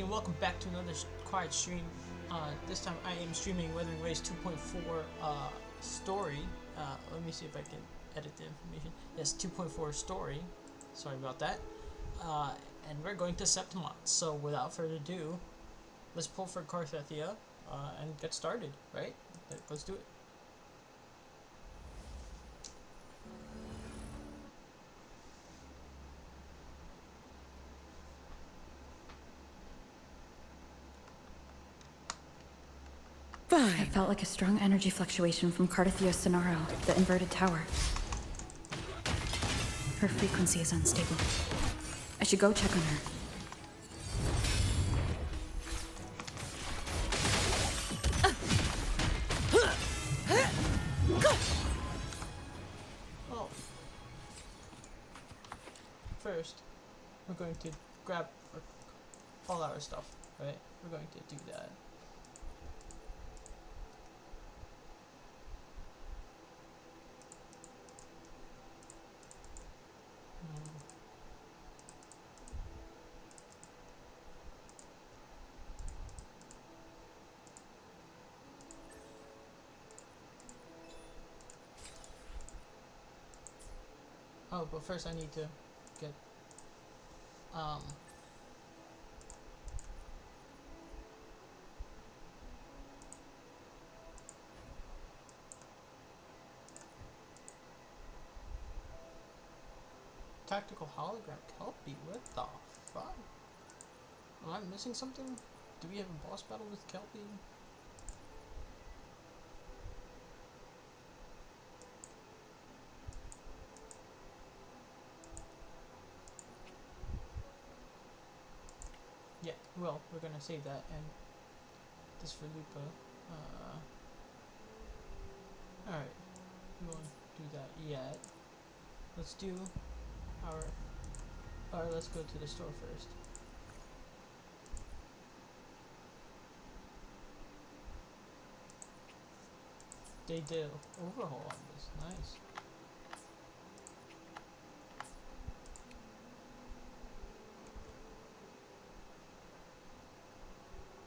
and welcome back to another quiet stream. This time I am streaming Wuthering 2.4 story. Let me see if I can edit the information. Yes, 2.4 story. Sorry about that. And we're going to Septimont. So without further ado, let's pull for Carthethia and get started, right? Let's do it. I felt like a strong energy fluctuation from Cardathio's Sonaro, the inverted tower. Her frequency is unstable. I should go check on her. Oh. First, we're going to grab all our stuff, right? We're going to do that. Oh, but first I need to get tactical hologram Kelpie. What the fuck? Am I missing something? Do we have a boss battle with Kelpie? Yeah, well, we're gonna save that and this for Luca. Alright, we won't do that yet. Let's do let's go to the store first. They did an overhaul on this, nice.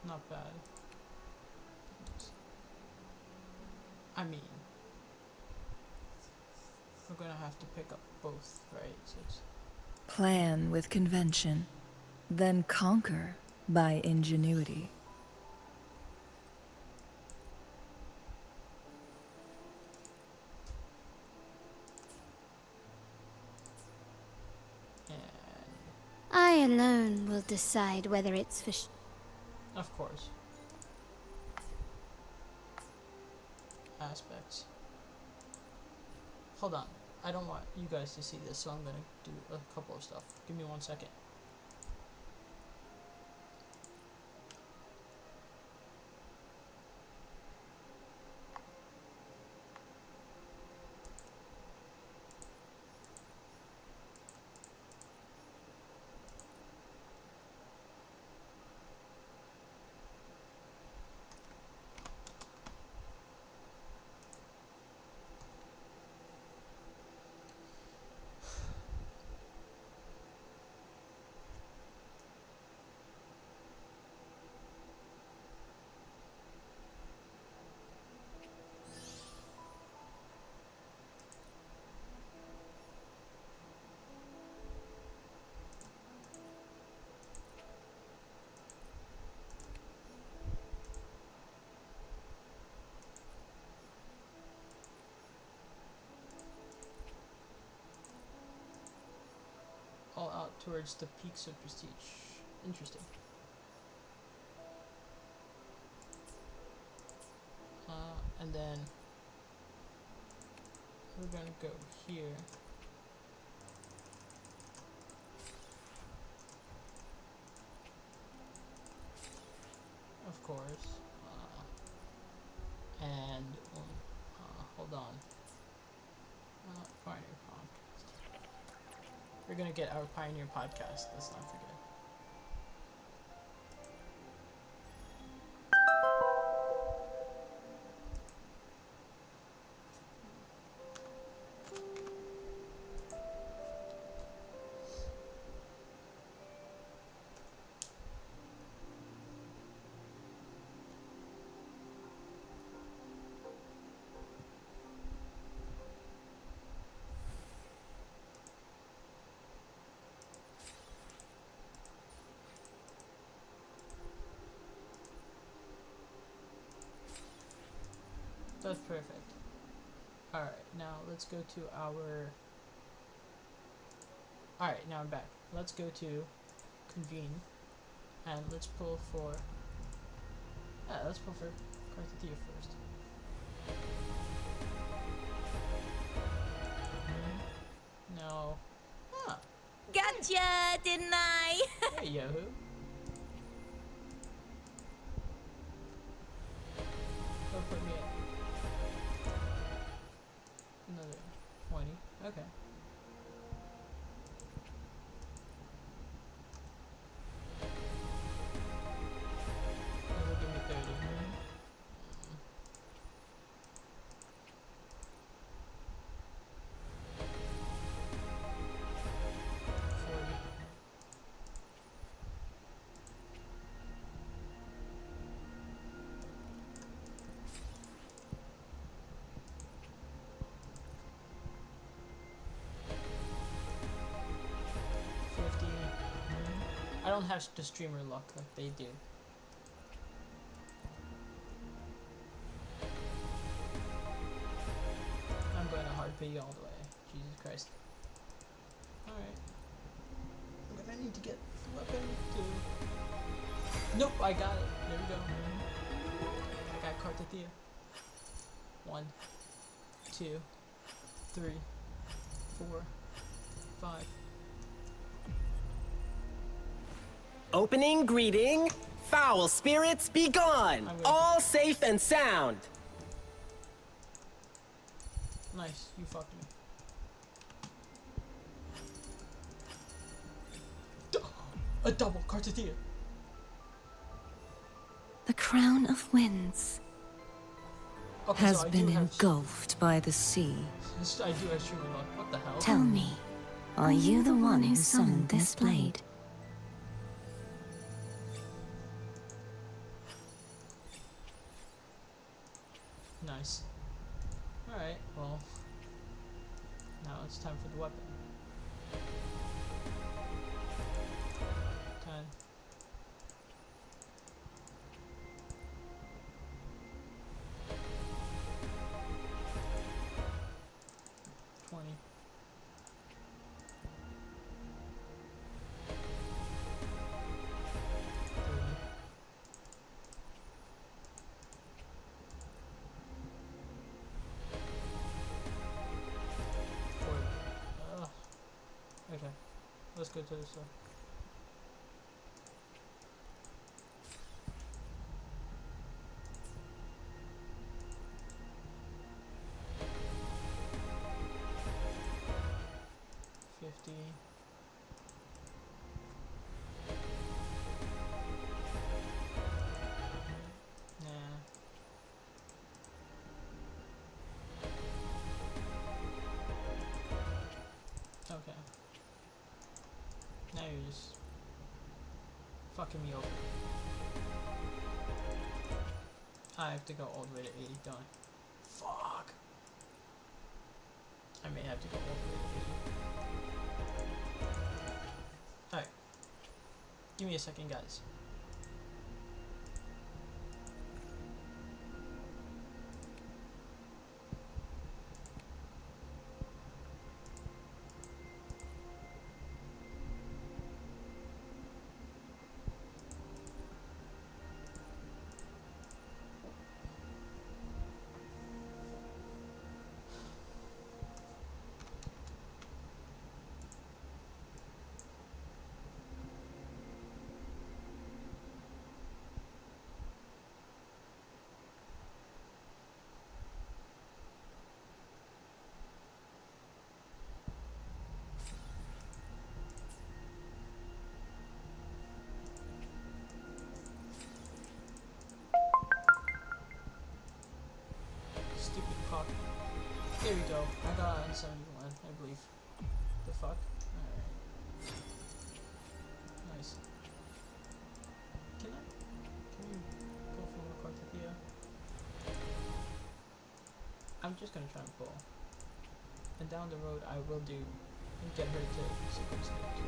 Not bad. I mean, we're gonna have to pick up both, right? So it's Plan with convention, then conquer by ingenuity. I alone will decide whether it's for of course. Aspects. Hold on. I don't want you guys to see this, so I'm gonna do a couple of stuff. Give me 1 second. All out towards the peaks of prestige. Interesting. And then we're gonna go here. Of course. And hold on. Pioneer podcast. We're gonna get our Pioneer podcast. Let's not forget. That's perfect. Alright, now let's go to our... Alright, now I'm back. Let's go to convene. And let's pull for... Yeah, let's pull for Carthatia first. No. Huh. Gotcha, didn't I? Hey, Yahoo. Go put me at another 20. Okay. It'll give me 30. 40. I don't have the streamer luck like they do. I'm going to hard pay all the way. Jesus Christ. Alright. I'm gonna need to get the weapon too. Nope, I got it. There we go. I got Carthatia. 1, 2, 3, 4, 5. Opening greeting. Foul spirits be gone. All safe and sound. Nice, you fucked me. A double Carthatia. The crown of winds Okay, has so I been do have engulfed by the sea. I do have streamer luck. What the hell? Tell me, are you the one who summoned this blade? Nice. Alright, well. Now it's time for the weapon. 10. 20. 30. 40. Ugh. Okay. Let's go to this one. Nah. Okay. Now you're just fucking me over. I have to go all the way to 80, don't I? Fuck. I may have to go all the way to 80. Alright. Give me a second, guys. Stupid cock. There we go. I got on 71, I believe. The fuck? Alright. Nice. Can you go for more Carthatia? I'm just gonna try and pull. And down the road I will do and get her to sequence it too.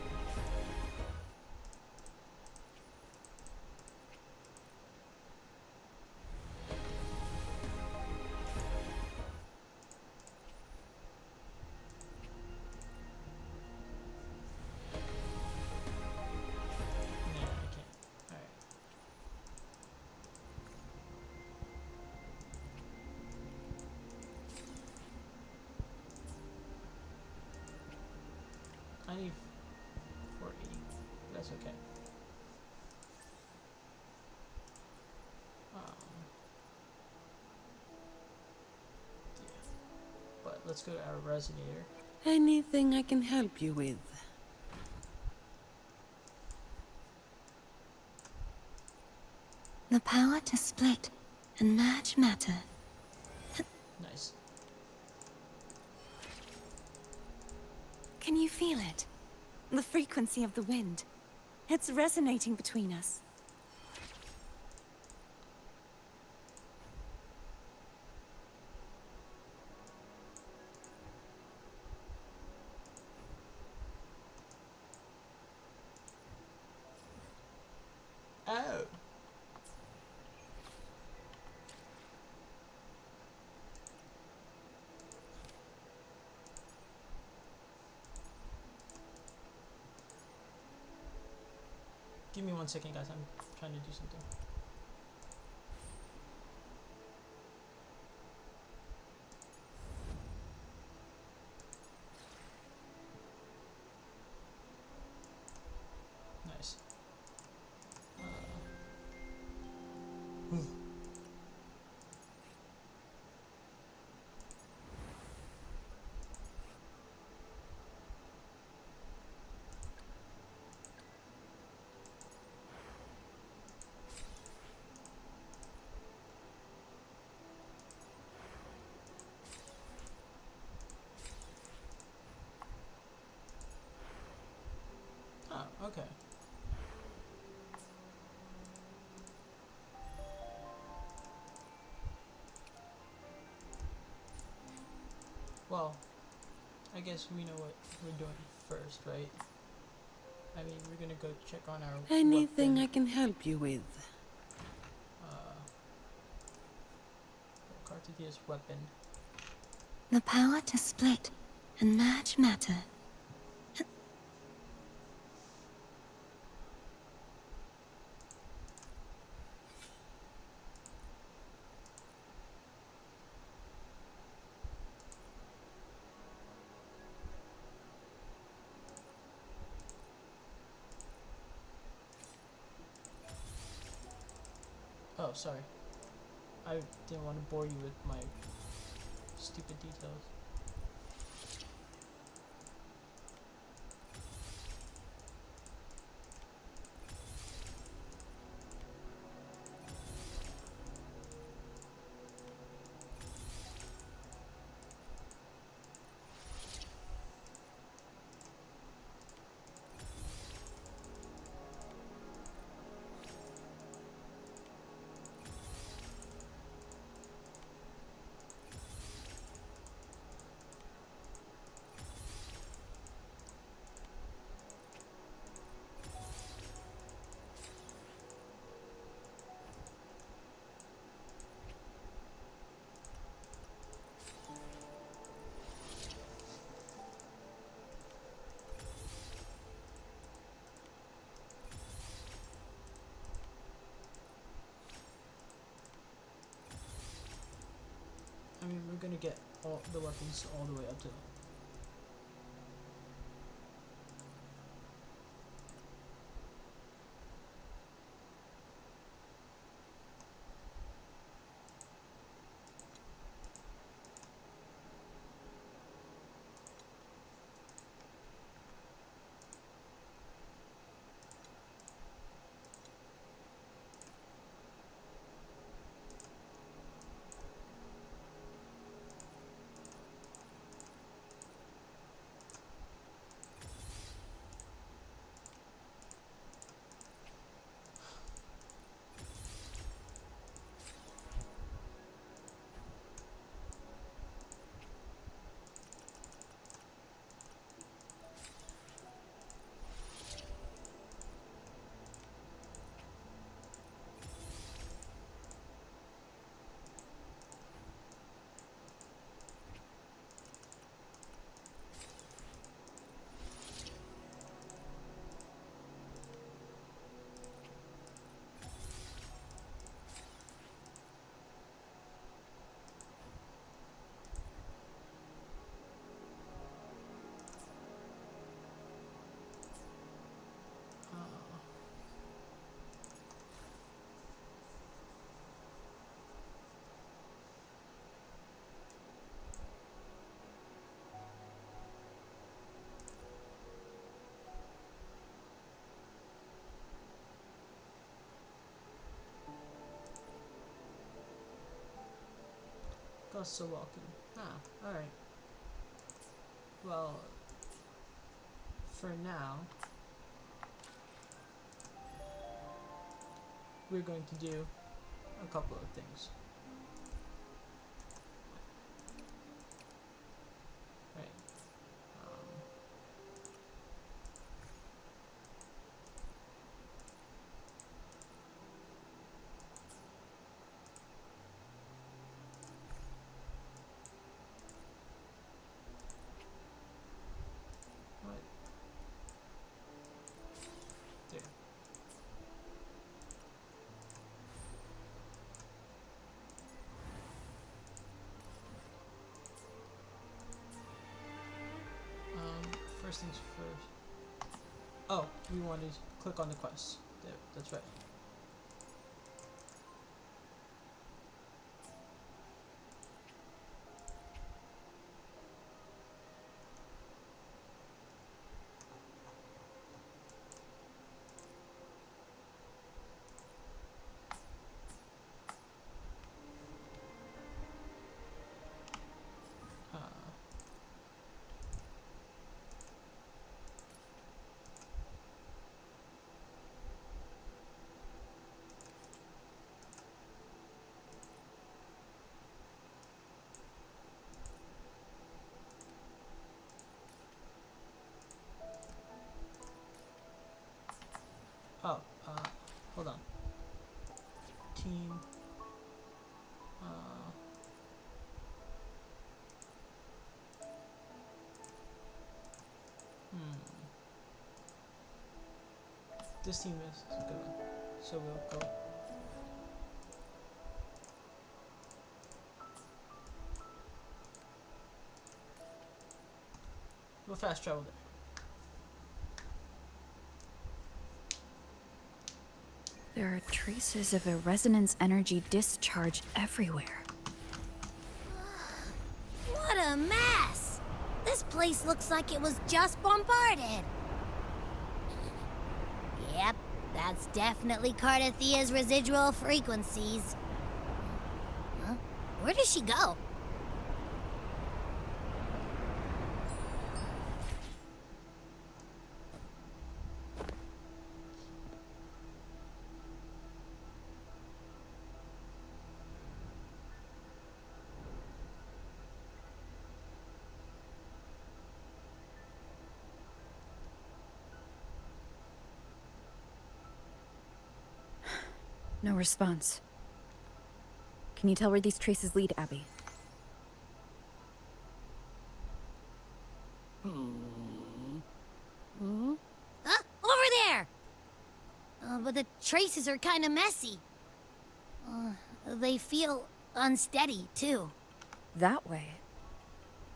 let's go to our resonator. Anything I can help you with? The power to split and merge matter. Nice. Can you feel it? The frequency of the wind. It's resonating between us. Oh. Give me 1 second, guys. I'm trying to do something. Nice. Oh, okay. Well, I guess we know what we're doing first, right? I mean, we're gonna go check on our Anything weapon. I can help you with? Cartesia's weapon. The power to split and merge matter. Oh, sorry. I didn't want to bore you with my stupid details. I mean, we're gonna get all the weapons all the way up to. Oh, so walking. Alright. Well, for now, we're going to do a couple of things. Right. What? There. First things first. Oh, we want to click on the quest. There, that's right. Oh, hold on. Team. This team is a good one. So we'll go. We'll fast travel there. There are traces of a resonance energy discharge everywhere. What a mess! This place looks like it was just bombarded. Yep, that's definitely Cardathia's residual frequencies. Huh? Where does she go? No response. Can you tell where these traces lead, Abby? Over there! But the traces are kind of messy. They feel unsteady, too. That way.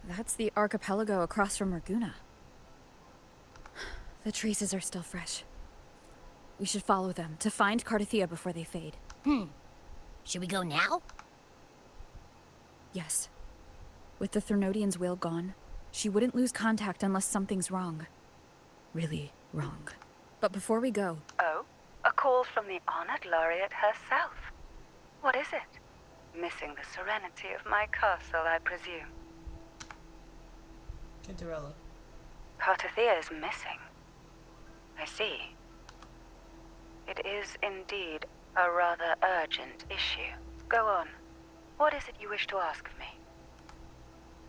That's the archipelago across from Raguna. The traces are still fresh. We should follow them to find Cardathia before they fade. Should we go now? Yes. With the Thernodian's will gone, she wouldn't lose contact unless something's wrong. Really wrong. But before we go... Oh? A call from the honored laureate herself. What is it? Missing the serenity of my castle, I presume. Tinderella. Cartathea is missing. I see. It is indeed a rather urgent issue. Go on. What is it you wish to ask of me?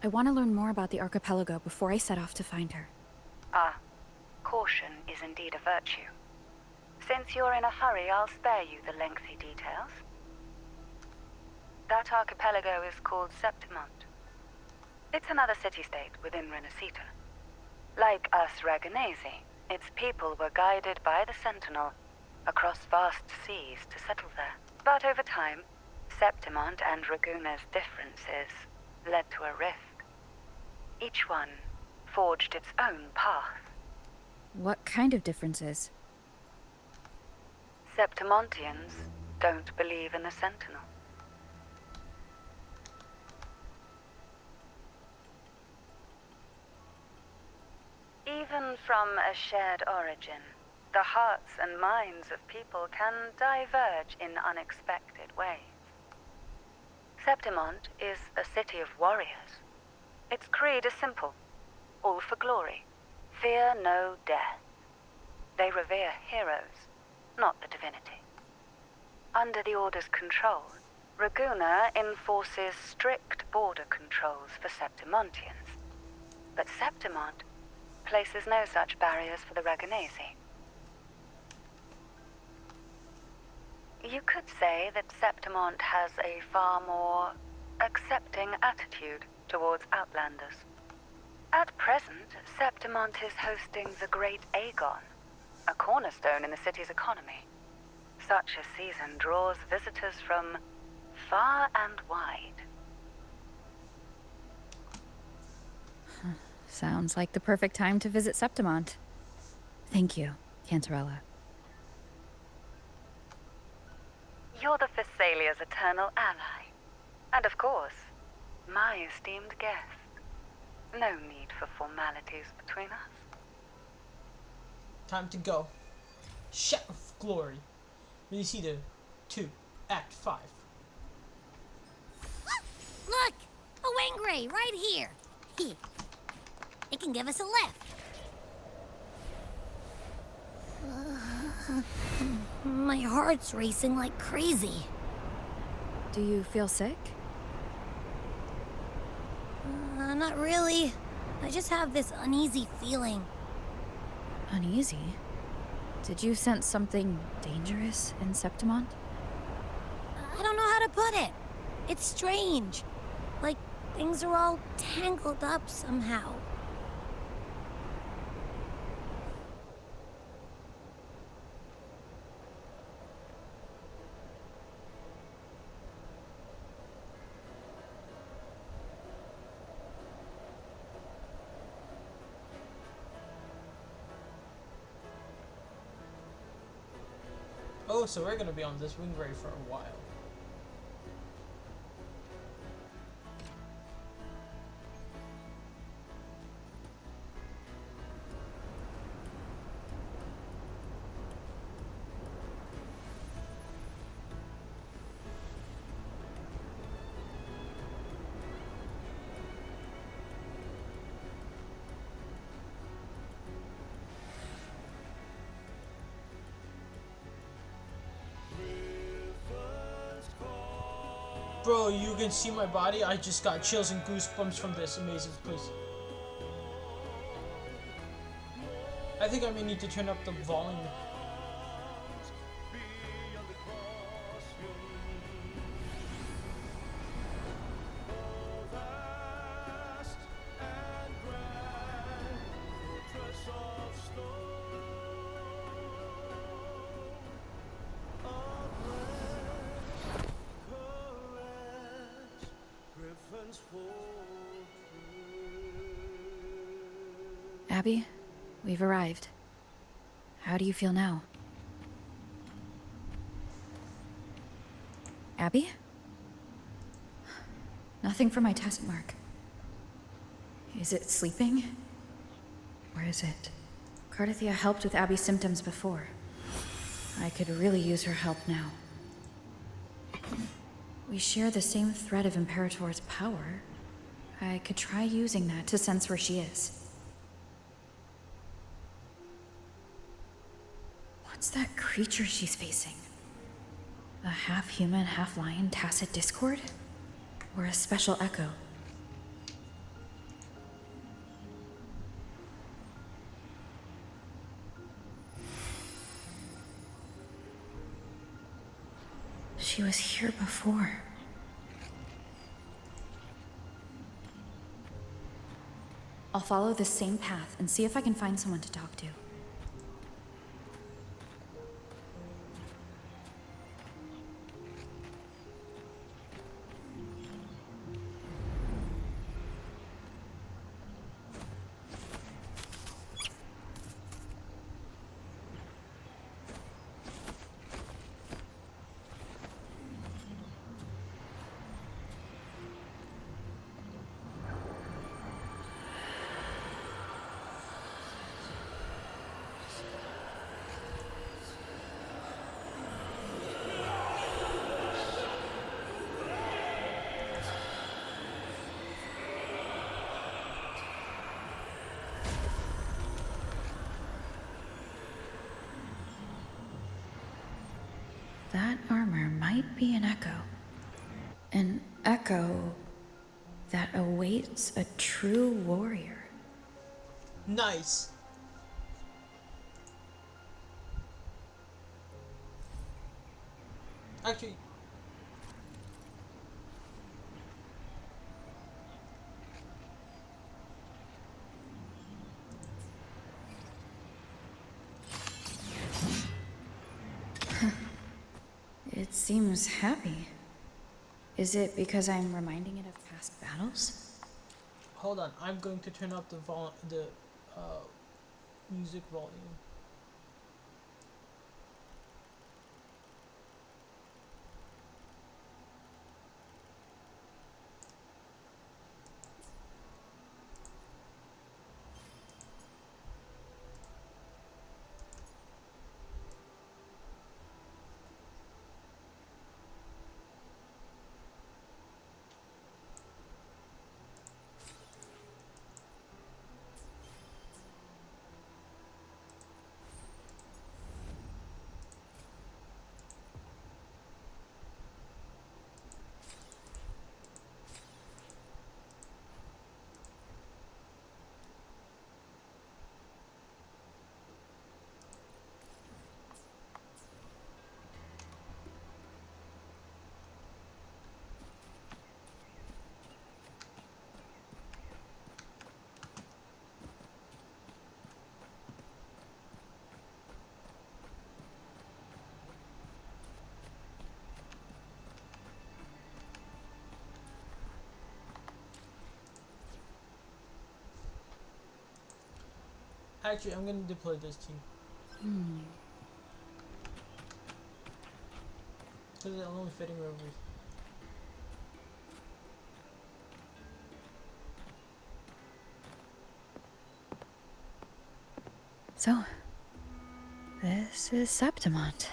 I want to learn more about the archipelago before I set off to find her. Ah, caution is indeed a virtue. Since you're in a hurry, I'll spare you the lengthy details. That archipelago is called Septimont. It's another city-state within Renacita. Like us Raganesi, its people were guided by the Sentinel across vast seas to settle there. But over time, Septimont and Raguna's differences led to a rift. Each one forged its own path. What kind of differences? Septimontians don't believe in the Sentinel. Even from a shared origin, the hearts and minds of people can diverge in unexpected ways. Septimont is a city of warriors. Its creed is simple. All for glory. Fear no death. They revere heroes, not the divinity. Under the Order's control, Raguna enforces strict border controls for Septimontians. But Septimont places no such barriers for the Raganesi. You could say that Septimont has a far more accepting attitude towards Outlanders. At present, Septimont is hosting the Great Aegon, a cornerstone in the city's economy. Such a season draws visitors from far and wide. Sounds like the perfect time to visit Septimont. Thank you, Cantarella. You're the Thessalia's eternal ally. And of course, my esteemed guest. No need for formalities between us. Time to go. Shout of glory. Renesita 2, Act 5. Look! A Wangray right here. It can give us a lift. My heart's racing like crazy. Do you feel sick? Not really. I just have this uneasy feeling. Uneasy? Did you sense something dangerous in Septimont? I don't know how to put it. It's strange. Like things are all tangled up somehow. Oh, so we're gonna be on this Wingray for a while. Bro, you can see my body. I just got chills and goosebumps from this amazing place. I think I may need to turn up the volume. Abby, we've arrived. How do you feel now? Abby? Nothing for my test mark. Is it sleeping? Or is it? Cardathia helped with Abby's symptoms before. I could really use her help now. We share the same thread of Imperator's power. I could try using that to sense where she is. What's that creature she's facing? A half-human, half-lion tacit discord? Or a special echo? She was here before. I'll follow the same path and see if I can find someone to talk to. That armor might be an echo. An echo that awaits a true warrior. Nice. Actually, It seems happy. Is it because I'm reminding it of past battles? hold on. I'm going to turn up the music volume. Actually, I'm going to deploy this team. Because I'm only fitting rovers. So, this is Septimont.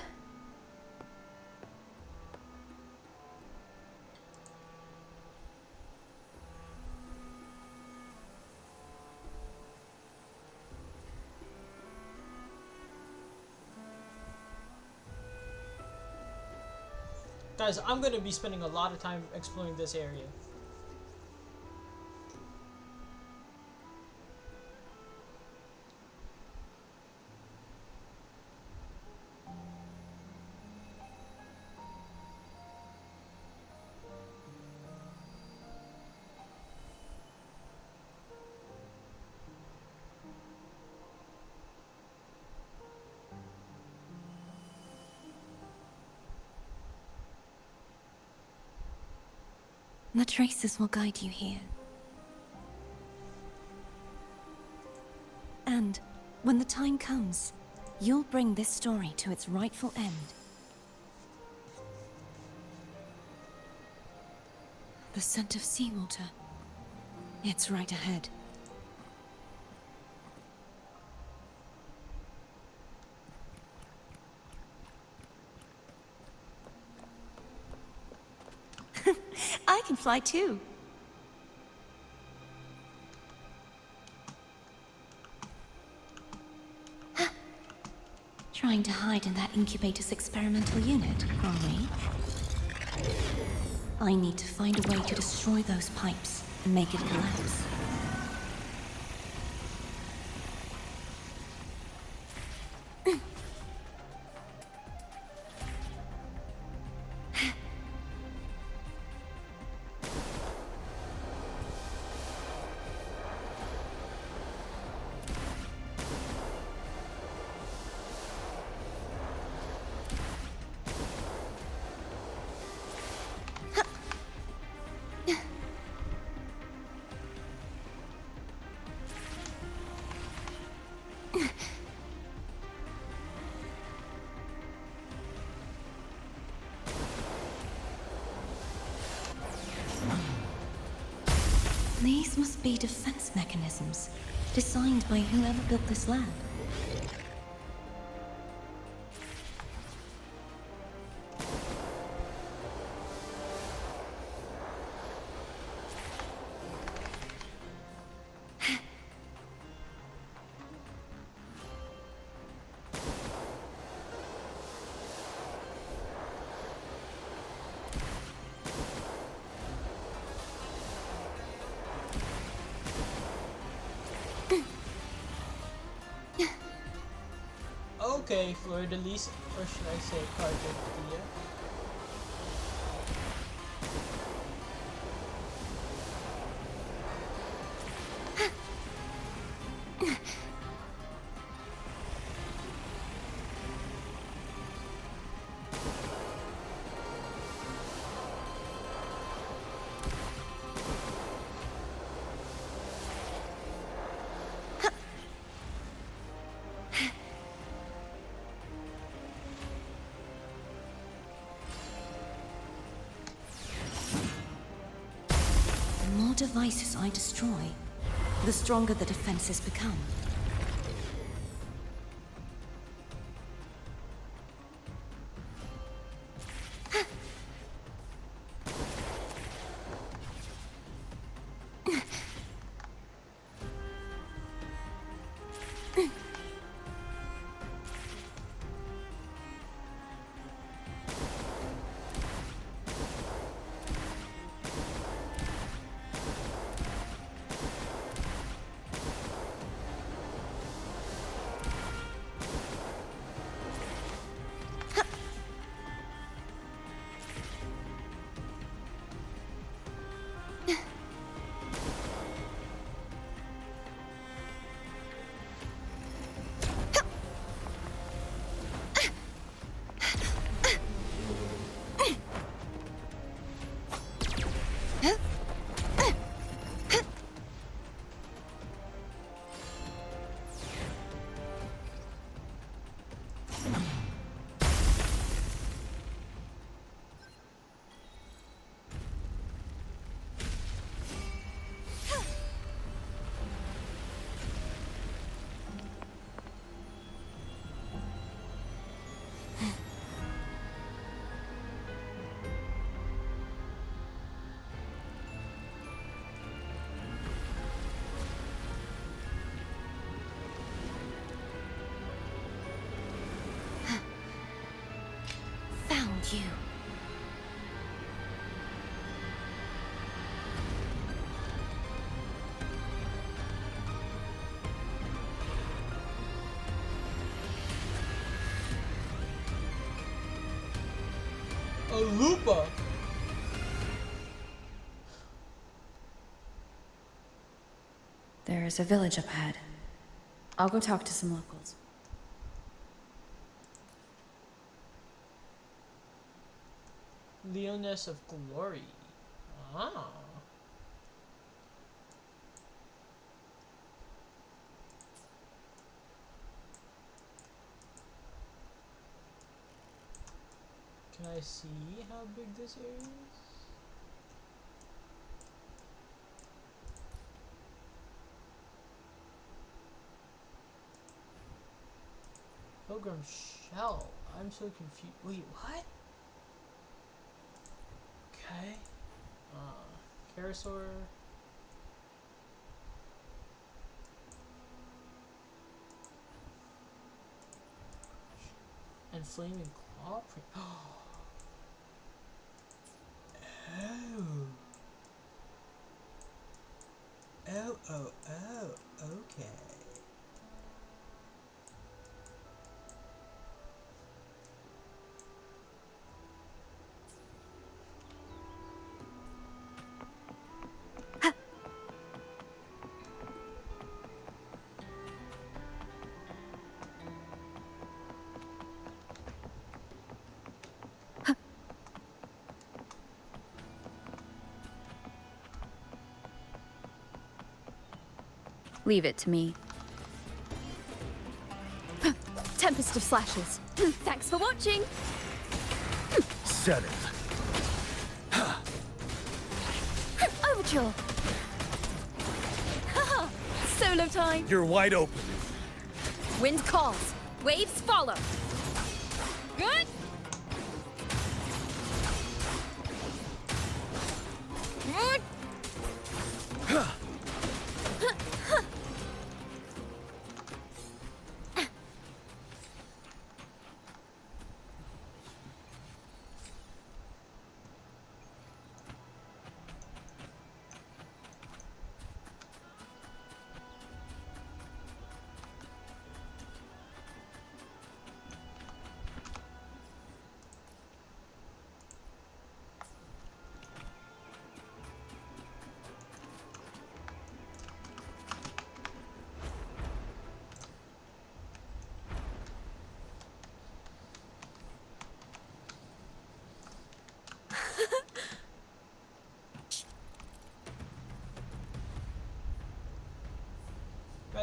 Guys, I'm going to be spending a lot of time exploring this area. The traces will guide you here. And when the time comes, you'll bring this story to its rightful end. The scent of seawater. It's right ahead. I can fly too. Trying to hide in that incubator's experimental unit, are we? I need to find a way to destroy those pipes and make it collapse. These must be defense mechanisms, designed by whoever built this lab. Okay, Fleur-de-Lis, or should I say Cardia? The more devices I destroy, the stronger the defenses become. You. A Lupa! There is a village up ahead. I'll go talk to some locals. Leoness of Glory. Ah. Can I see how big this area is? Pilgrim Shell. I'm so confused. Wait, what? Okay. Carousel. And Flaming Claw. Oh, okay. Leave it to me. Tempest of slashes. Thanks for watching. Set it. Overture. Haha. Solo time. You're wide open. Wind calls. Waves follow. Good. Good.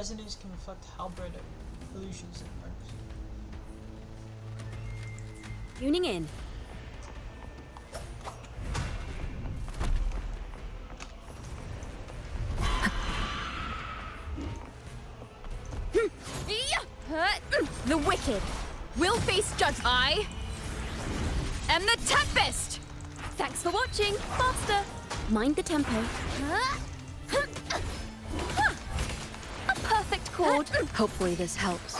resonance can reflect how bright illusions and arcs. Tuning in. The wicked will face judgment. I am the Tempest! Thanks for watching. Faster. Mind the tempo. A perfect chord. Hopefully this helps.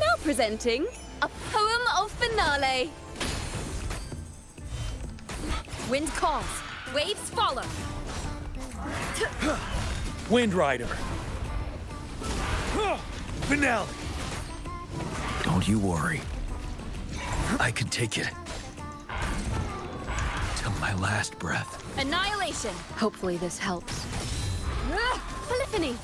Now presenting a poem of finale. Wind calls, waves follow. Wind Rider. Finale. Don't you worry. I can take it. Till my last breath. Annihilation. Hopefully this helps. Polyphony.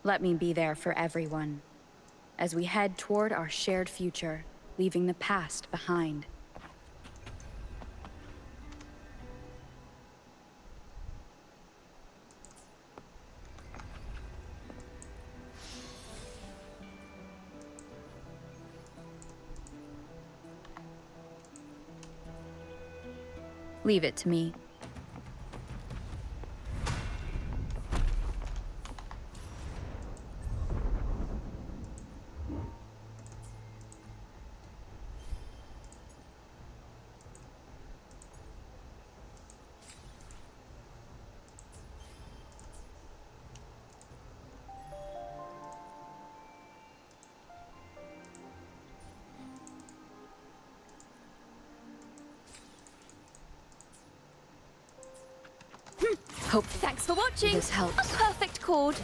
Let me be there for everyone, as we head toward our shared future, leaving the past behind. Leave it to me. Hope Thanks for watching. this helps. A perfect chord.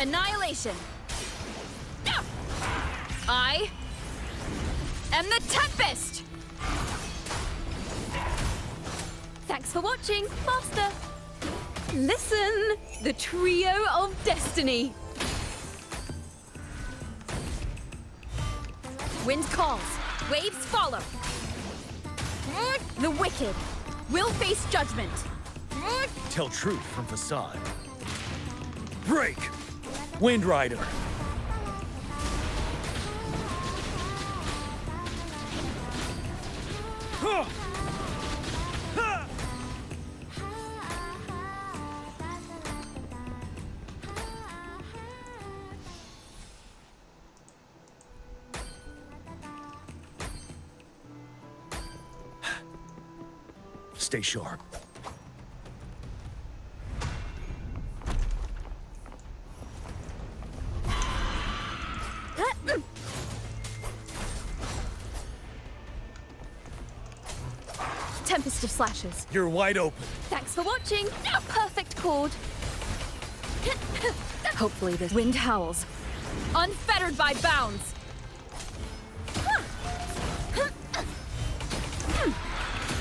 Annihilation. I am the Tempest. Thanks for watching. Faster. Listen, the trio of destiny. Wind calls, waves follow. The wicked will face judgment. Tell truth from facade. Break! Wind Rider. Stay sharp. Tempest of slashes. You're wide open. Thanks for watching. A perfect chord. Hopefully this Wind howls, unfettered by bounds.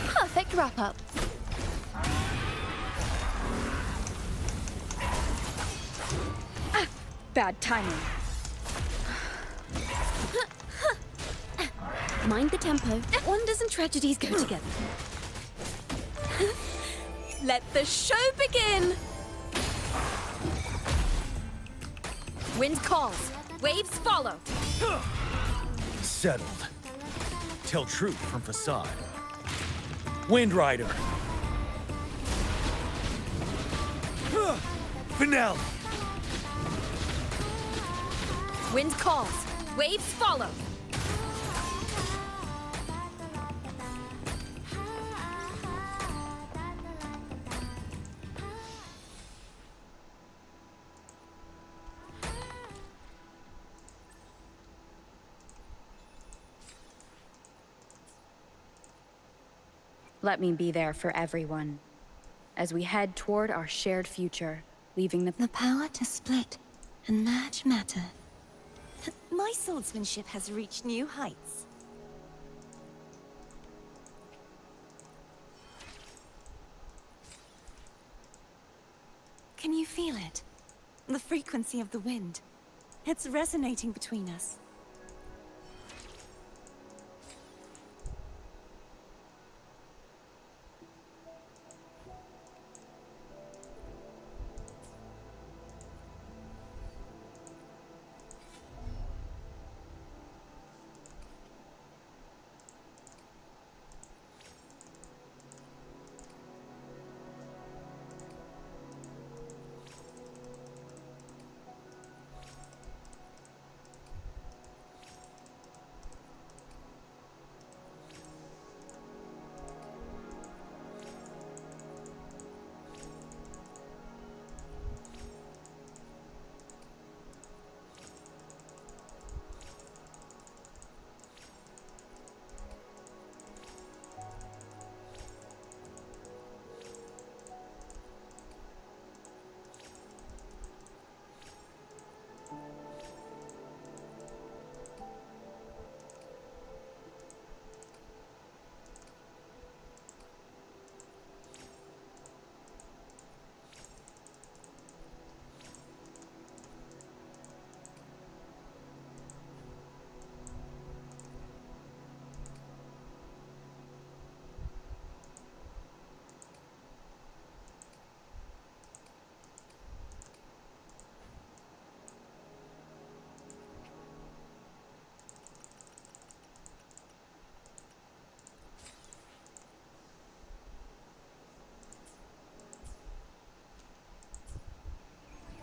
Perfect wrap-up. bad timing. Mind the tempo. Wonders and tragedies go together. Let the show begin! Wind calls, waves follow. Settled. Tell truth from facade. Wind Rider. Finale. Wind calls, waves follow. Let me be there for everyone, as we head toward our shared future, leaving The power to split and merge matter. My swordsmanship has reached new heights. feel it. The frequency of the wind. It's resonating between us.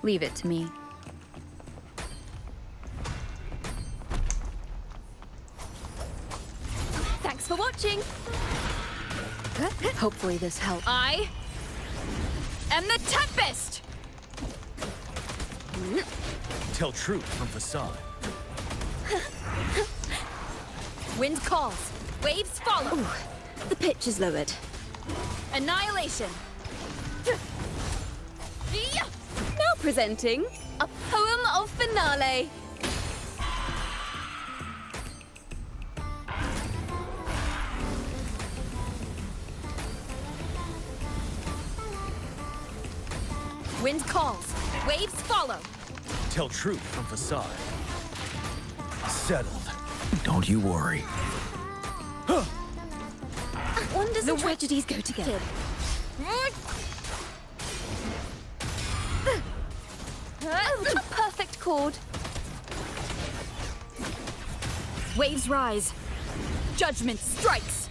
Leave it to me. Thanks for watching. Hopefully this helps. I am the Tempest! Tell truth from facade. Wind calls. Waves follow. Ooh, the pitch is lowered. Annihilation. Now presenting a poem of finale. Wind calls. Waves follow. Tell truth from facade. Settled. Don't you worry. Wonders and tragedies go together. A perfect chord. Waves rise. Judgment strikes.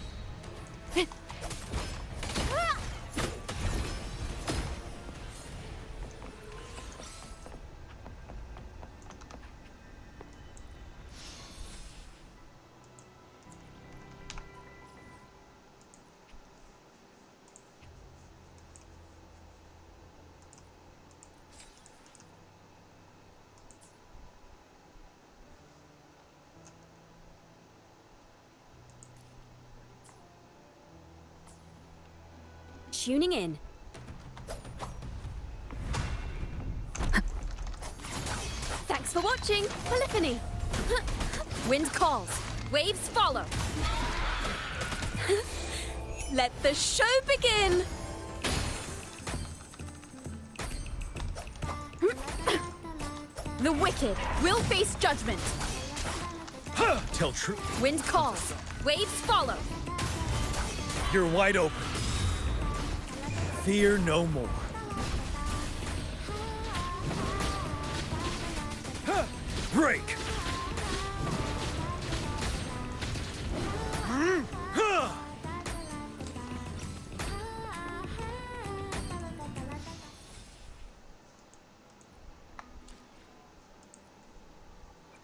Tuning in. Thanks for watching. Polyphony. Wind calls. Waves follow. Let the show begin. The wicked will face judgment. Tell truth. Wind calls. Waves follow. You're wide open. Fear no more. Break!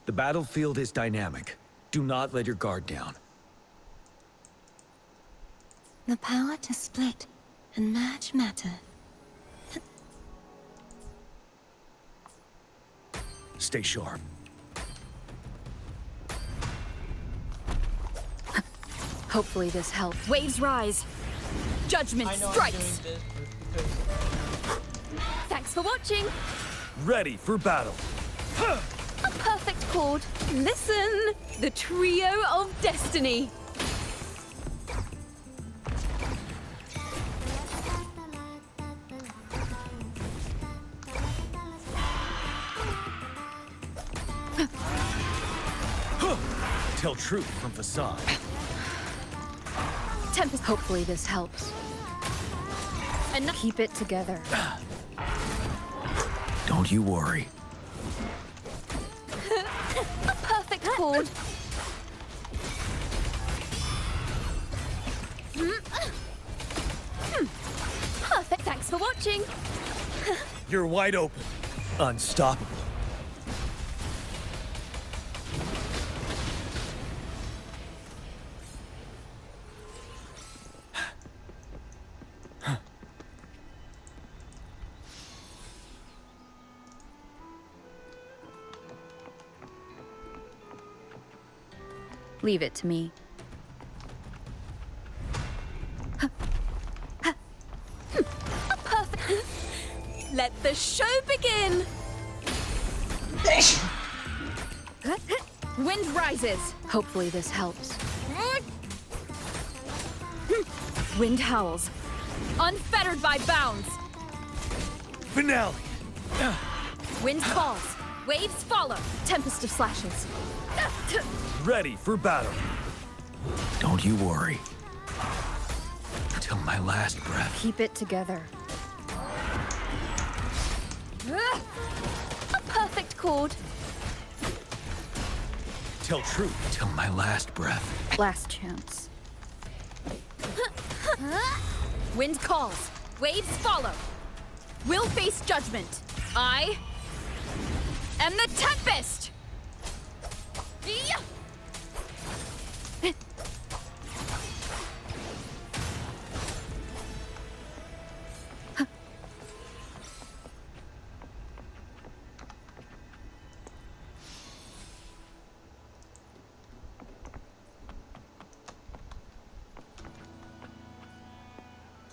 The battlefield is dynamic. Do not let your guard down. The power to split and merge matter. Stay sharp. Hopefully this helps. Waves rise. Judgment I know strikes. I'm doing this because Thanks for watching. Ready for battle. A perfect chord. Listen, the trio of destiny. Tell truth from facade. Tempest. Hopefully this helps. And keep it together. Don't you worry. A perfect chord. Perfect. Thanks for watching. You're wide open. Unstoppable. Leave it to me. Perfect. Let the show begin. Wind rises. Hopefully this helps. Wind howls. Unfettered by bounds. Finale. Wind falls. Waves follow. Tempest of slashes. Ready for battle. Don't you worry. Till my last breath. Keep it together. A perfect chord. Tell truth till my last breath. Last chance. Wind calls. Waves follow. We'll face judgment. I am the Tempest! Yeah.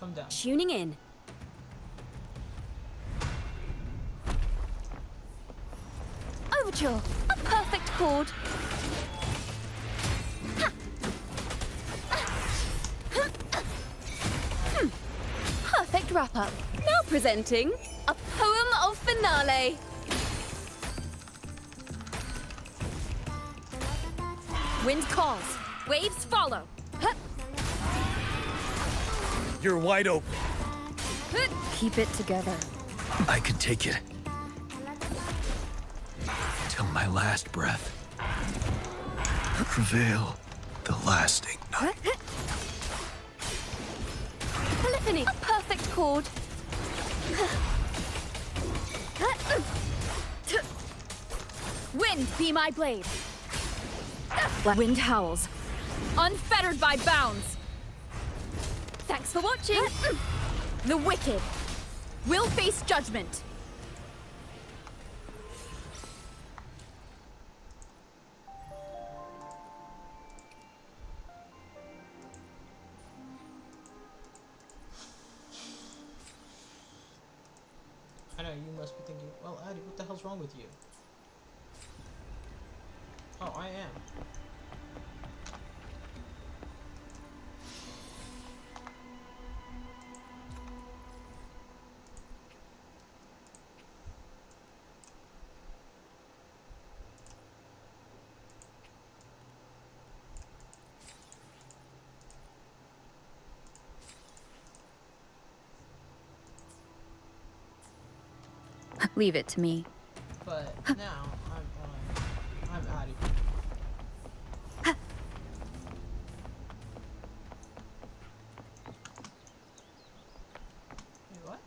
Come down. Tuning in. Overture. A perfect chord. Perfect wrap-up. Now presenting a poem of finale. Wind calls. Waves follow. You're wide open. Keep it together. I can take it. Till my last breath. Prevail the lasting night. Polyphony. A perfect chord. Wind be my blade. Wind howls. Unfettered by bounds. Thanks for watching. The wicked will face judgment. I know you must be thinking, well, Addie, what the hell's wrong with you? Oh, I am. Leave it to me. But now I'm Addie. Wait, what?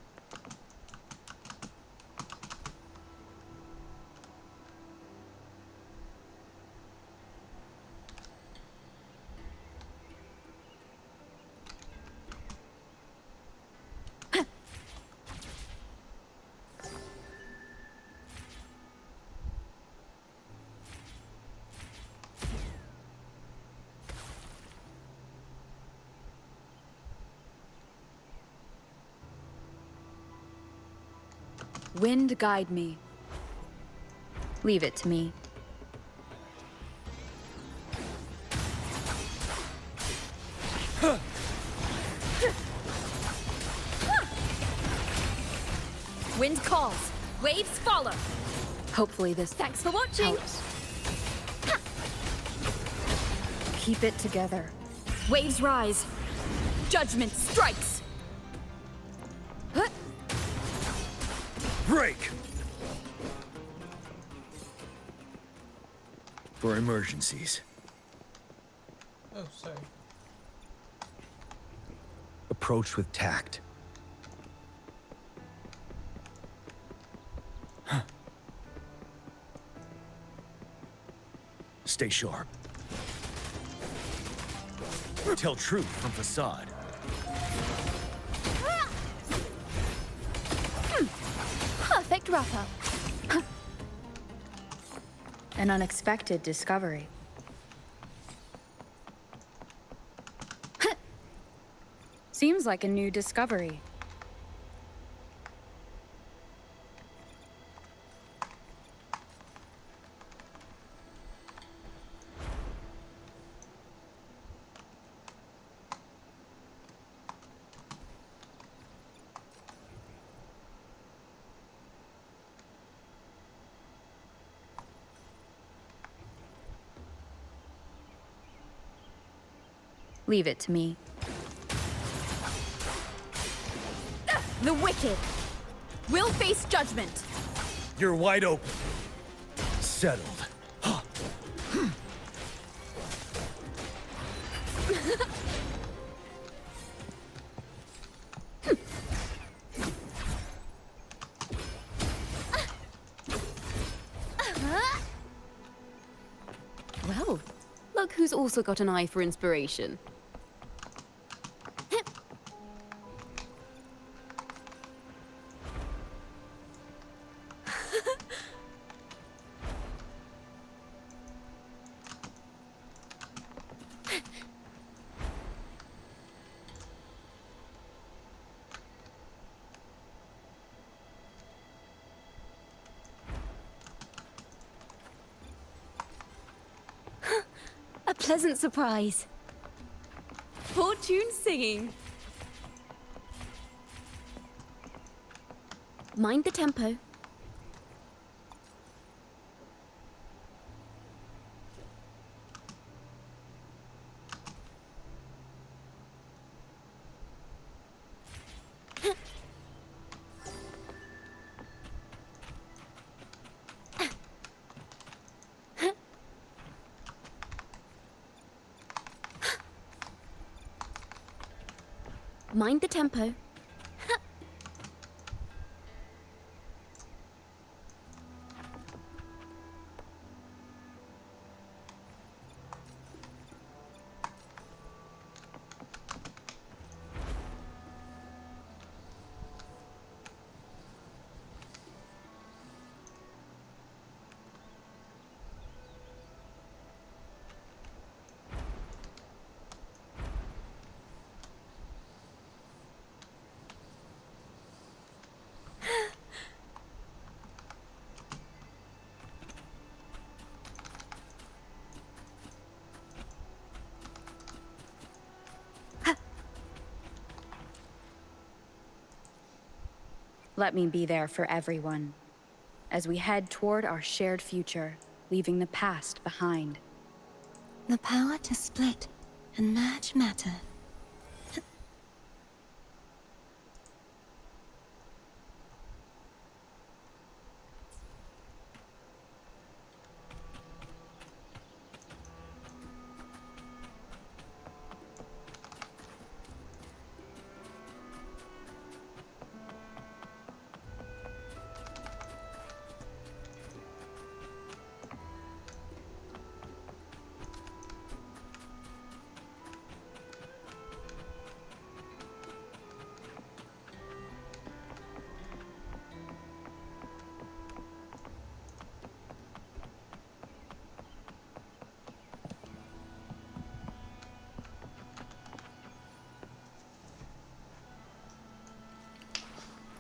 Wind guide me. Leave it to me. Wind calls. Waves follow. Hopefully this Thanks for watching. helps. keep it together. Waves rise. Judgment strikes. Huh. Break! For emergencies. Oh, sorry. Approach with tact. Stay sharp. Tell truth from facade. Perfect wrap-up. An unexpected discovery. Seems like a new discovery. Leave it to me. The wicked will face judgment. You're wide open. Settled. Well, look who's also got an eye for inspiration. A pleasant surprise. Fortune singing. Mind the tempo. Mind the tempo. Let me be there for everyone, as we head toward our shared future, leaving the past behind. The power to split and merge matter.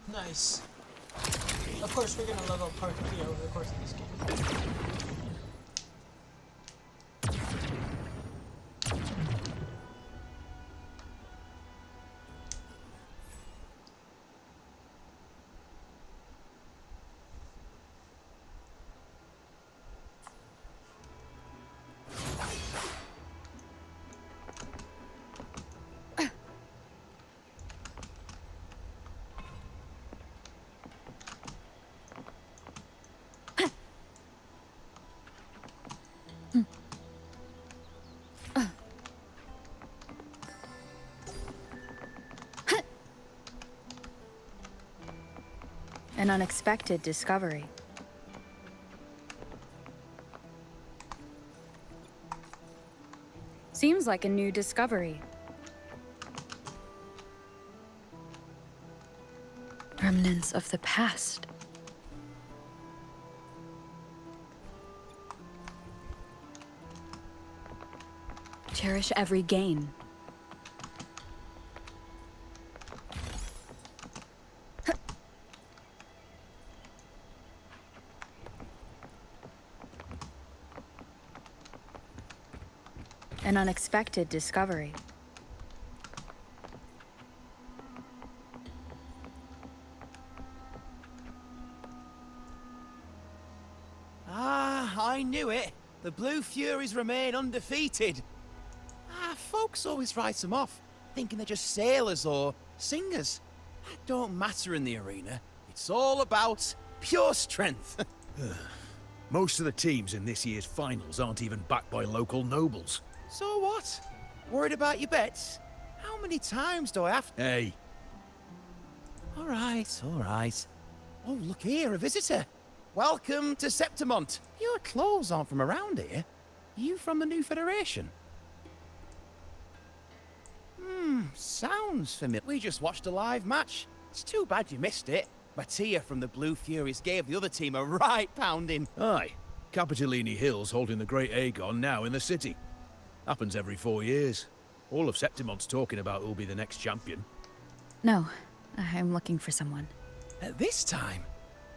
Nice. Of course, we're gonna level up Parthia over the course of this game. An unexpected discovery. Seems like a new discovery. Remnants of the past. Cherish every gain. An unexpected discovery. Ah, I knew it. The Blue Furies remain undefeated. Folks always write them off, thinking they're just sailors or singers. That don't matter in the arena. It's all about pure strength. Most of the teams in this year's finals aren't even backed by local nobles. So what? Worried about your bets? How many times do I have to... Hey. All right, all right. Oh, look here, a visitor. Welcome to Septimont. Your clothes aren't from around here. You from the new Federation? Sounds familiar. We just watched a live match. It's too bad you missed it. Mattia from the Blue Furies gave the other team a right pounding. Aye. Capitolini Hill's holding the Great Aegon now in the city. Happens every 4 years. All of Septimont's talking about who'll be the next champion. No, I'm looking for someone. At this time?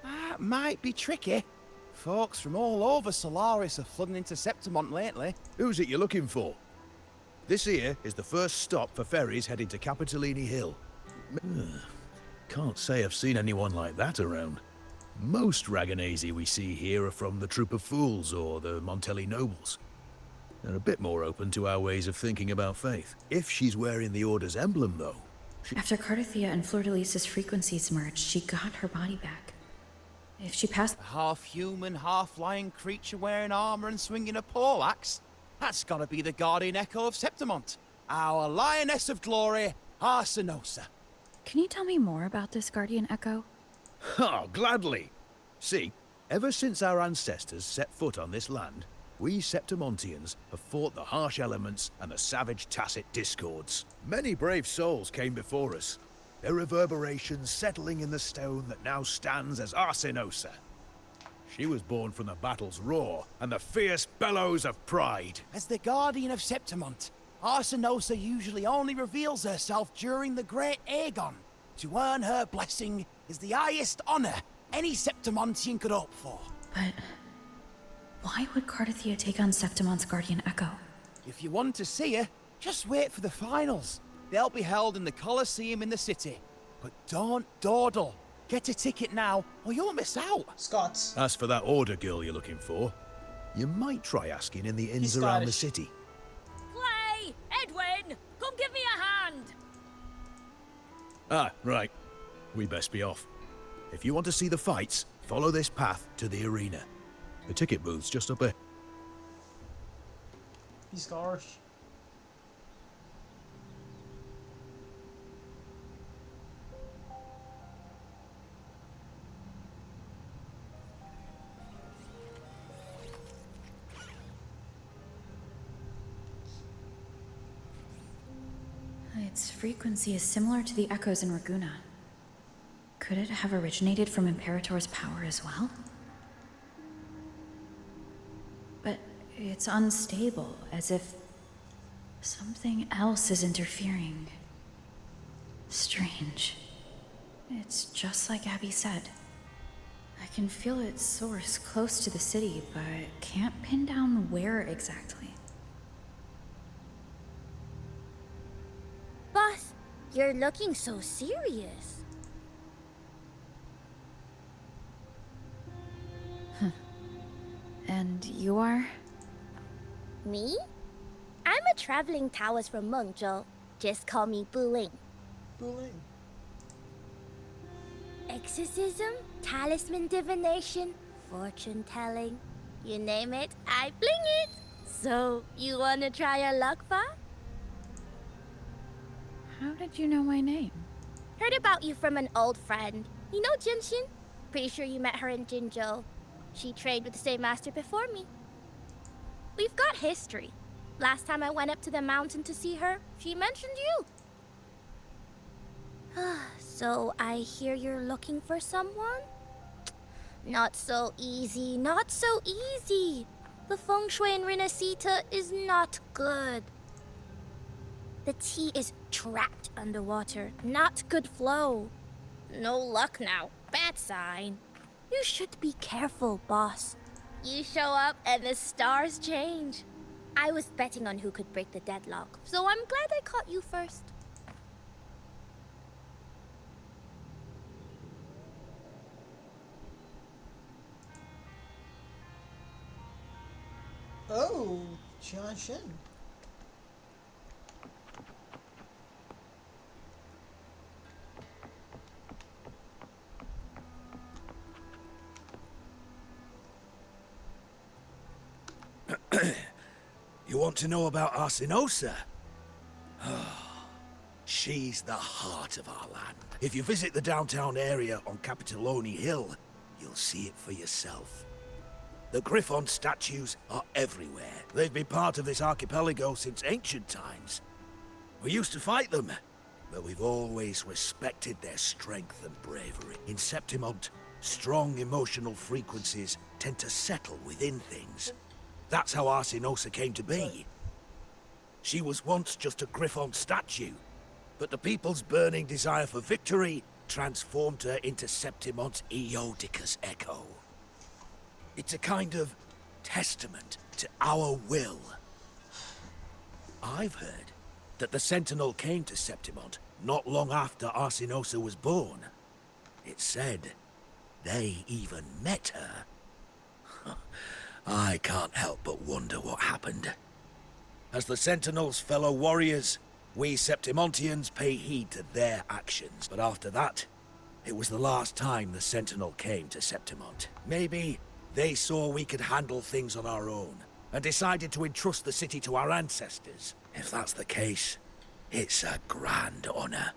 That might be tricky. Folks from all over Solaris are flooding into Septimont lately. Who's it you're looking for? This here is the first stop for ferries heading to Capitolini Hill. Can't say I've seen anyone like that around. Most Raganesi we see here are from the Troop of Fools or the Montelli Nobles. They're a bit more open to our ways of thinking about faith. If she's wearing the Order's emblem, though... After Cardathia and Fleur-de-Lis's frequencies merged, she got her body back. If she passed... A half-human, half-lion creature wearing armor and swinging a poleaxe? That's gotta be the Guardian Echo of Septimont. Our Lioness of Glory, Arsinosa. Can you tell me more about this Guardian Echo? Oh, gladly! See, ever since our ancestors set foot on this land, we Septimontians have fought the harsh elements and the savage Tacit discords. Many brave souls came before us, their reverberations settling in the stone that now stands as Arsinosa. She was born from the battle's roar and the fierce bellows of pride. As the Guardian of Septimont, Arsinosa usually only reveals herself during the Great Aegon. To earn her blessing is the highest honor any Septimontian could hope for. But why would Cardathia take on Septimont's Guardian Echo? If you want to see her, just wait for the finals. They'll be held in the Colosseum in the city. But don't dawdle. Get a ticket now, or you'll miss out. Scots. As for that Order girl you're looking for, you might try asking in the inns around the city. Clay! Edwin! Come give me a hand! Ah, right. We best be off. If you want to see the fights, follow this path to the arena. The ticket booth's just up here. He's harsh. Its frequency is similar to the echoes in Raguna. Could it have originated from Imperator's power as well? But it's unstable, as if something else is interfering. Strange. It's just like Abby said. I can feel its source close to the city, but can't pin down where exactly. Boss, you're looking so serious. And you are? Me? I'm a traveling Taoist from Mengzhou. Just call me Buling. Buling. Exorcism, talisman divination, fortune telling. You name it, I bling it. So, you wanna try your luck, Fa? How did you know my name? Heard about you from an old friend. You know Jinshin? Pretty sure you met her in Jinzhou. She trained with the same master before me. We've got history. Last time I went up to the mountain to see her, she mentioned you. So I hear you're looking for someone? Not so easy, not so easy. The feng shui in Renacita is not good. The tea is trapped underwater, not good flow. No luck now, bad sign. You should be careful, boss. You show up and the stars change. I was betting on who could break the deadlock, so I'm glad I caught you first. Oh, Jian Shen. You want to know about Arsinosa? She's the heart of our land. If you visit the downtown area on Capitoloni Hill, you'll see it for yourself. The Griffon statues are everywhere. They've been part of this archipelago since ancient times. We used to fight them, but we've always respected their strength and bravery. In Septimont, strong emotional frequencies tend to settle within things. That's how Arsinosa came to be. She was once just a Griffon statue, but the people's burning desire for victory transformed her into Septimont's Eodica's echo. It's a kind of testament to our will. I've heard that the Sentinel came to Septimont not long after Arsinosa was born. It's said they even met her. I can't help but wonder what happened. As the Sentinel's fellow warriors, we Septimontians pay heed to their actions. But after that, it was the last time the Sentinel came to Septimont. Maybe they saw we could handle things on our own, and decided to entrust the city to our ancestors. If that's the case, it's a grand honor.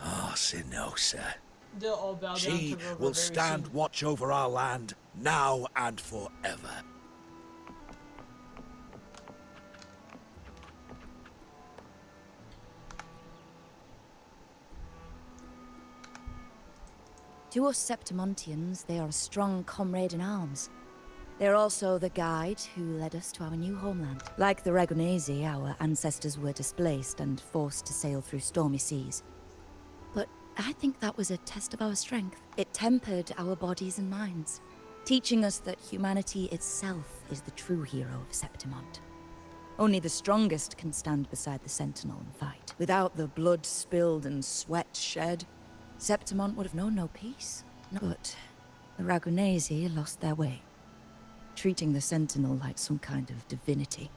Arsinosa. They'll all bow down She to Rover will very stand soon. watch over our land, now and forever. To us Septimontians, they are a strong comrade in arms. They're also the guide who led us to our new homeland. Like the Ragonesi, our ancestors were displaced and forced to sail through stormy seas. But I think that was a test of our strength. It tempered our bodies and minds, teaching us that humanity itself is the true hero of Septimont. Only the strongest can stand beside the Sentinel and fight. Without the blood spilled and sweat shed, Septimont would have known no peace. But the Ragonesi lost their way, treating the Sentinel like some kind of divinity.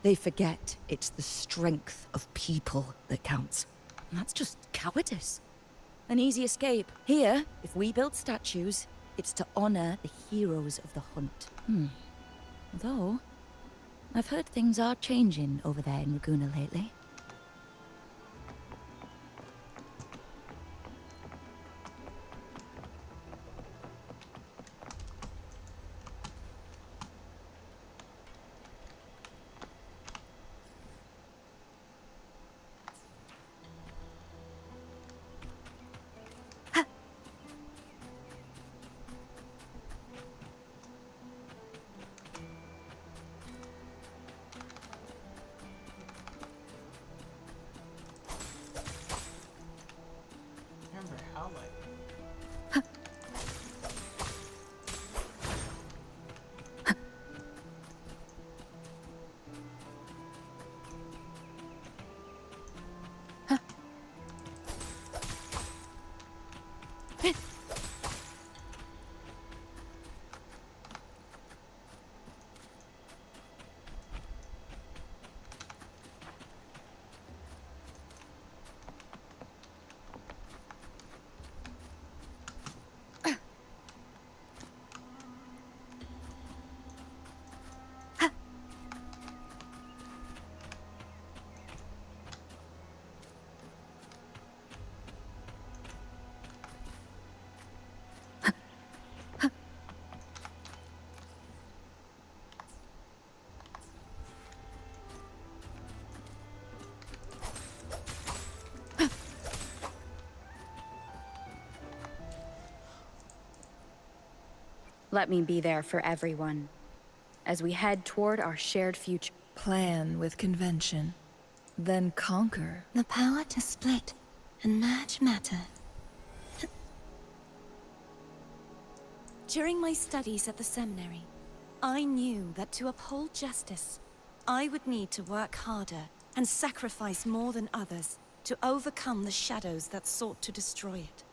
They forget it's the strength of people that counts. And that's just cowardice. An easy escape. Here, if we build statues, it's to honor the heroes of the hunt. Although, I've heard things are changing over there in Raguna lately. Let me be there for everyone, as we head toward our shared future. Plan with convention, then conquer. The power to split and merge matter. During my studies at the seminary, I knew that to uphold justice, I would need to work harder and sacrifice more than others to overcome the shadows that sought to destroy it.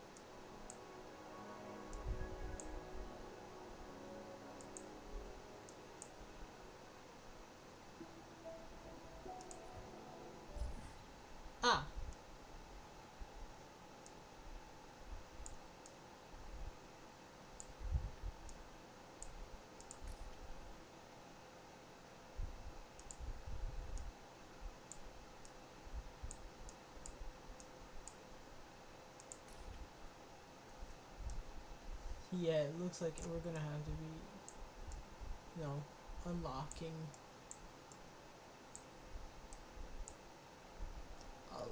Ah. Yeah, it looks like we're gonna have to be, unlocking a lot.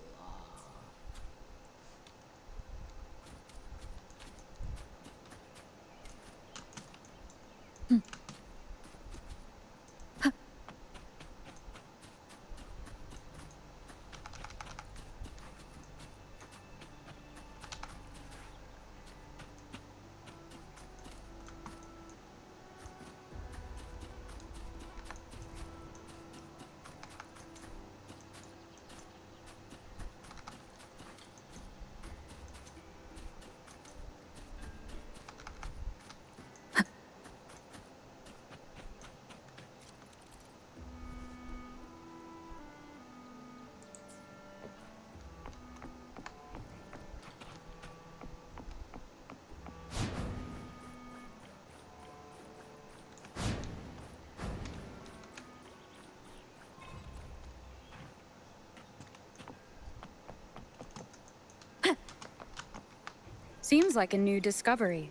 Seems like a new discovery.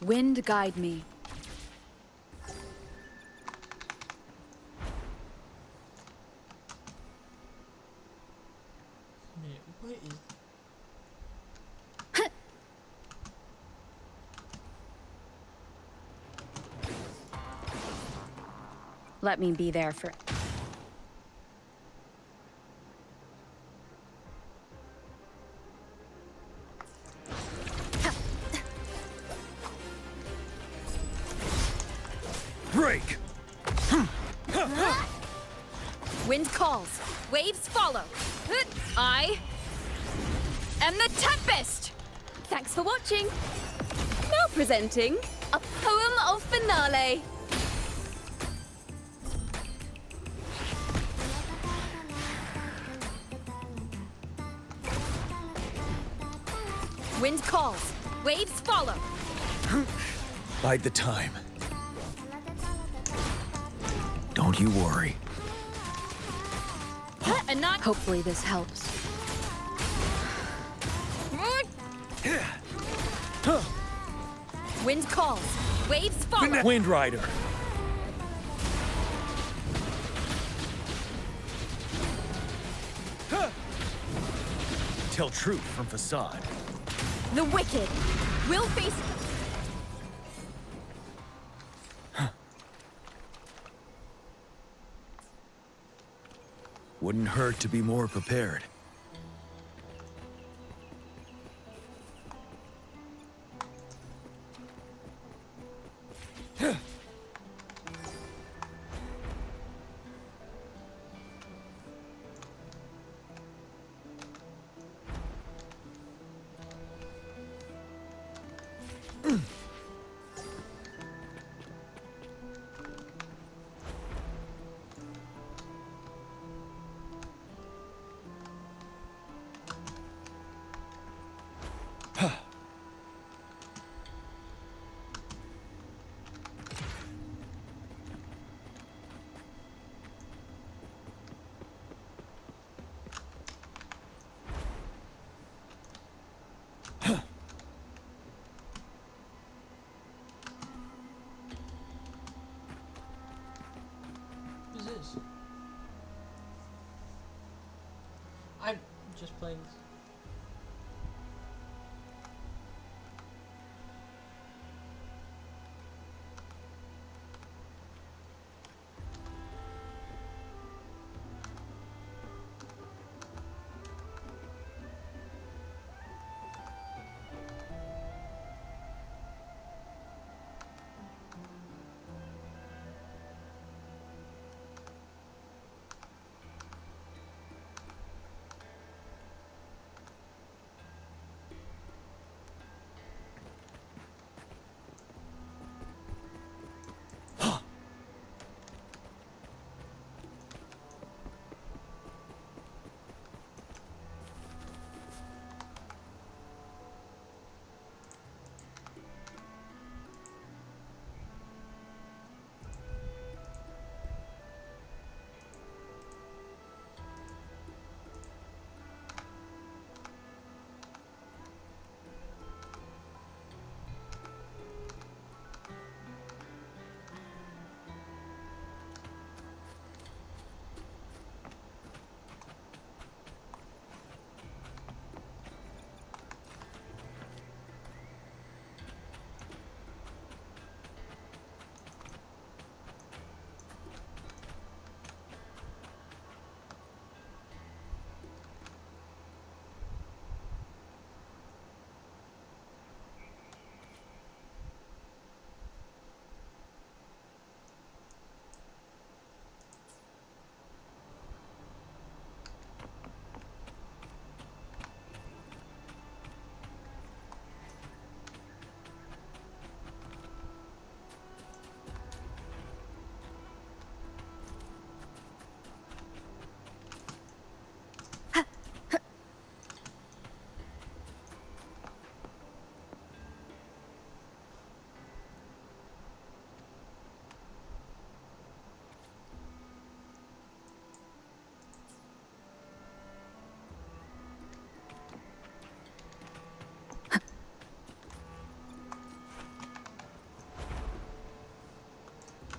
Wind guide me. Man, what is... Let me be there for... Break! Wind calls, waves follow. I am the Tempest! Thanks for watching. Now presenting a poem of finale. Wind calls, waves follow. Bide the time. Don't you worry. And not... Hopefully this helps. Wind calls, waves follow. Wind Rider. Tell truth from facade. The wicked will face... Wouldn't hurt to be more prepared. just playing.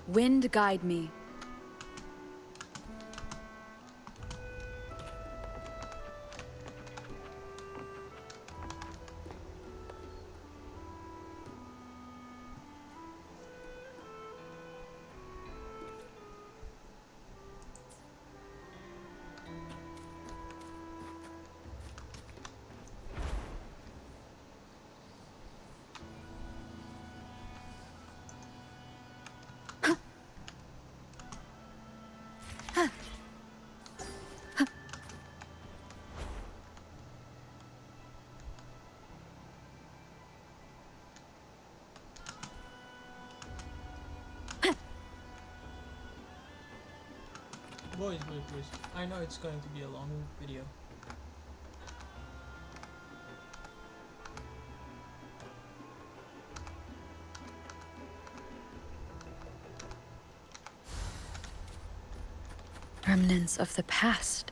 Wind guide me. Boys. I know it's going to be a long video. Remnants of the past.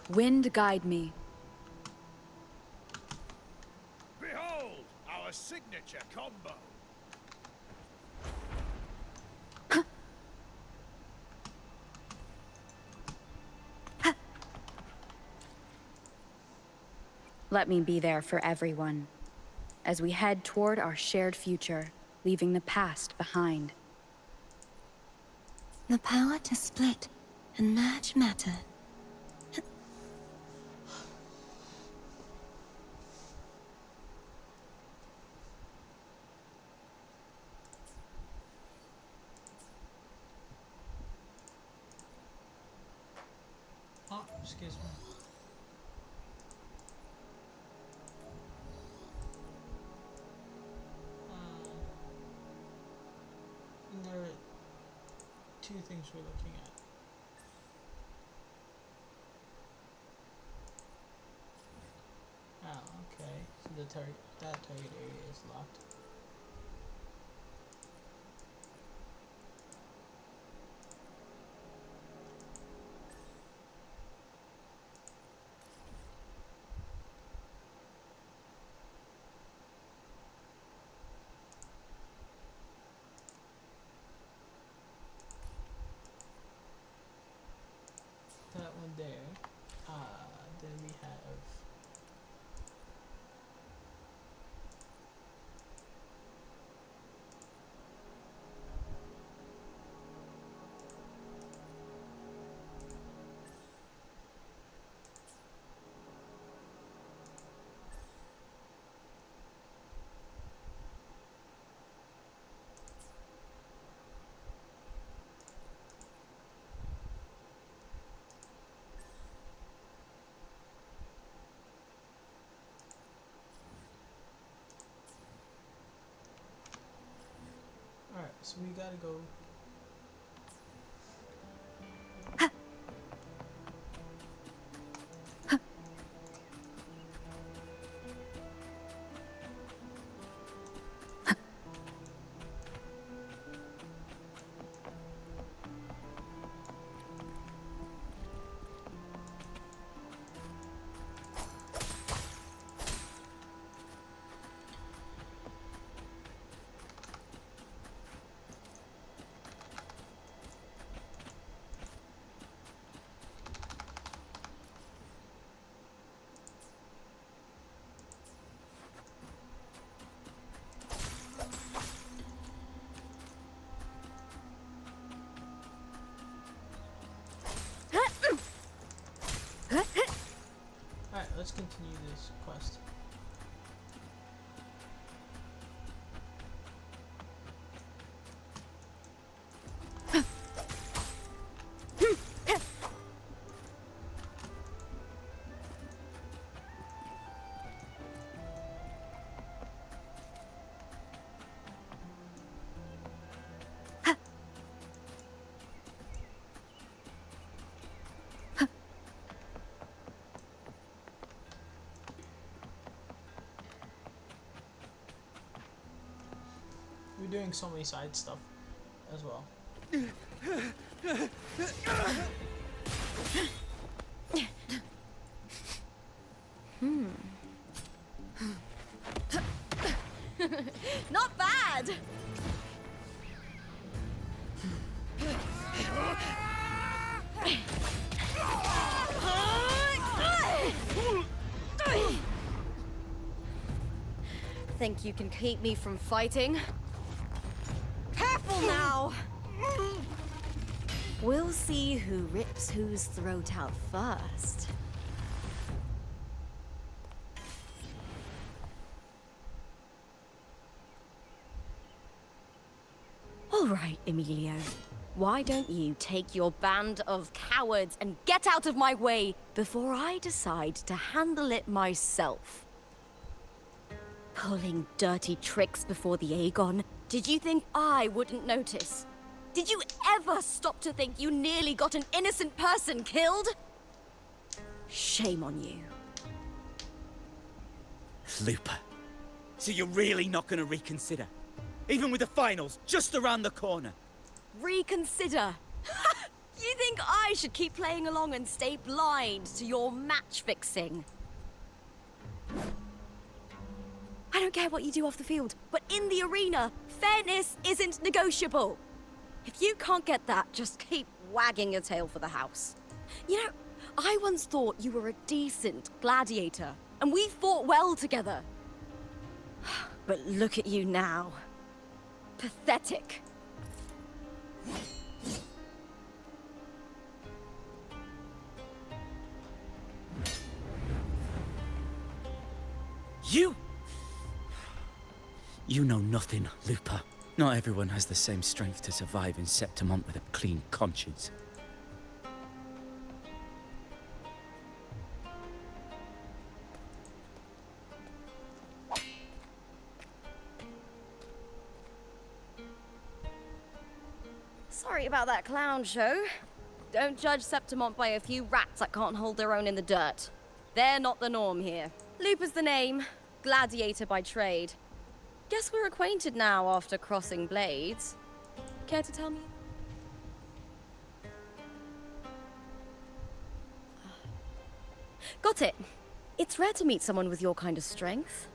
Wind guide me. Behold, our signature combo. Let me be there for everyone, as we head toward our shared future, leaving the past behind. The power to split and merge matter. Oh, excuse me. There are two things we're looking at. the target. That target area is locked. That one there. Then we have alright, so we gotta go. Alright, let's continue this quest. We're doing so many side stuff as well. Not bad! Think you can keep me from fighting? Careful now! We'll see who rips whose throat out first. All right, Emilio. Why don't you take your band of cowards and get out of my way before I decide to handle it myself? Pulling dirty tricks before the Aegon? Did you think I wouldn't notice? Did you ever stop to think you nearly got an innocent person killed? Shame on you. Looper. So you're really not gonna reconsider? Even with the finals just around the corner? Reconsider? You think I should keep playing along and stay blind to your match fixing? I don't care what you do off the field, but in the arena, fairness isn't negotiable. If you can't get that, just keep wagging your tail for the house. You know, I once thought you were a decent gladiator, and we fought well together. But look at you now. Pathetic. You know nothing, Looper. Not everyone has the same strength to survive in Septimont with a clean conscience. Sorry about that clown show. Don't judge Septimont by a few rats that can't hold their own in the dirt. They're not the norm here. Looper's the name. gladiator by trade. Guess we're acquainted now after crossing blades. Care to tell me? Got it. It's rare to meet someone with your kind of strength.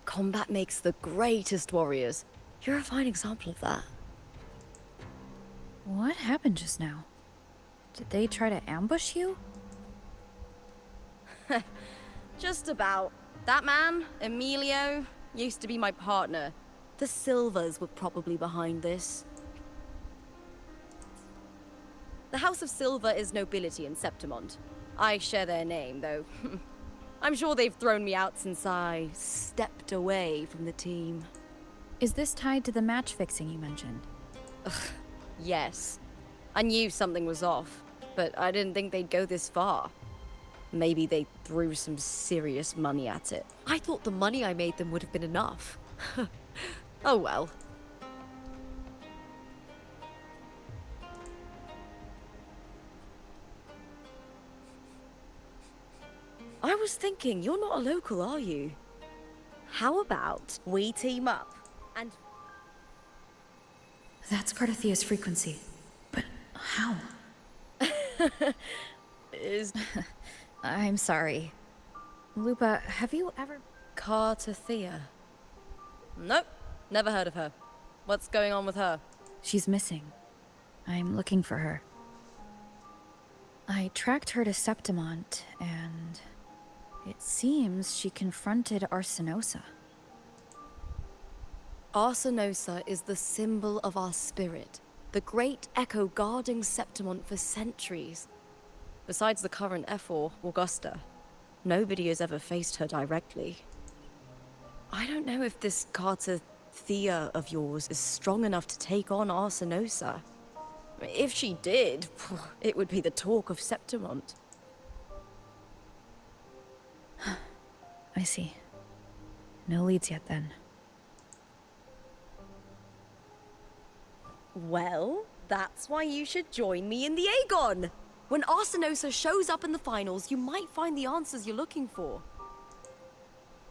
Combat makes the greatest warriors. You're a fine example of that. What happened just now? Did they try to ambush you? Just about. That man, Emilio, used to be my partner. The Silvers were probably behind this. The House of Silver is nobility in Septimont. I share their name, though. I'm sure they've thrown me out since I stepped away from the team. Is this tied to the match fixing you mentioned? Ugh, yes. I knew something was off, but I didn't think they'd go this far. Maybe they threw some serious money at it. I thought the money I made them would have been enough. Oh well. I was thinking, you're not a local, are you? How about we team up and... That's Cardathia's frequency. But how? I'm sorry. Lupa, have you ever... Cardathia? Nope, never heard of her. What's going on with her? She's missing. I'm looking for her. I tracked her to Septimont, and... it seems she confronted Arsinosa. Arsinosa is the symbol of our spirit, the great echo guarding Septimont for centuries. Besides the current Ephor, Augusta, nobody has ever faced her directly. I don't know if this Cardathia of yours is strong enough to take on Arsinosa. If she did, it would be the talk of Septimont. I see. No leads yet, then. Well, that's why you should join me in the Aegon! When Arsinosa shows up in the finals, you might find the answers you're looking for.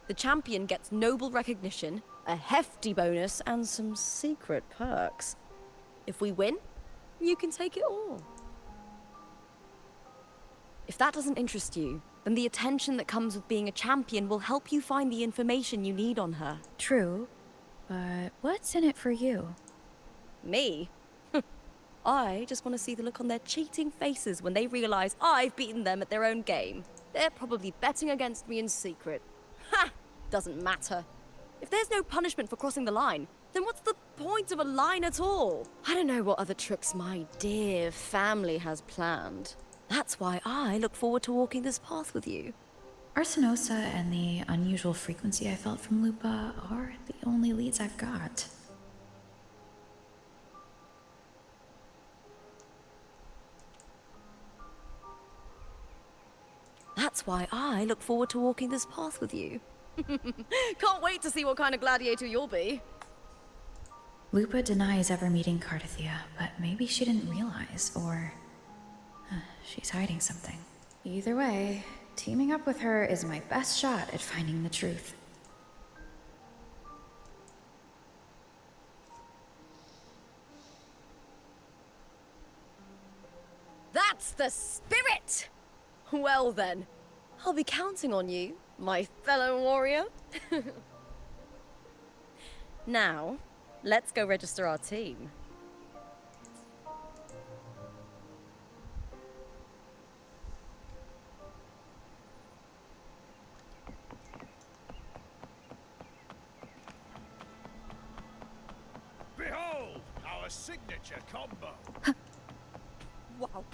The champion gets noble recognition, a hefty bonus, and some secret perks. If we win, you can take it all. If that doesn't interest you, then the attention that comes with being a champion will help you find the information you need on her. True, but what's in it for you? Me? I just want to see the look on their cheating faces when they realize I've beaten them at their own game. They're probably betting against me in secret. Ha! Doesn't matter. If there's no punishment for crossing the line, then what's the point of a line at all? I don't know what other tricks my dear family has planned. That's why I look forward to walking this path with you. Arsinosa and the unusual frequency I felt from Lupa are the only leads I've got. That's why I look forward to walking this path with you. Can't wait to see what kind of gladiator you'll be. Lupa denies ever meeting Cardathia, but maybe she didn't realize, or... she's hiding something. Either way, teaming up with her is my best shot at finding the truth. That's the spirit! Well then, I'll be counting on you, my fellow warrior. Now, let's go register our team. Behold, our signature combo. Wow,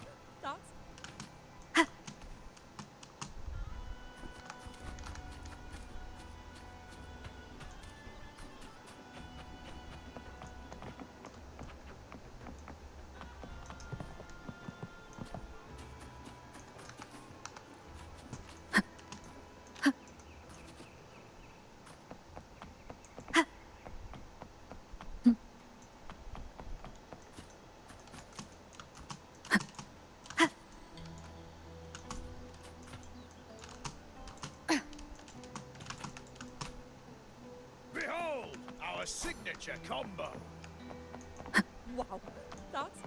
that's... signature combo. Wow, that's...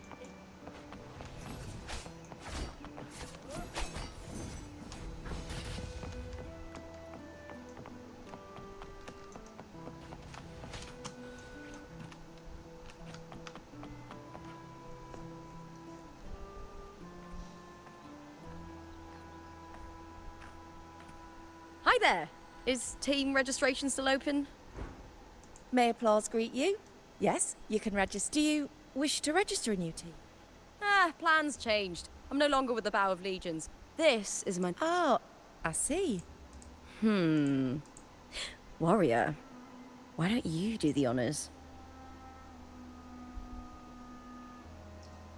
Hi there! Is team registration still open? May applause greet you? Yes, you can register. Do you wish to register a new team? Plans changed. I'm no longer with the Bow of Legions. This is my... Oh, I see. Warrior, why don't you do the honors?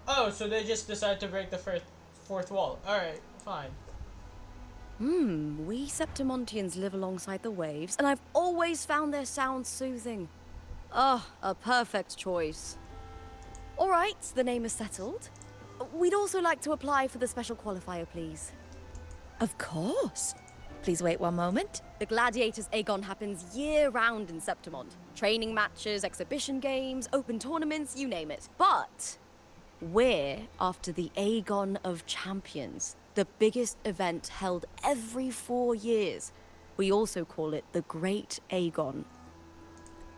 Oh, so they just decided to break the fourth wall. Alright, fine. We Septimontians live alongside the waves, and I've always found their sounds soothing. Oh, a perfect choice. All right, the name is settled. We'd also like to apply for the special qualifier, please. Of course. Please wait one moment. The Gladiators Aegon happens year-round in Septimont. Training matches, exhibition games, open tournaments, you name it. But we're after the Aegon of Champions, the biggest event held every 4 years. We also call it the Great Aegon.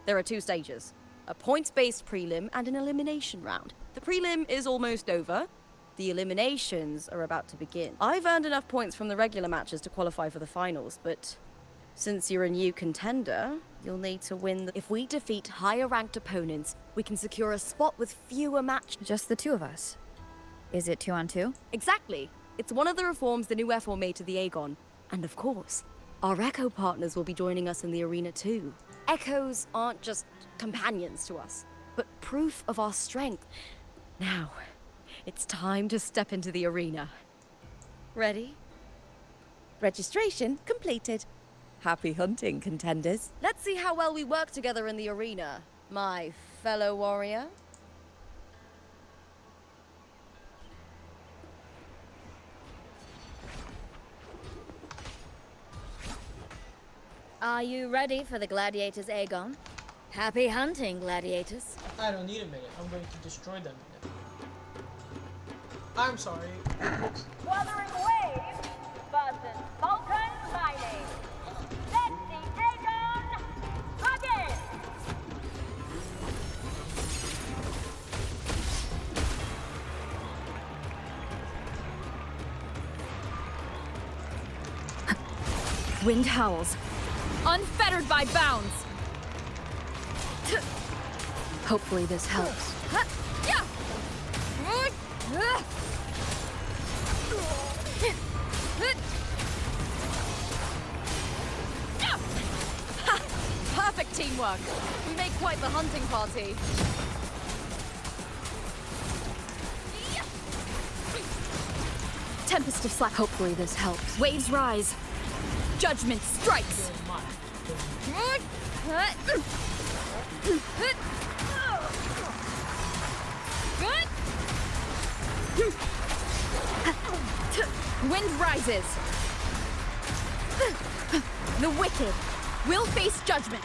There are 2 stages, a points-based prelim and an elimination round. The prelim is almost over. The eliminations are about to begin. I've earned enough points from the regular matches to qualify for the finals, but since you're a new contender, you'll need to win. If we defeat higher-ranked opponents, we can secure a spot with fewer matches. Just the 2 of us. Is it 2 on 2? Exactly. It's one of the reforms the new F4 made to the Aegon. And of course, our Echo partners will be joining us in the arena too. Echoes aren't just companions to us, but proof of our strength. Now, it's time to step into the arena. Ready? Registration completed. Happy hunting, contenders. Let's see how well we work together in the arena, my fellow warrior. Are you ready for the Gladiators Aegon? Happy hunting, Gladiators. I don't need a minute. I'm going to destroy them. I'm sorry. Wuthering Waves versus Vulcan Mining. Let the Aegon begin! Wind howls, unfettered by bounds. Hopefully this helps. Perfect teamwork. We make quite the hunting party. Tempest of slack. Hopefully this helps. Waves rise. Judgment strikes. Wind rises. The wicked will face judgment.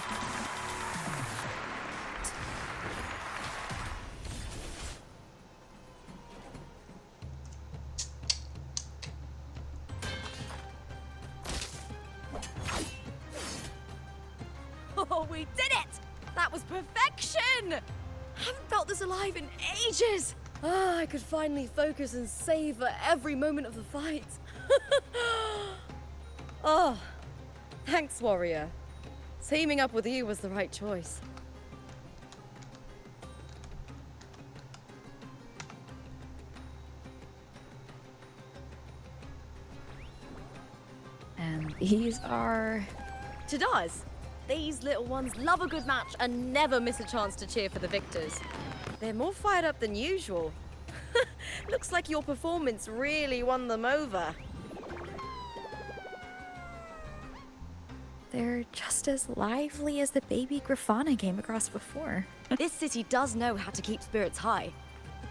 Oh, we did it! That was perfection! I haven't felt this alive in ages. I could finally focus and savor every moment of the fight. Oh, thanks, warrior. Teaming up with you was the right choice. And these are... Tadars. These little ones love a good match and never miss a chance to cheer for the victors. They're more fired up than usual. Looks like your performance really won them over. They're just as lively as the baby Grafana I came across before. This city does know how to keep spirits high.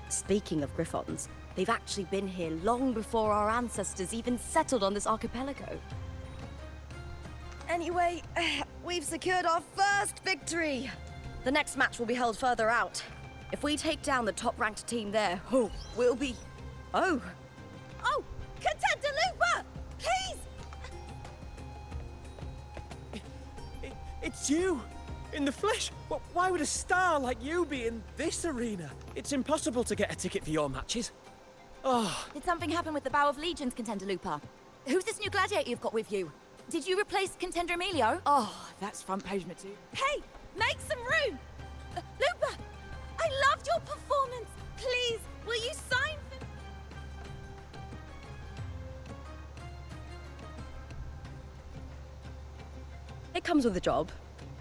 Speaking of Griffons, they've actually been here long before our ancestors even settled on this archipelago. Anyway, we've secured our first victory. The next match will be held further out. If we take down the top-ranked team there, we'll be... Oh! Oh! Contender Lupa! Please! It's you! In the flesh! Why would a star like you be in this arena? It's impossible to get a ticket for your matches. Oh. Did something happen with the Bow of Legions, Contender Lupa? Who's this new gladiator you've got with you? Did you replace Contender Emilio? Oh, that's front page material. Hey! Make some room! Lupa! I loved your performance! Please, will you sign for... It comes with a job.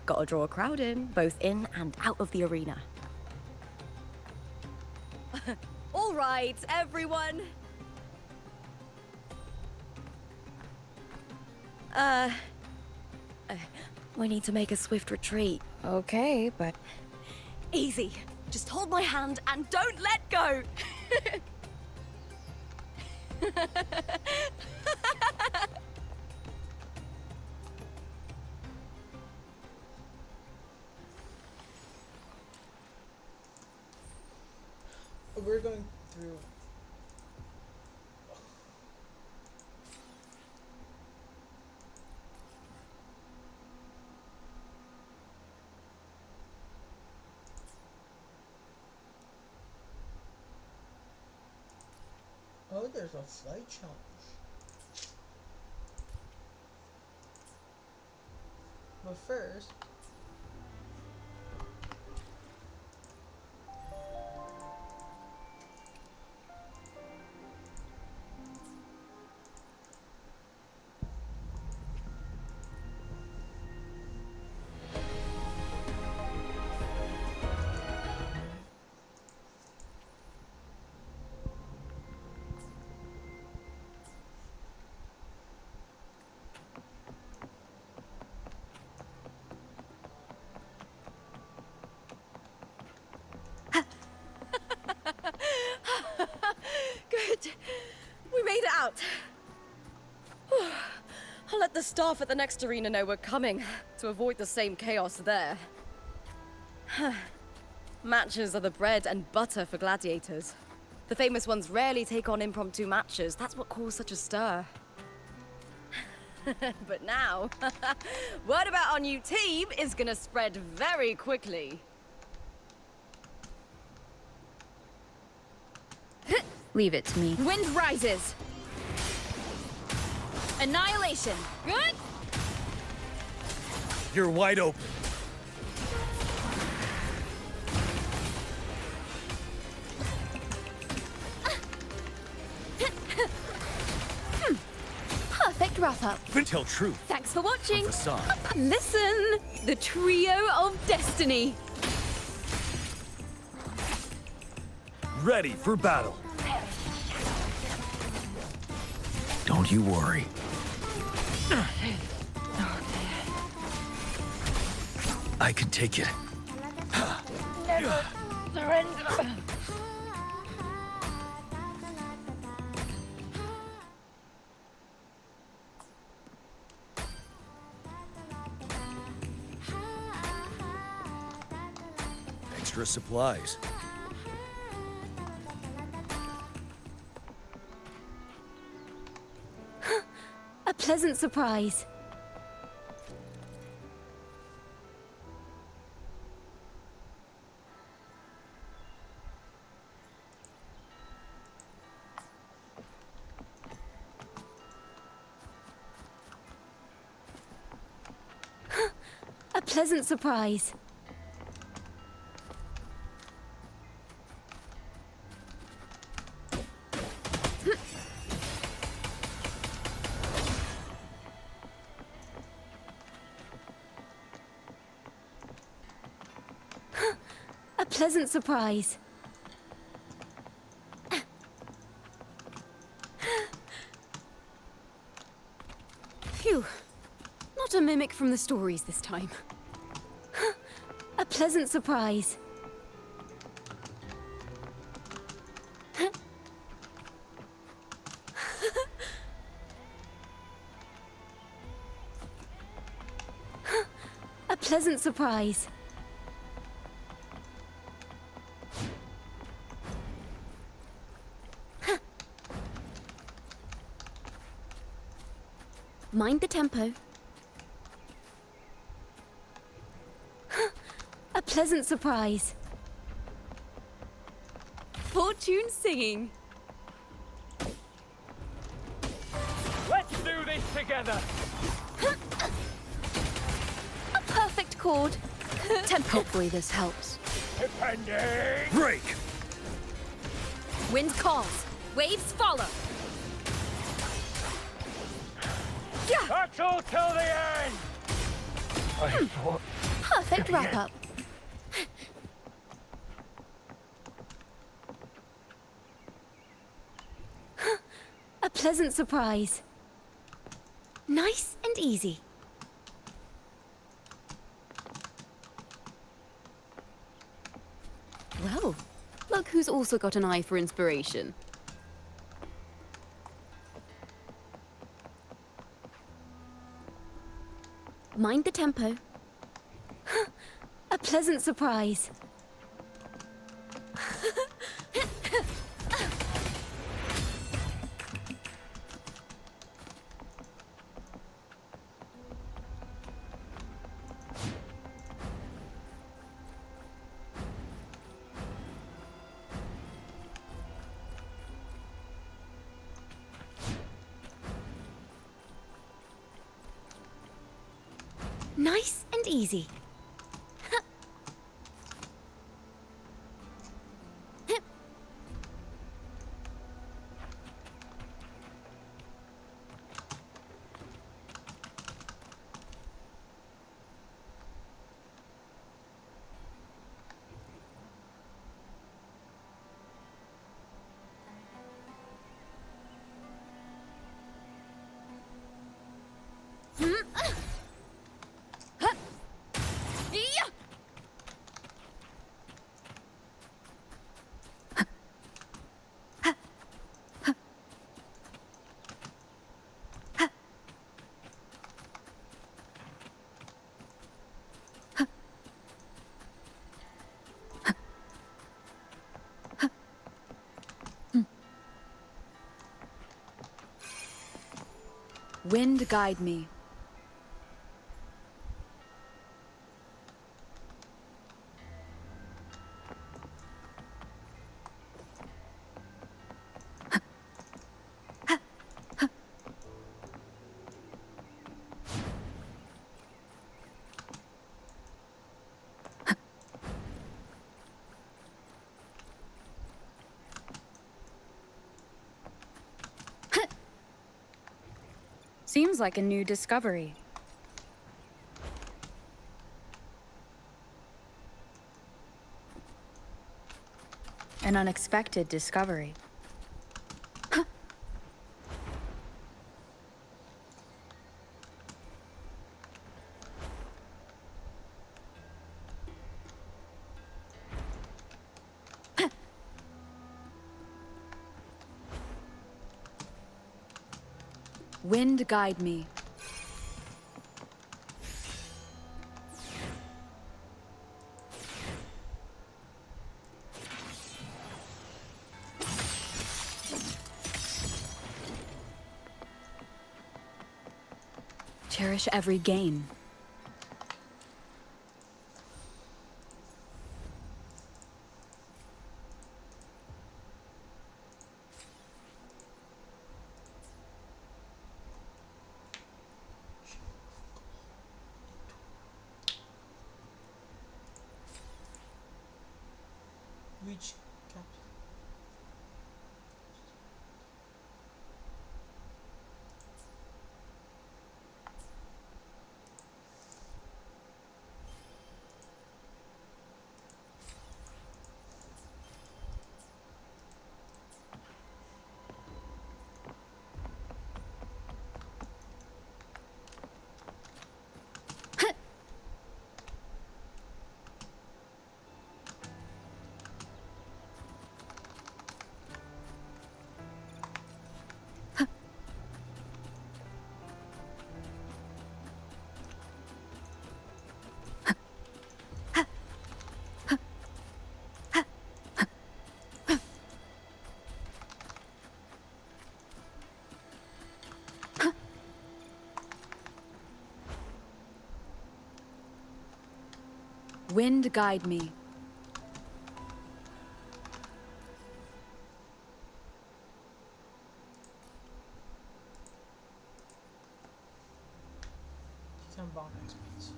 Gotta draw a crowd in, both in and out of the arena. All right, everyone. We need to make a swift retreat. Okay, but... Easy. Just hold my hand and don't let go! We're going through... Oh, there's a flight challenge. But first... Good. We made it out. Whew. I'll let the staff at the next arena know we're coming, to avoid the same chaos there. Matches are the bread and butter for gladiators. The famous ones rarely take on impromptu matches. That's what caused such a stir. But now, word about our new team is gonna spread very quickly. Leave it to me. Wind rises. Annihilation. Good. You're wide open. Perfect wrap-up. Tell truth. Thanks for watching. Facade. Listen, the trio of destiny. Ready for battle. Don't you worry. I can take it. Never surrender. Extra supplies. A pleasant surprise. A pleasant surprise. A pleasant surprise. Phew. Not a mimic from the stories this time. A pleasant surprise. A pleasant surprise. Mind the tempo. A pleasant surprise. Fortune singing. Let's do this together. A perfect chord. Hopefully this helps. Depending. Break! Wind calls. Waves follow. Battle till the end. I thought. Perfect wrap up. A pleasant surprise. Nice and easy. Well, look who's also got an eye for inspiration. Mind the tempo. A pleasant surprise. Nice and easy. Wind guide me. Seems like a new discovery. An unexpected discovery. Wind guide me. Cherish every gain. Reach cap. Wind guide me. Some bomb experts.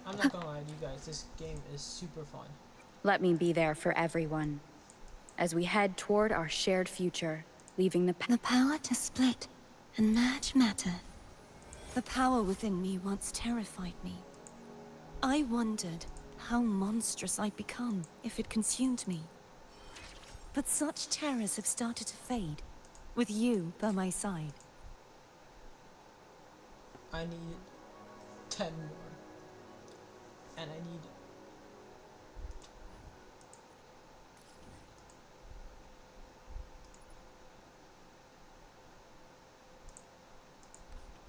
I'm not gonna lie to you guys, this game is super fun. Let me be there for everyone. As we head toward our shared future, leaving the power to split and merge matter. The power within me once terrified me. I wondered how monstrous I'd become if it consumed me. But such terrors have started to fade, with you by my side. I need 10 more. And I need...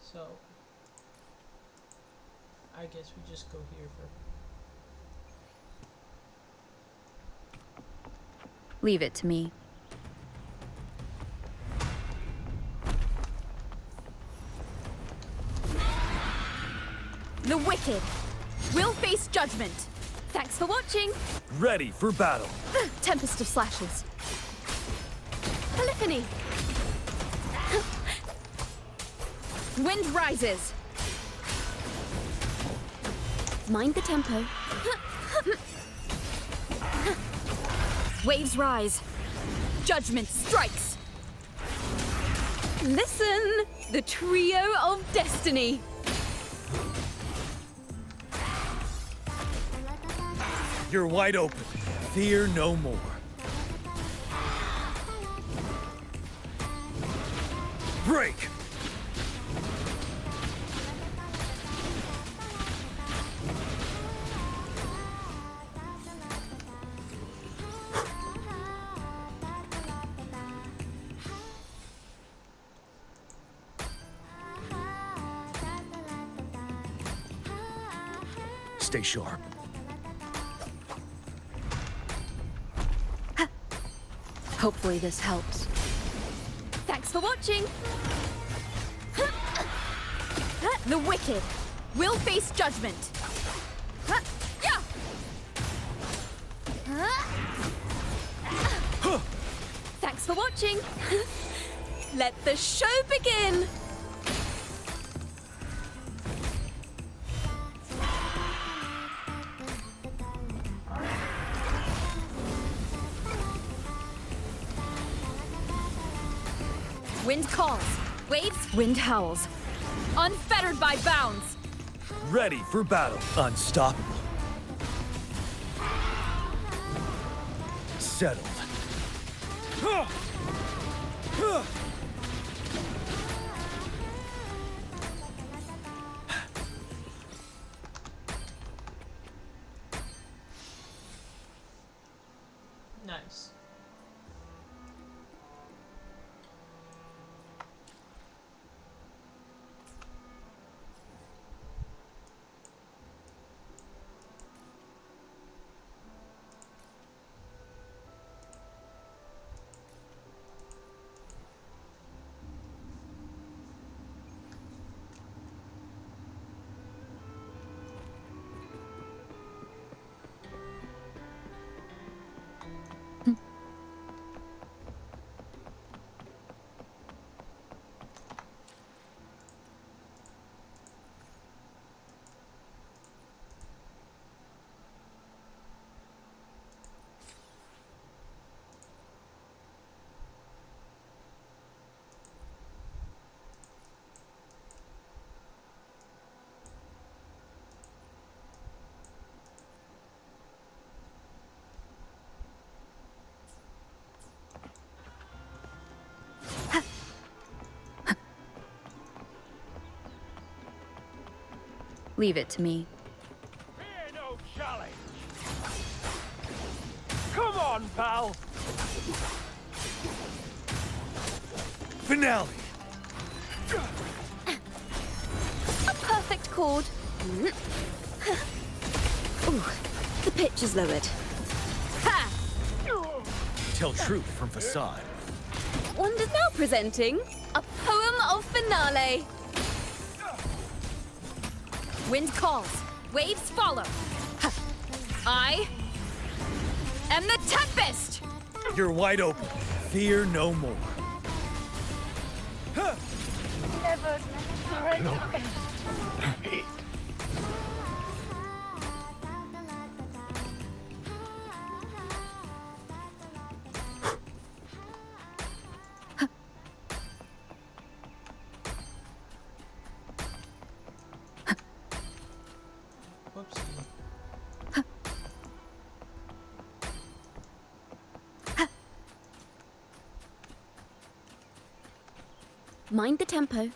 So... I guess we just go here for... Leave it to me. The wicked will face judgment. Thanks for watching. Ready for battle. Tempest of slashes. Polyphony. Wind rises. Mind the tempo. Waves rise. Judgment strikes. Listen, the trio of destiny. You're wide open. Fear no more. Break! Stay sharp. Hopefully this helps. Thanks for watching. The wicked will face judgment. Thanks for watching. Let the show begin. Wind calls, waves, wind howls. Unfettered by bounds. Ready for battle. Unstoppable. Settled. Nice. Leave it to me. Fear no challenge. Come on, pal. Finale. A perfect chord. Ooh, the pitch is lowered. Ha! tell truth from facade. Wonders now presenting a poem of finale. Wind calls, waves follow. I am the Tempest! You're wide open. Fear no more. Never surrender. Mind the tempo.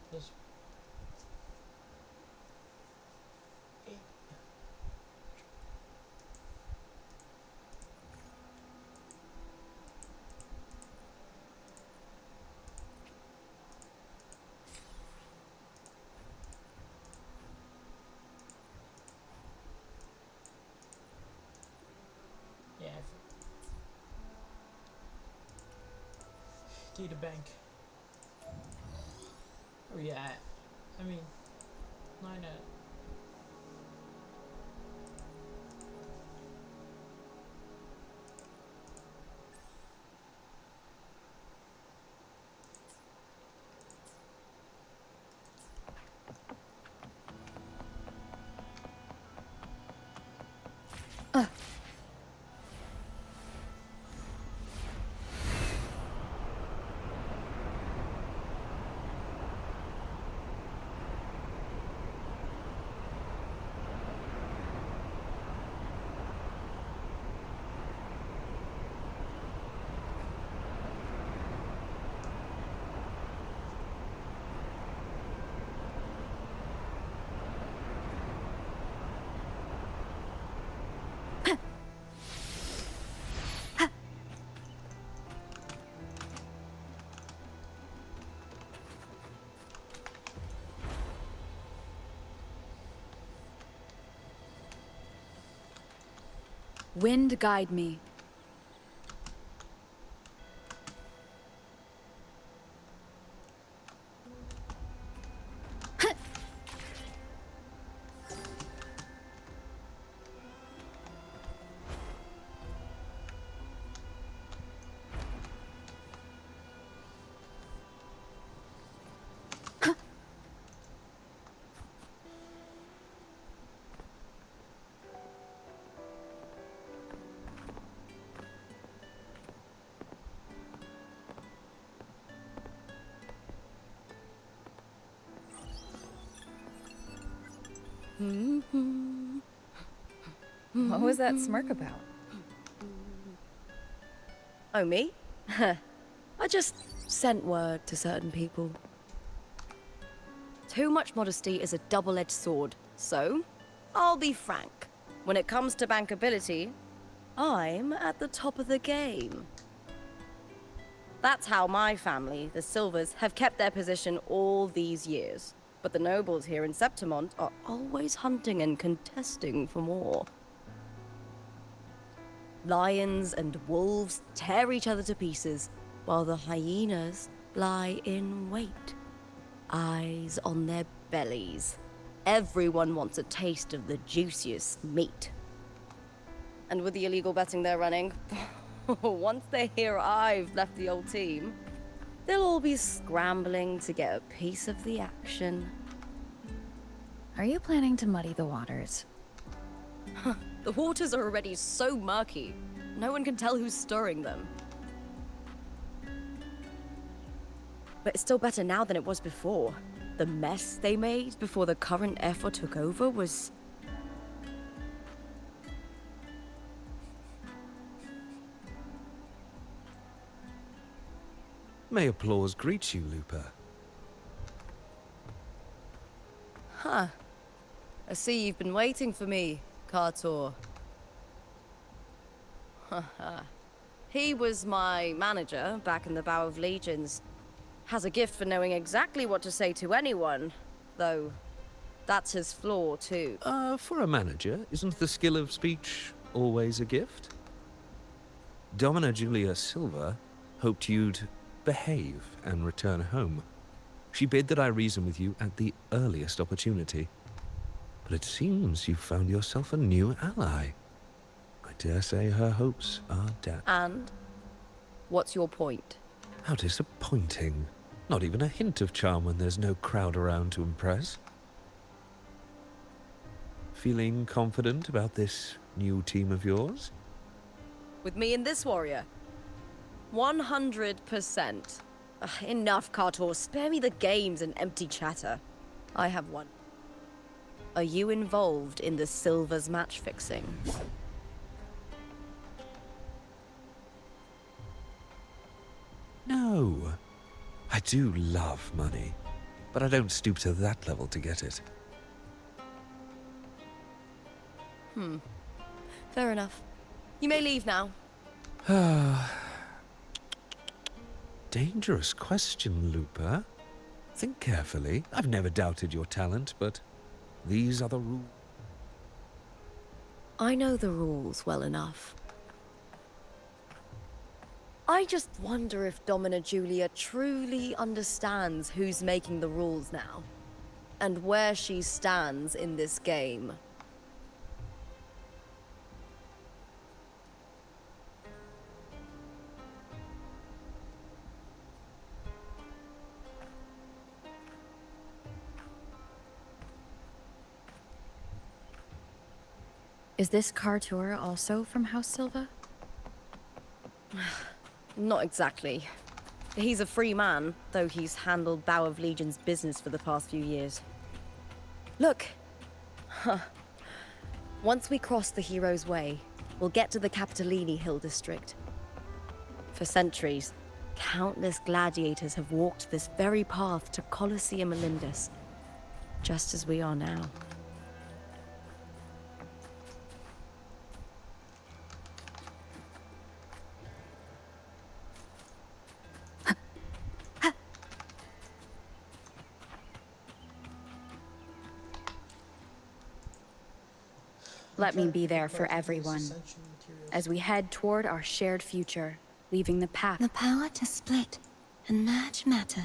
This. Yeah. Key to bank. Oh yeah. I mean, 9 out. Wind guide me. What was that smirk about? Oh, me? I just sent word to certain people. Too much modesty is a double-edged sword, so I'll be frank. When it comes to bankability, I'm at the top of the game. That's how my family, the Silvers, have kept their position all these years. But the nobles here in Septimont are always hunting and contesting for more. Lions and wolves tear each other to pieces, while the hyenas lie in wait. Eyes on their bellies. Everyone wants a taste of the juiciest meat. And with the illegal betting they're running, once they hear I've left the old team, they'll all be scrambling to get a piece of the action. Are you planning to muddy the waters? The waters are already so murky, no one can tell who's stirring them. But it's still better now than it was before. The mess they made before the current effort took over was... May applause greet you, Lupa. I see you've been waiting for me, Kartor. He was my manager back in the Bow of Legions. Has a gift for knowing exactly what to say to anyone, though that's his flaw too. For a manager, isn't the skill of speech always a gift? Domina Julia Silva hoped you'd behave and return home. She bid that I reason with you at the earliest opportunity. But it seems you've found yourself a new ally. I dare say her hopes are dashed. And? What's your point? How disappointing. Not even a hint of charm when there's no crowd around to impress. Feeling confident about this new team of yours? With me and this warrior? 100%. Enough, Kartor. Spare me the games and empty chatter. I have one. Are you involved in the Silver's match fixing? No. I do love money, but I don't stoop to that level to get it. Fair enough. You may leave now. Dangerous question, Lupa. Think carefully. I've never doubted your talent, but these are the rules. I know the rules well enough. I just wonder if Domina Julia truly understands who's making the rules now, and where she stands in this game. Is this Kartor also from House Silva? Not exactly. He's a free man, though he's handled Bow of Legion's business for the past few years. Look! Once we cross the Hero's Way, we'll get to the Capitolini Hill district. For centuries, countless gladiators have walked this very path to Colosseum Olindus, just as we are now. Let me be there for everyone as we head toward our shared future, leaving the path. The power to split and merge matter.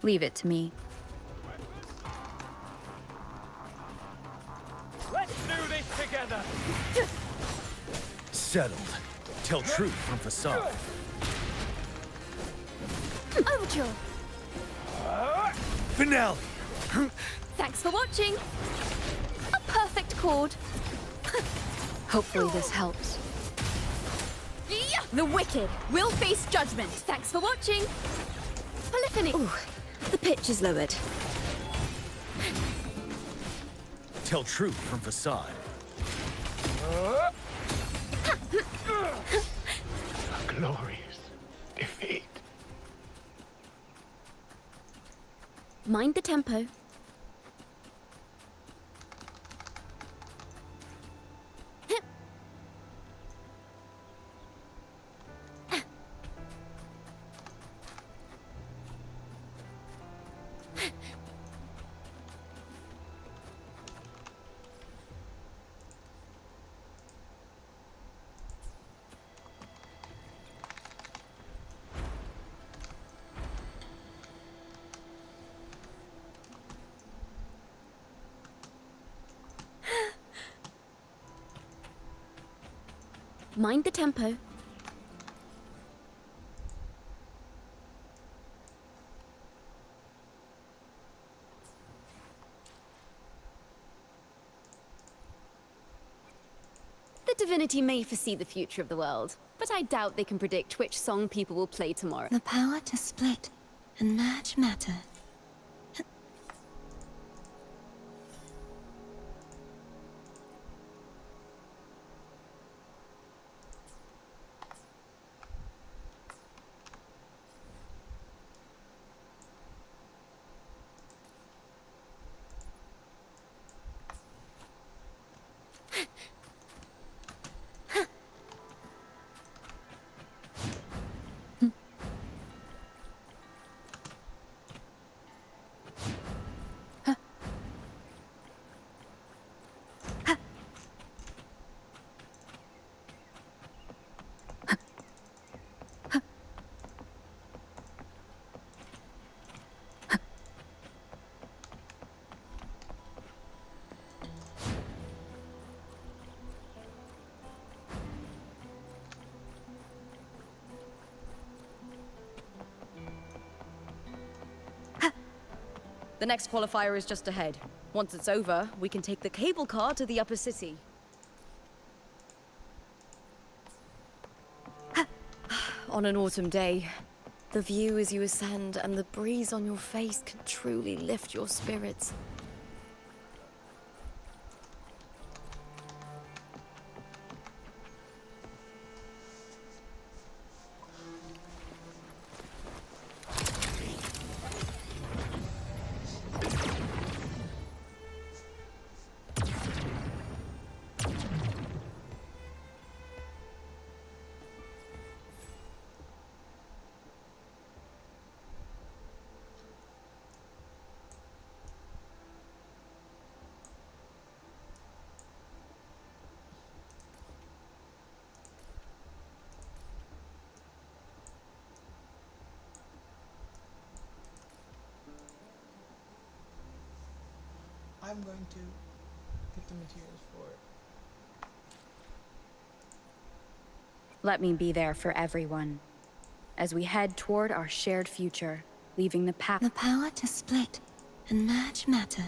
Leave it to me. Let's do this together! Settled. Tell truth from facade. Overture! Finale! Thanks for watching! A perfect chord. Hopefully this helps. The wicked will face judgment. Thanks for watching! Polyphony! Ooh, the pitch is lowered. Tell truth from facade. A glorious defeat. Mind the tempo. Mind the tempo. The divinity may foresee the future of the world, but I doubt they can predict which song people will play tomorrow. The power to split and merge matter. The next qualifier is just ahead. Once it's over, we can take the cable car to the upper city. On an autumn day, the view as you ascend and the breeze on your face can truly lift your spirits. I'm going to get the materials for it. Let me be there for everyone. As we head toward our shared future, leaving the path. The power to split and merge matter.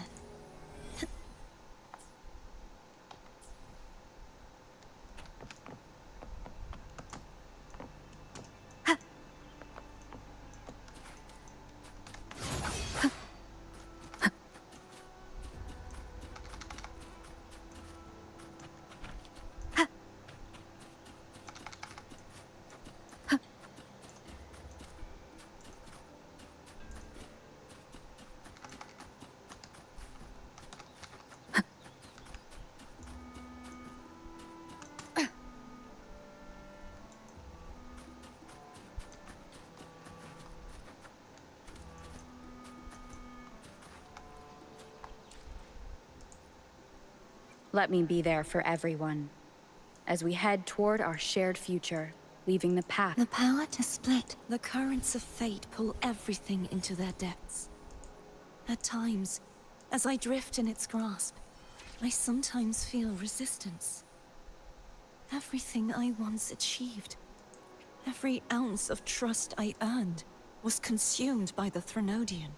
Let me be there for everyone. As we head toward our shared future, leaving the path. The power to split. The currents of fate pull everything into their depths. At times, as I drift in its grasp, I sometimes feel resistance. Everything I once achieved, every ounce of trust I earned, was consumed by the Threnodian.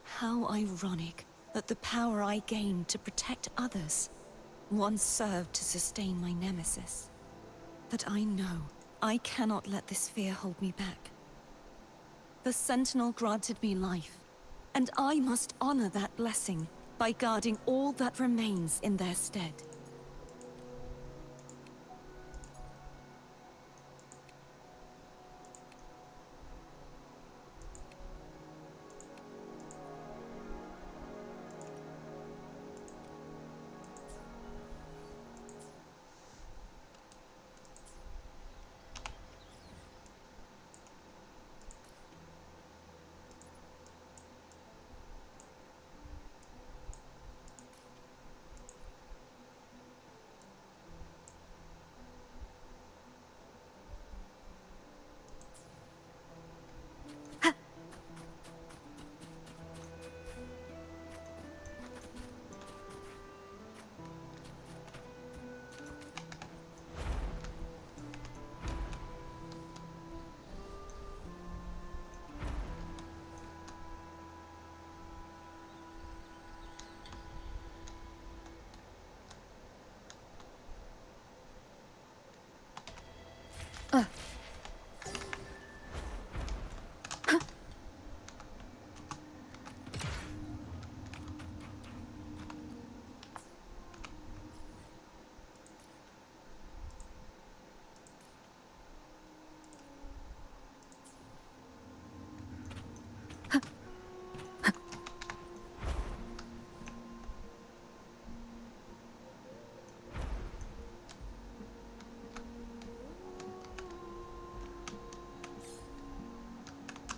How ironic that the power I gained to protect others once served to sustain my nemesis. But I know I cannot let this fear hold me back. The Sentinel granted me life, and I must honor that blessing by guarding all that remains in their stead.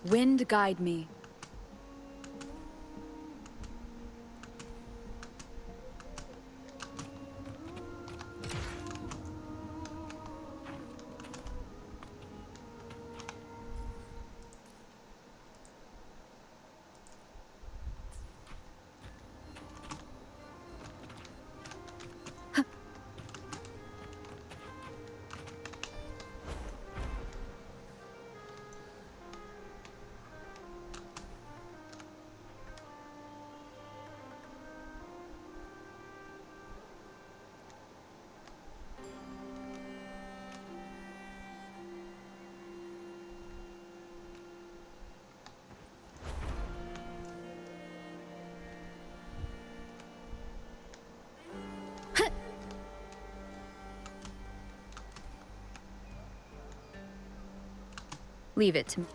Wind guide me. Leave it to me.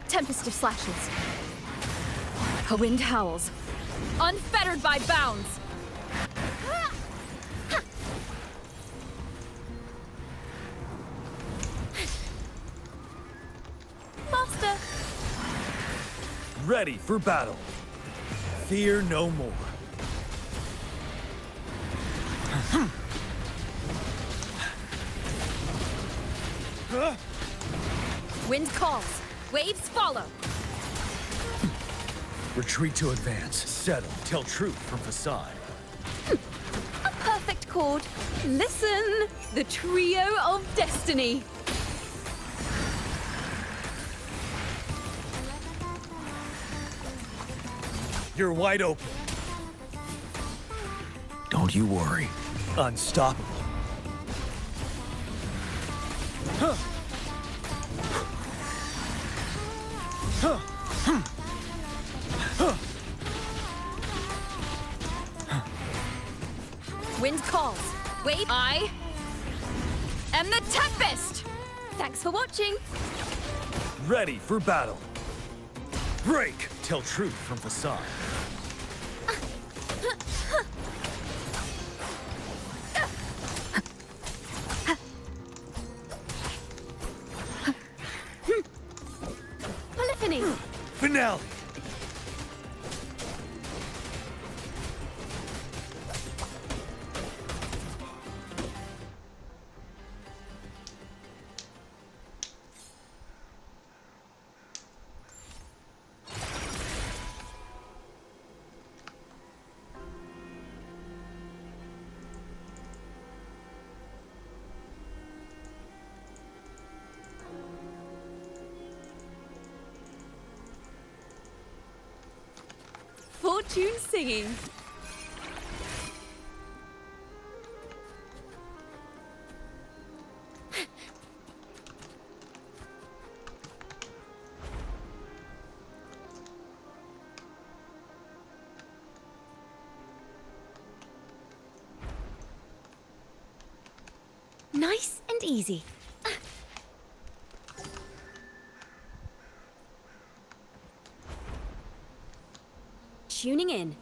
Tempest of slashes. A wind howls, unfettered by bounds. Master! Ready for battle. Fear no more. Wind calls, waves follow. Retreat to advance. Settle. Tell truth from facade. A perfect chord. Listen, the trio of destiny. You're wide open. Don't you worry. Unstoppable. Huh. Huh. Wind calls, wave. I am the Tempest. Thanks for watching. Ready for battle. Break. Tell truth from facade. Polyphony. Finale. Fortune singing. Nice and easy. Tuning in.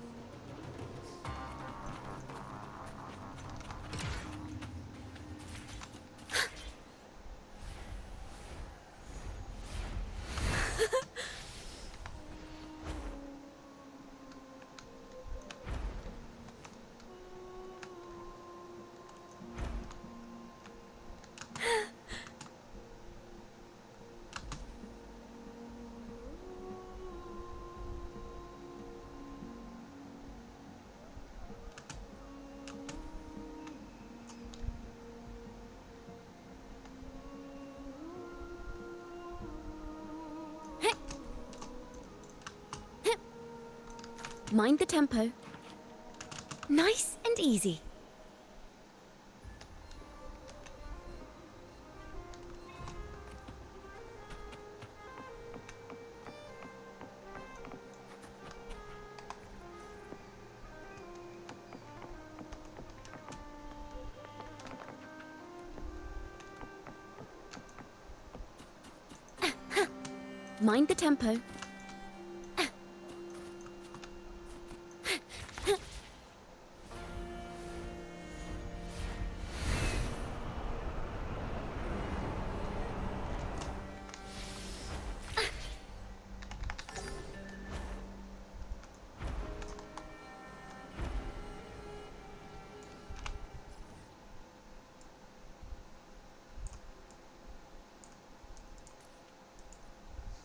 Mind the tempo. Nice and easy. Mind the tempo.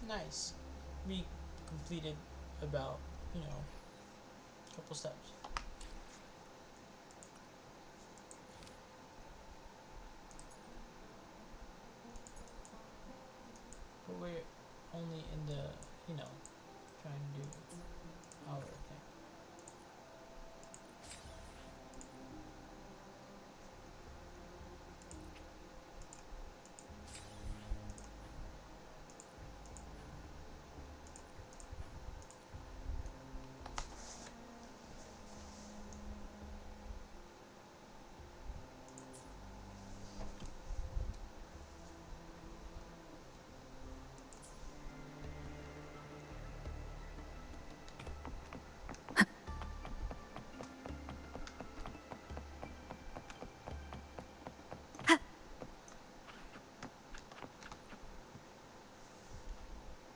Nice. We completed about, a couple steps. But we're only in the, trying to do our thing.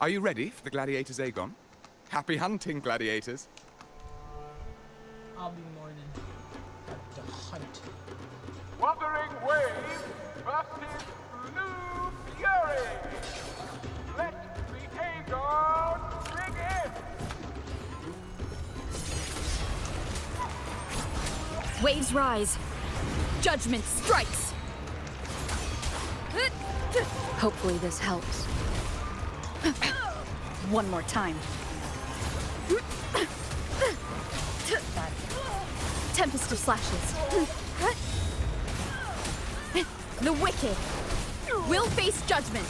Are you ready for the gladiators, Aegon? Happy hunting, gladiators. I'll be more than happy to hunt. Wuthering Waves versus Blue Fury. Let the Aegon begin. Waves rise. Judgment strikes. Hopefully this helps. One more time. Tempest of slashes. The wicked will face judgment.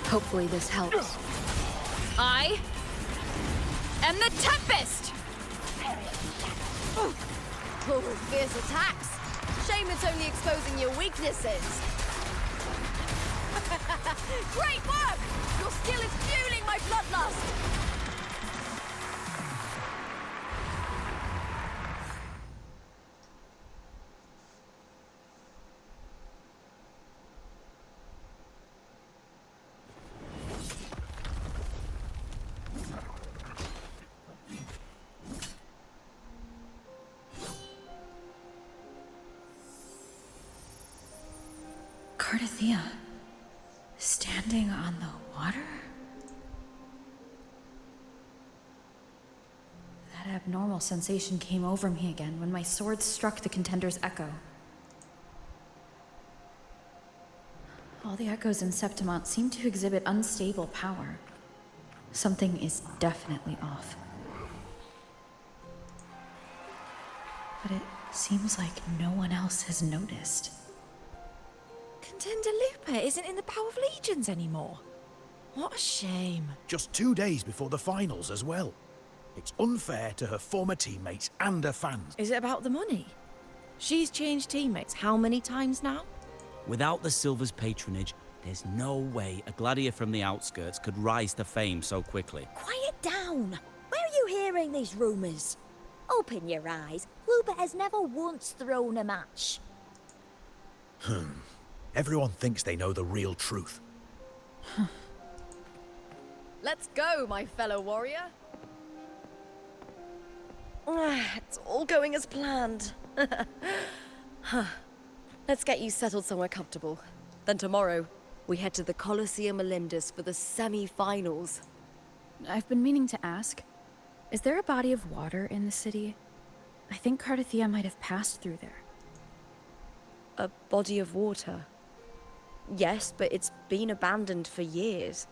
Hopefully this helps. I am the Tempest! Oh, fierce attacks. Shame it's only exposing your weaknesses. Great work! Your skill is fueling my bloodlust! Cardathea, standing on the water? That abnormal sensation came over me again when my sword struck the contender's echo. All the echoes in Septimont seem to exhibit unstable power. Something is definitely off. But it seems like no one else has noticed. Contender Lupa isn't in the Power of Legions anymore. What a shame. Just 2 days before the finals as well. It's unfair to her former teammates and her fans. Is it about the money? She's changed teammates how many times now? Without the Silver's patronage, there's no way a gladiator from the outskirts could rise to fame so quickly. Quiet down! Where are you hearing these rumours? Open your eyes. Lupa has never once thrown a match. Everyone thinks they know the real truth. Let's go, my fellow warrior. It's all going as planned. Let's get you settled somewhere comfortable. Then tomorrow, we head to the Colosseum Olympus for the semi-finals. I've been meaning to ask, is there a body of water in the city? I think Cardathea might have passed through there. A body of water? Yes, but it's been abandoned for years.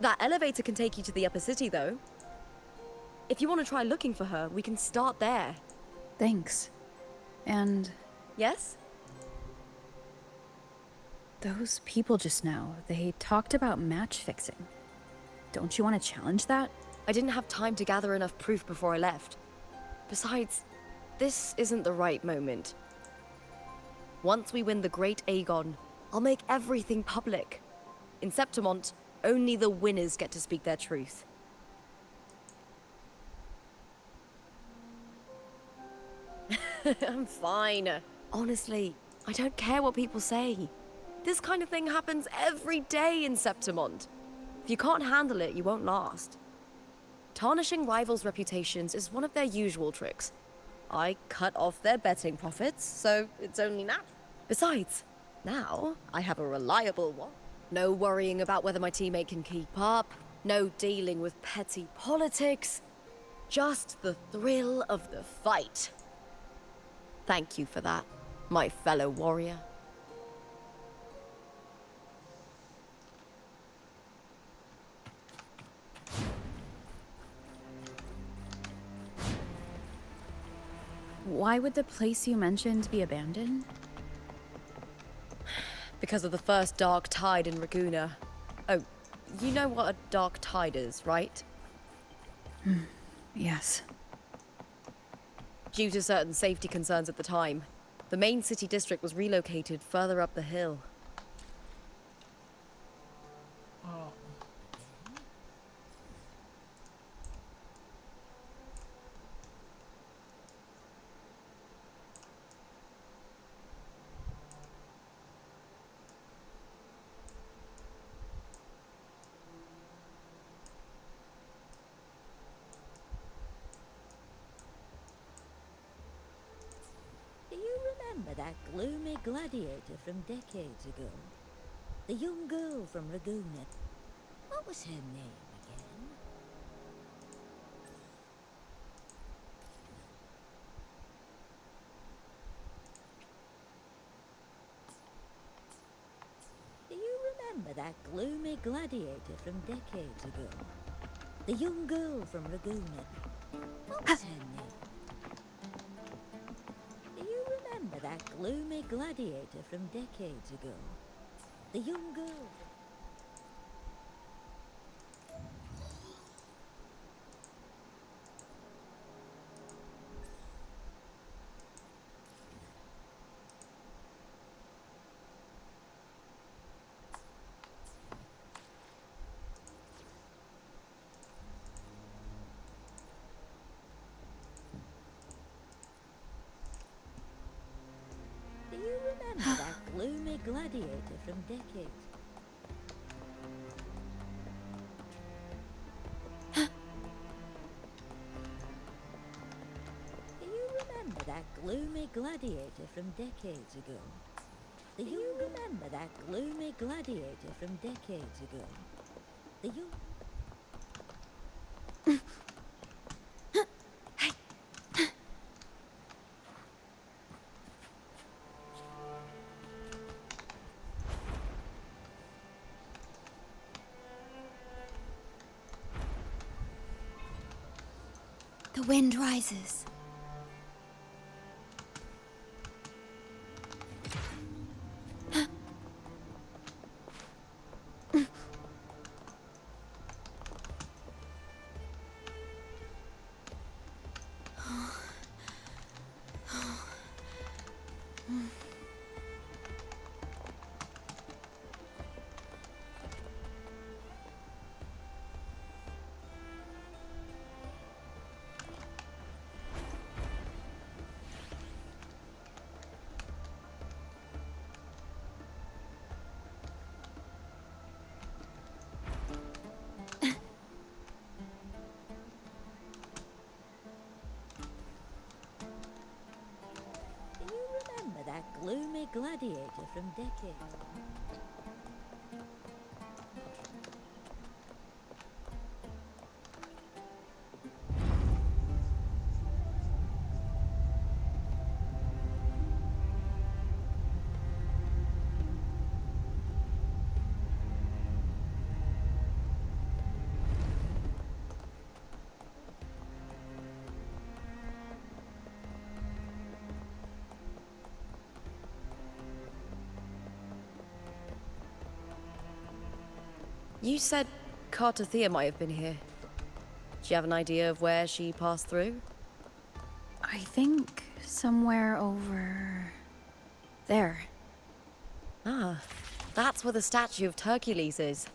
That elevator can take you to the upper city, though. If you want to try looking for her, we can start there. Thanks. And... Yes? Those people just now, they talked about match fixing. Don't you want to challenge that? I didn't have time to gather enough proof before I left. Besides, this isn't the right moment. Once we win the Great Aegon, I'll make everything public. In Septimont, only the winners get to speak their truth. I'm fine. Honestly, I don't care what people say. This kind of thing happens every day in Septimont. If you can't handle it, you won't last. Tarnishing rivals' reputations is one of their usual tricks. I cut off their betting profits, so it's only natural. Besides, now I have a reliable one. No worrying about whether my teammate can keep up, no dealing with petty politics, just the thrill of the fight. Thank you for that, my fellow warrior. Why would the place you mentioned be abandoned? Because of the first dark tide in Raguna. Oh, you know what a dark tide is, right? Yes. Due to certain safety concerns at the time, the main city district was relocated further up the hill. Oh. Do you remember that gloomy gladiator from decades ago? The young girl from Raguna. What was her name again? Do you remember that gloomy gladiator from decades ago? The young girl from Raguna. What was her name? Do you remember that gloomy gladiator from decades ago? The young girl. Do you remember that gloomy gladiator from decades? Do you remember that gloomy gladiator from decades ago? Do you remember that gloomy gladiator from decades ago? Do you... The wind rises. Do you remember that gloomy gladiator from decades? You said Cartothea might have been here. Do you have an idea of where she passed through? I think somewhere over There. Ah, that's where the statue of Hercules is.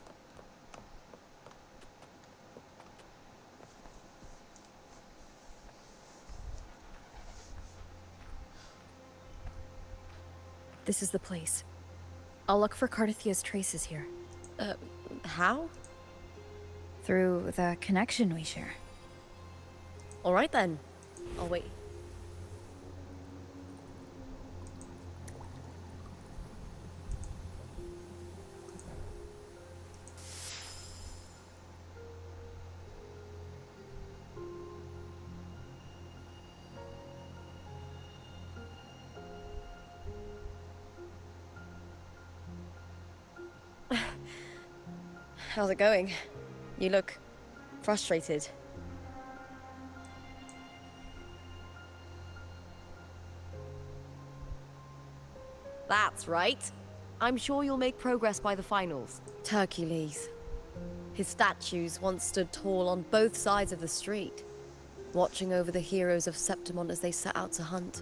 This is the place. I'll look for Cardathia's traces here. How? Through the connection we share. All right then. I'll wait. How's it going? You look frustrated. That's right. I'm sure you'll make progress by the finals. Hercules. His statues once stood tall on both sides of the street, watching over the heroes of Septimon as they set out to hunt.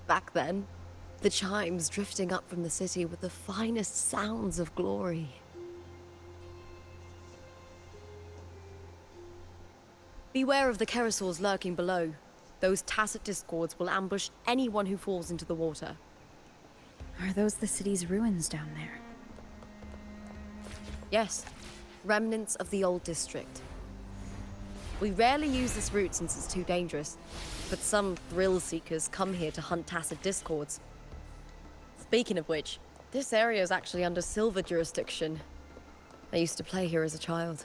Back then, the chimes drifting up from the city with the finest sounds of glory. Beware of the Kerosaurs lurking below. Those tacit discords will ambush anyone who falls into the water. Are those the city's ruins down there? Yes, remnants of the old district. We rarely use this route since it's too dangerous, but some thrill-seekers come here to hunt tacit discords. Speaking of which, this area is actually under Silver jurisdiction. I used to play here as a child.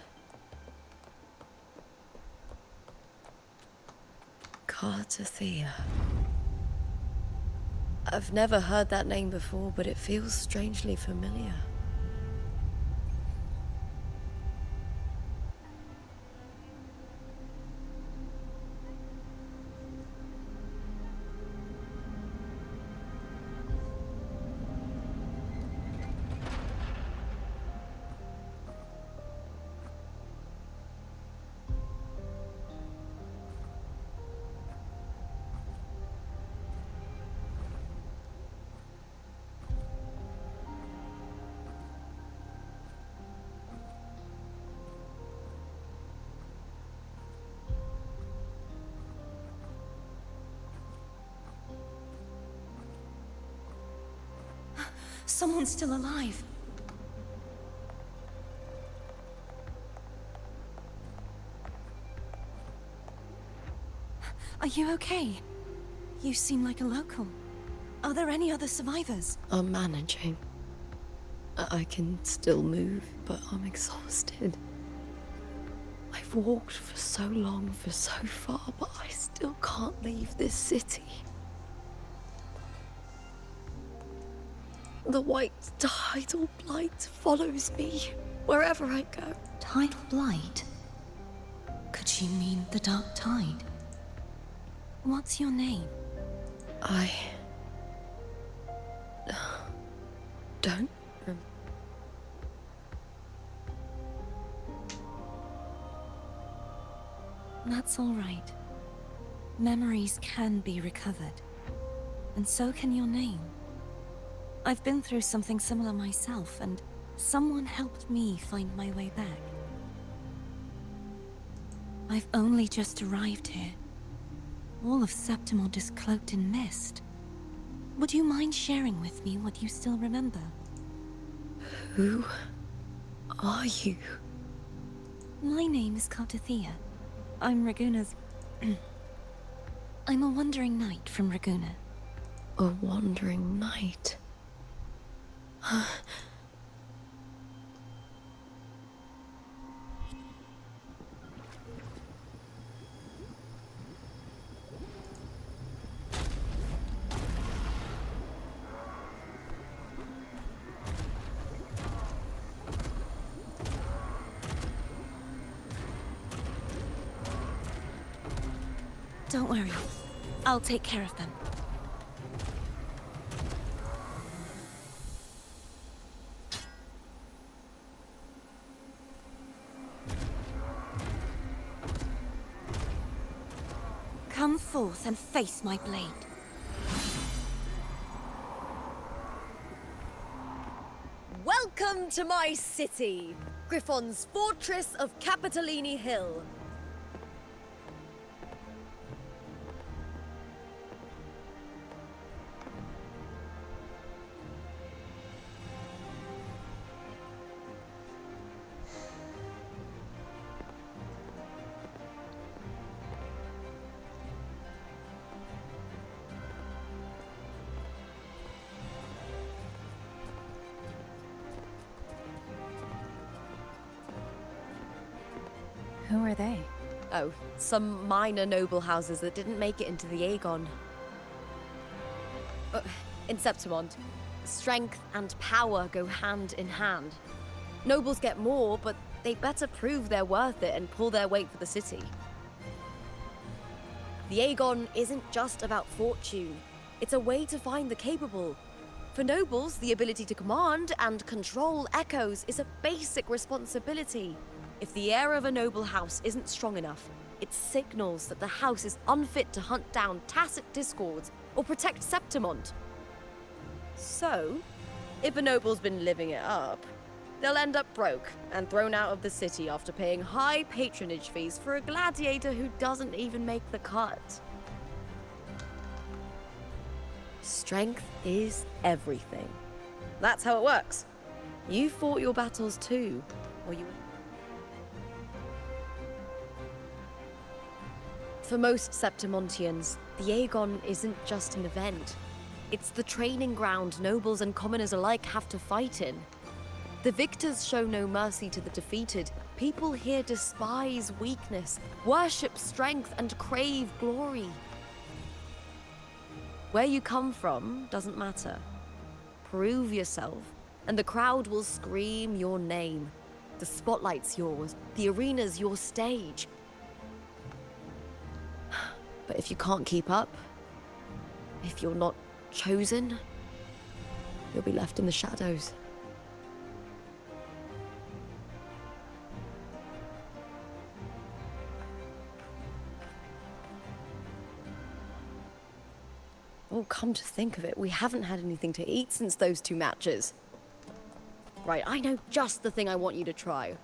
Cardathia. I've never heard that name before, but it feels strangely familiar. Someone's still alive. Are you okay? You seem like a local. Are there any other survivors? I'm managing. I can still move, but I'm exhausted. I've walked for so long, for so far, but I still can't leave this city. The white tidal blight follows me wherever I go. Tidal blight? Could she mean the dark tide? What's your name? I don't That's all right. Memories can be recovered. And so can your name. I've been through something similar myself, and someone helped me find my way back. I've only just arrived here. All of Septimon is cloaked in mist. Would you mind sharing with me what you still remember? Who are you? My name is Cardathia. I'm Raguna's... I'm a wandering knight from Raguna. A wandering knight? Don't worry. I'll take care of them. Come forth and face my blade. Welcome to my city, Griffon's fortress of Capitolini Hill. Who are they? Oh, some minor noble houses that didn't make it into the Aegon. In Septimont, strength and power go hand in hand. Nobles get more, but they better prove they're worth it and pull their weight for the city. The Aegon isn't just about fortune. It's a way to find the capable. For nobles, the ability to command and control echoes is a basic responsibility. If the heir of a noble house isn't strong enough, it signals that the house is unfit to hunt down tacit discords or protect Septimont. So, if a noble's been living it up, they'll end up broke and thrown out of the city after paying high patronage fees for a gladiator who doesn't even make the cut. Strength is everything. That's how it works. You fought your battles too, or you... For most Septimontians, the Aegon isn't just an event. It's the training ground nobles and commoners alike have to fight in. The victors show no mercy to the defeated. People here despise weakness, worship strength, and crave glory. Where you come from doesn't matter. Prove yourself, and the crowd will scream your name. The spotlight's yours, the arena's your stage. But if you can't keep up, if you're not chosen, you'll be left in the shadows. Oh, come to think of it, we haven't had anything to eat since those 2 matches. Right, I know just the thing I want you to try.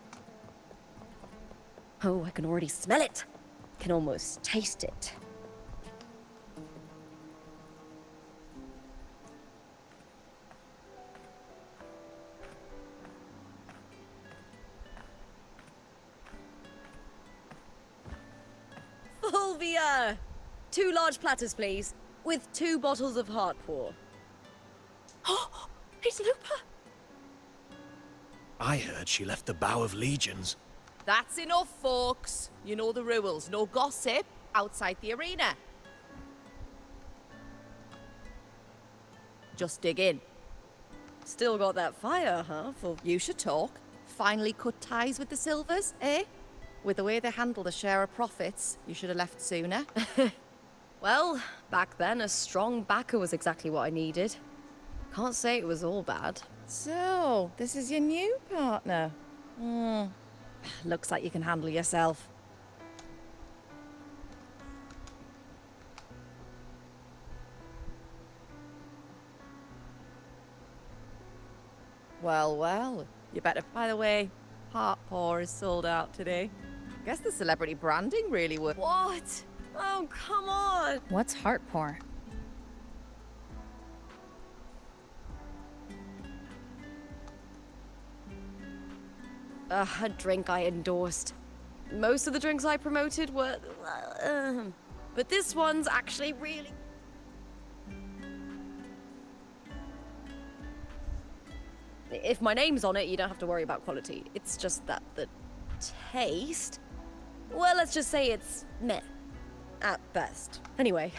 Oh, I can already smell it. Can almost taste it. Fulvia! 2 large platters, please, with 2 bottles of Heartpour. Oh, it's Lupa! I heard she left the Bow of Legions. That's enough, folks. You know the rules. No gossip outside the arena. Just dig in. Still got that fire, huh? You should talk. Finally cut ties with the Silvers, eh? With the way they handle the share of profits, you should have left sooner. Well, back then, a strong backer was exactly what I needed. Can't say it was all bad. So, this is your new partner. Looks like you can handle yourself. Well, well. You better... By the way, Heartpour is sold out today. Guess the celebrity branding really would... What? Oh, come on! What's Heartpour? A drink I endorsed. Most of the drinks I promoted were... but this one's actually really... If my name's on it, you don't have to worry about quality. It's just that the taste... Well, let's just say it's meh. At best. Anyway,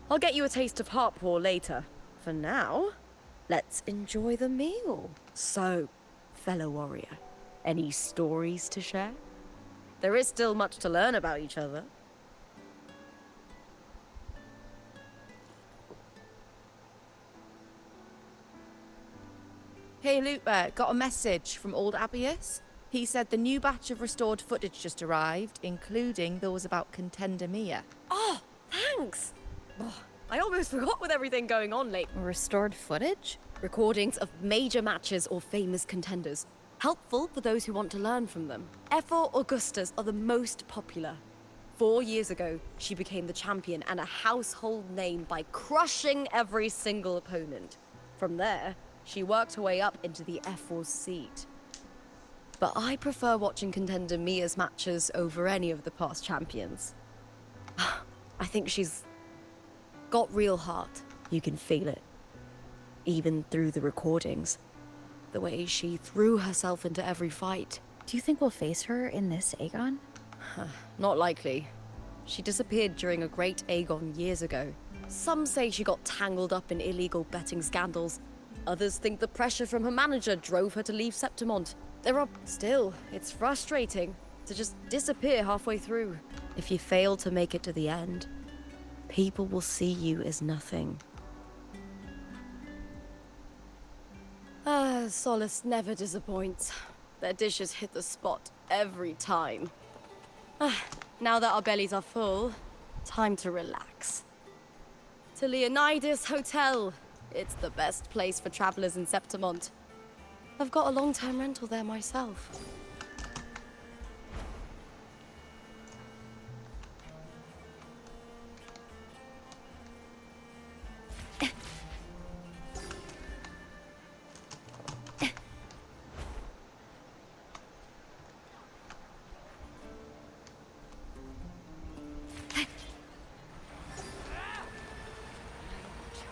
I'll get you a taste of Heartpour later. For now, let's enjoy the meal. So, fellow warrior, any stories to share? There is still much to learn about each other. Hey, Lupa, got a message from old Abius. He said the new batch of restored footage just arrived, including those about Contender Mia. Oh, thanks. Oh, I almost forgot with everything going on lately. Restored footage? Recordings of major matches or famous contenders. Helpful for those who want to learn from them. F4 Augustas are the most popular. 4 years ago, she became the champion and a household name by crushing every single opponent. From there, she worked her way up into the F4 seat. But I prefer watching contender Mia's matches over any of the past champions. I think she's got real heart. You can feel it. Even through the recordings. The way she threw herself into every fight. Do you think we'll face her in this Aegon? Not likely. She disappeared during a great Aegon years ago. Some say she got tangled up in illegal betting scandals. Others think the pressure from her manager drove her to leave Septimont. Still, it's frustrating to just disappear halfway through. If you fail to make it to the end, people will see you as nothing. Solace never disappoints. Their dishes hit the spot every time. Now that our bellies are full, time to relax. To Leonidas Hotel. It's the best place for travelers in Septimont. I've got a long-term rental there myself.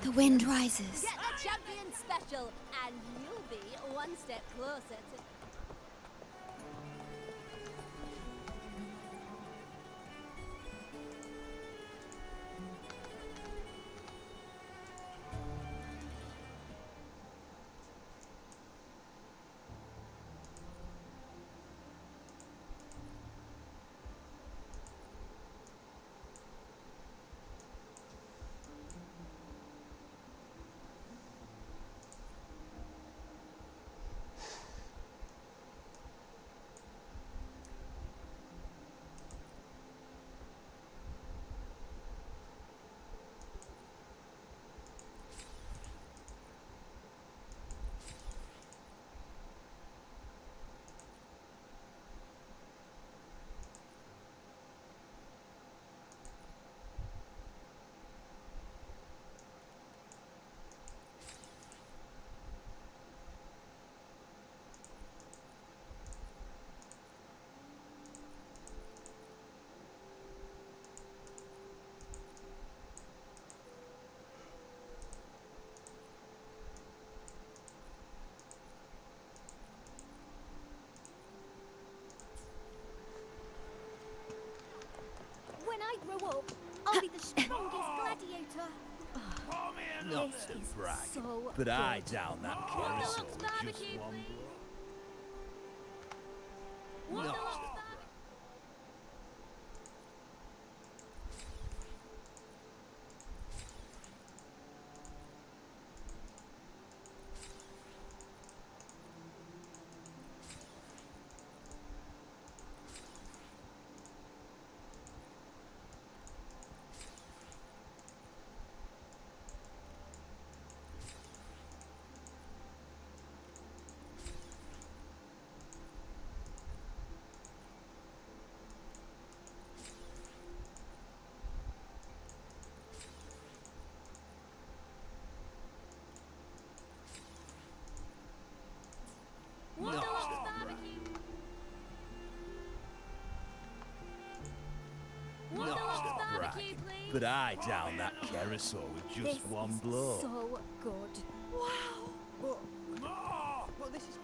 The wind rises. Get the champion special, and you'll be one step closer to... When I grow up, I'll be the strongest gladiator. Not This to is brag, so but I good. down that carousel with just one blow. Not to brag. Not to brag, but I down that carousel with just This one is blow. so good. Wow. But this is...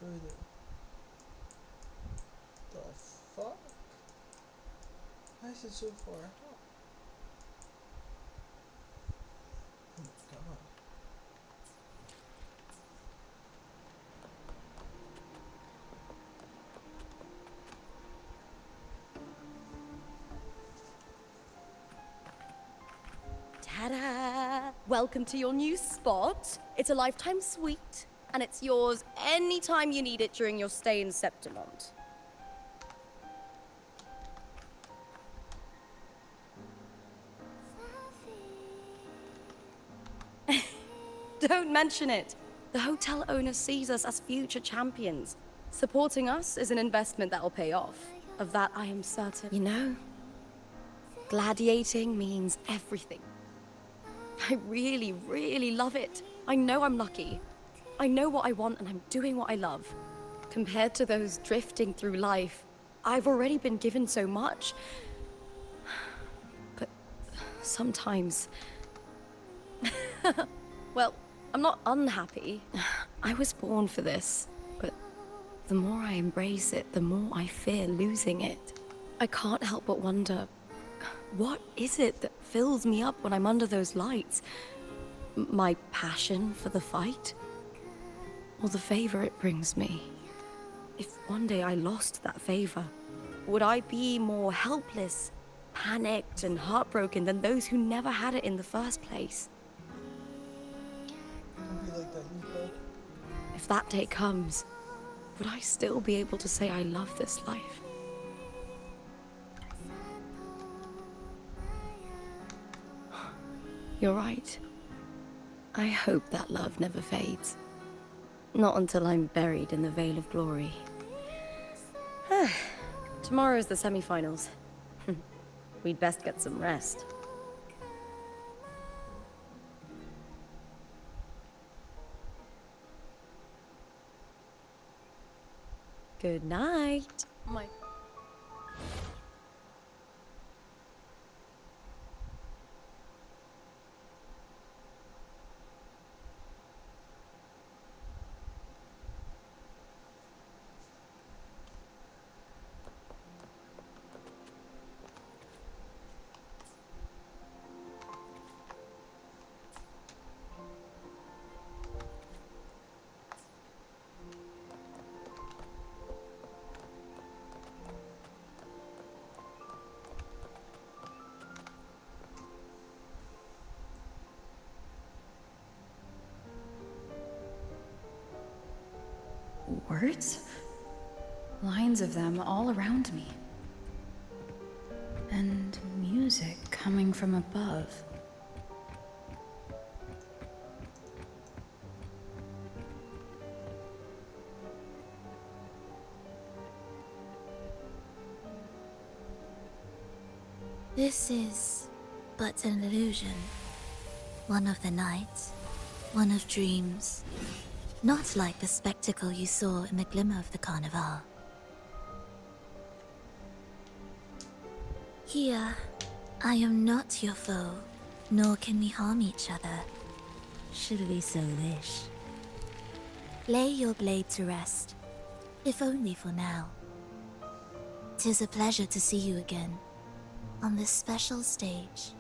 further. The fuck? Why is it so far out? Oh my god. Ta-da! Welcome to your new spot. It's a lifetime suite, and it's yours anytime you need it during your stay in Septimont. Don't mention it. The hotel owner sees us as future champions. Supporting us is an investment that'll pay off. Of that I am certain. You know, gladiating means everything. I really, really love it. I know I'm lucky. I know what I want and I'm doing what I love. Compared to those drifting through life, I've already been given so much. But sometimes... well, I'm not unhappy. I was born for this, but the more I embrace it, the more I fear losing it. I can't help but wonder, what is it that fills me up when I'm under those lights? My passion for the fight? Or the favor it brings me? If one day I lost that favor, would I be more helpless, panicked, and heartbroken than those who never had it in the first place? Don't be like that, Luca. If that day comes, would I still be able to say I love this life? You're right. I hope that love never fades. Not until I'm buried in the veil of glory. Tomorrow is the semi-finals. We'd best get some rest. Good night. My... Words? Lines of them all around me. And music coming from above. This is but an illusion. One of the nights, one of dreams. Not like the spectacle you saw in the glimmer of the Carnival. Here, I am not your foe, nor can we harm each other, should we so wish. Lay your blade to rest, if only for now. 'Tis a pleasure to see you again, on this special stage.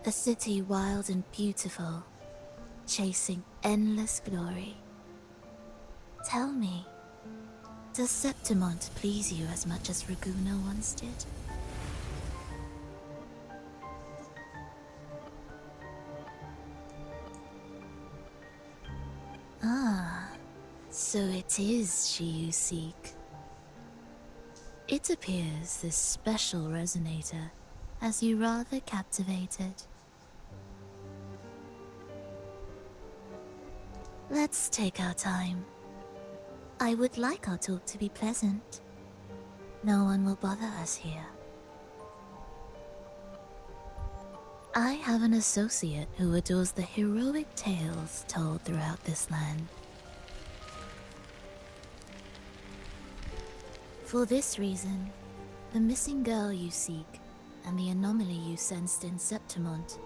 A city wild and beautiful, chasing endless glory. Tell me, does Septimont please you as much as Raguno once did? Ah, so it is she you seek. It appears this special resonator has you rather captivated. Let's take our time. I would like our talk to be pleasant. No one will bother us here. I have an associate who adores the heroic tales told throughout this land. For this reason, the missing girl you seek and the anomaly you sensed in Septimont,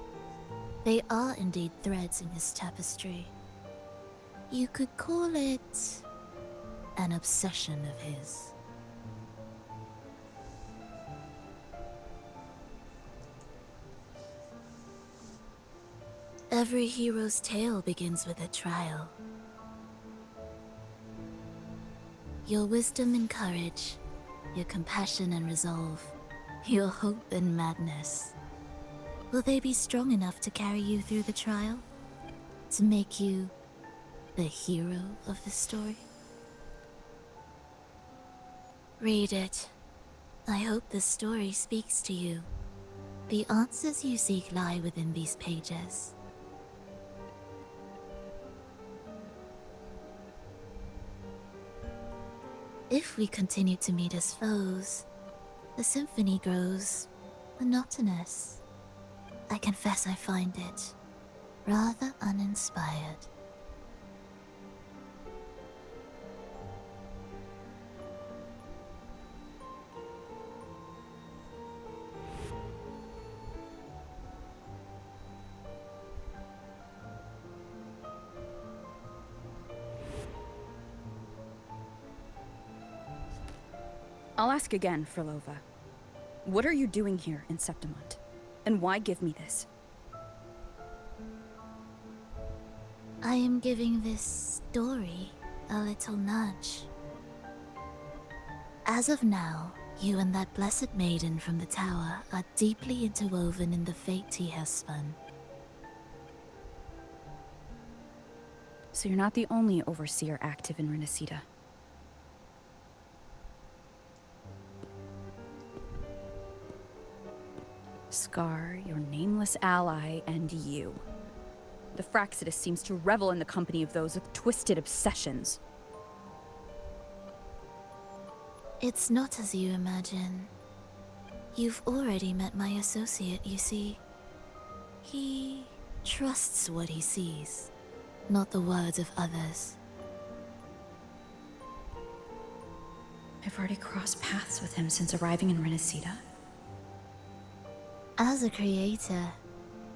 they are indeed threads in his tapestry. You could call it an obsession of his. Every hero's tale begins with a trial. Your wisdom and courage, your compassion and resolve, your hope and madness. Will they be strong enough to carry you through the trial? To make you the hero of the story? Read it. I hope the story speaks to you. The answers you seek lie within these pages. If we continue to meet as foes, the symphony grows monotonous. I confess I find it rather uninspired. I'll ask again, Frolova. What are you doing here in Septimont? And why give me this? I am giving this story a little nudge. As of now, you and that blessed maiden from the tower are deeply interwoven in the fate he has spun. So you're not the only overseer active in Renacita. Scar, your nameless ally, and you. The Fraxidus seems to revel in the company of those with twisted obsessions. It's not as you imagine. You've already met my associate, you see. He trusts what he sees, not the words of others. I've already crossed paths with him since arriving in Renacita. As a creator,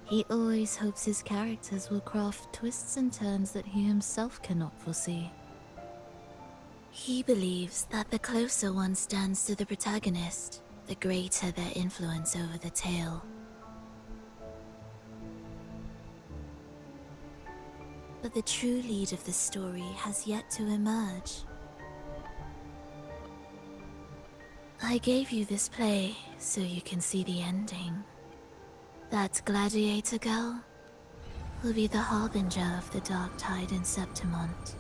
he always hopes his characters will craft twists and turns that he himself cannot foresee. He believes that the closer one stands to the protagonist, the greater their influence over the tale. But the true lead of the story has yet to emerge. I gave you this play so you can see the ending. That gladiator girl will be the harbinger of the dark tide in Septimont.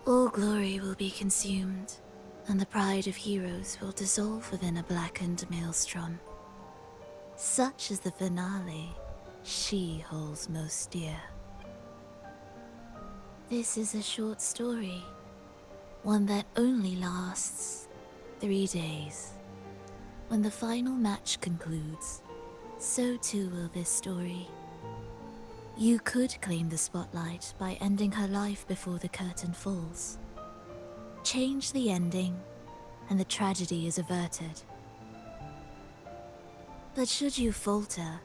All glory will be consumed, and the pride of heroes will dissolve within a blackened maelstrom. Such is the finale she holds most dear. This is a short story, one that only lasts 3 days. When the final match concludes, so too will this story. You could claim the spotlight by ending her life before the curtain falls. Change the ending, and the tragedy is averted. But should you falter,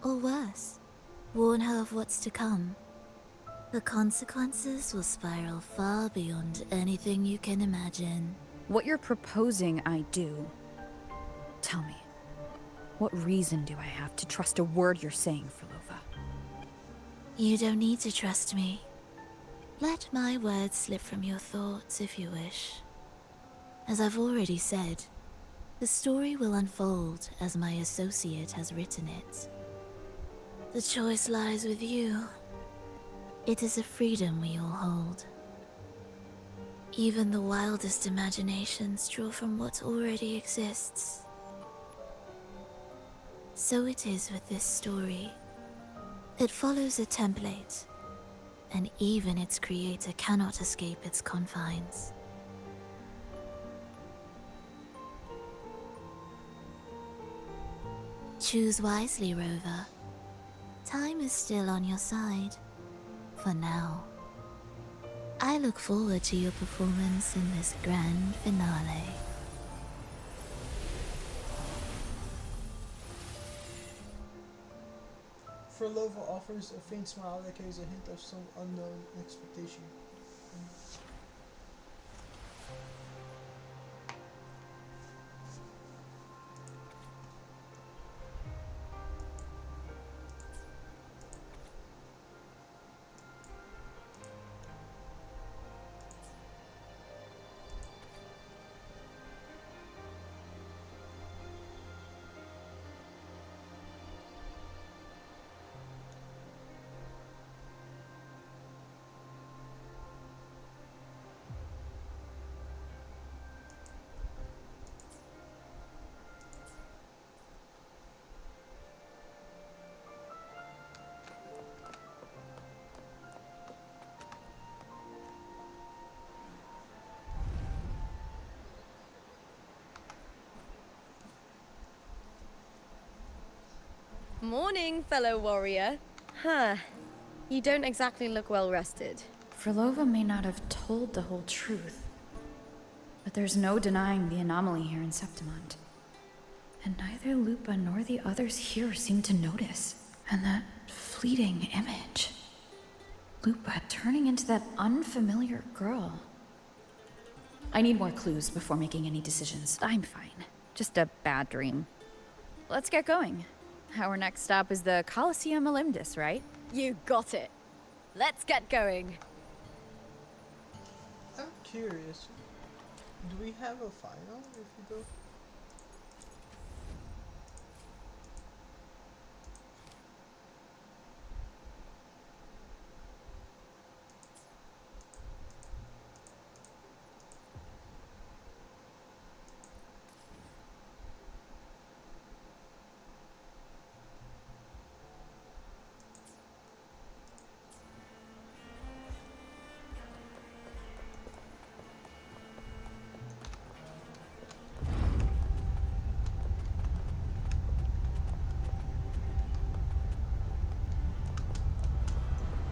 or worse, warn her of what's to come, the consequences will spiral far beyond anything you can imagine. What you're proposing I do. Tell me, what reason do I have to trust a word you're saying, Frolova? You don't need to trust me. Let my words slip from your thoughts if you wish. As I've already said, the story will unfold as my associate has written it. The choice lies with you. It is a freedom we all hold. Even the wildest imaginations draw from what already exists. So it is with this story. It follows a template, and even its creator cannot escape its confines. Choose wisely, Rover. Time is still on your side. For now. I look forward to your performance in this grand finale. Frolova offers a faint smile that carries a hint of some unknown expectation. Morning, fellow warrior. Huh. You don't exactly look well rested. Frolova may not have told the whole truth, but there's no denying the anomaly here in Septimont. And neither Lupa nor the others here seem to notice. And that fleeting image. Lupa turning into that unfamiliar girl. I need more clues before making any decisions. I'm fine. Just a bad dream. Let's get going. Our next stop is the Colosseum Olympus, right? You got it. Let's get going. I'm curious. Do we have a final if we go?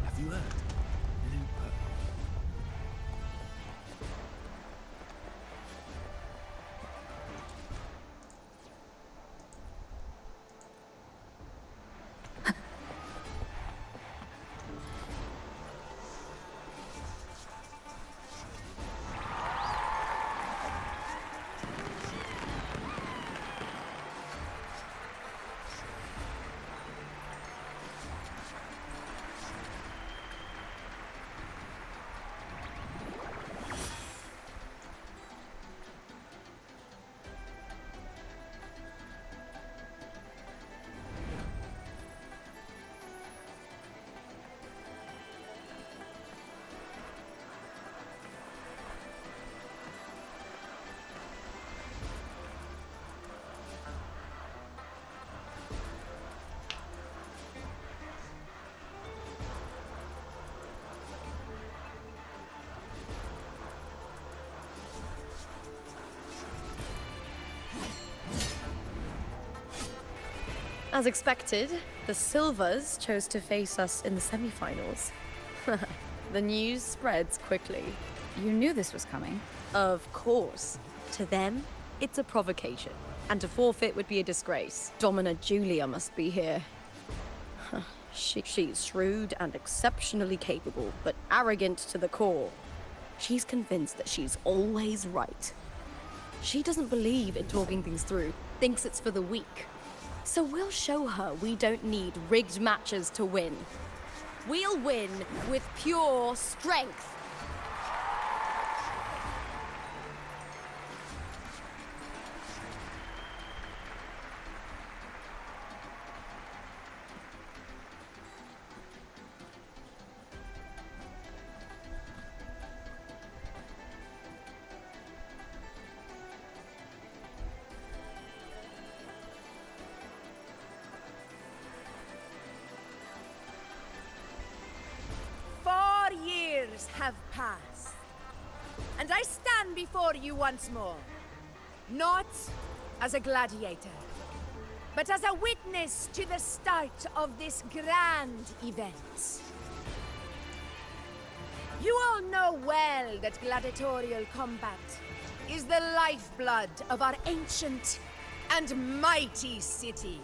Have you heard? Lupa. As expected, the Silvers chose to face us in the semifinals. The news spreads quickly. You knew this was coming. Of course. To them, it's a provocation. And to forfeit would be a disgrace. Domina Julia must be here. She's shrewd and exceptionally capable, but arrogant to the core. She's convinced that she's always right. She doesn't believe in talking things through, thinks it's for the weak. So we'll show her we don't need rigged matches to win. We'll win with pure strength. Have passed, and I stand before you once more, not as a gladiator, but as a witness to the start of this grand event. You all know well that gladiatorial combat is the lifeblood of our ancient and mighty city.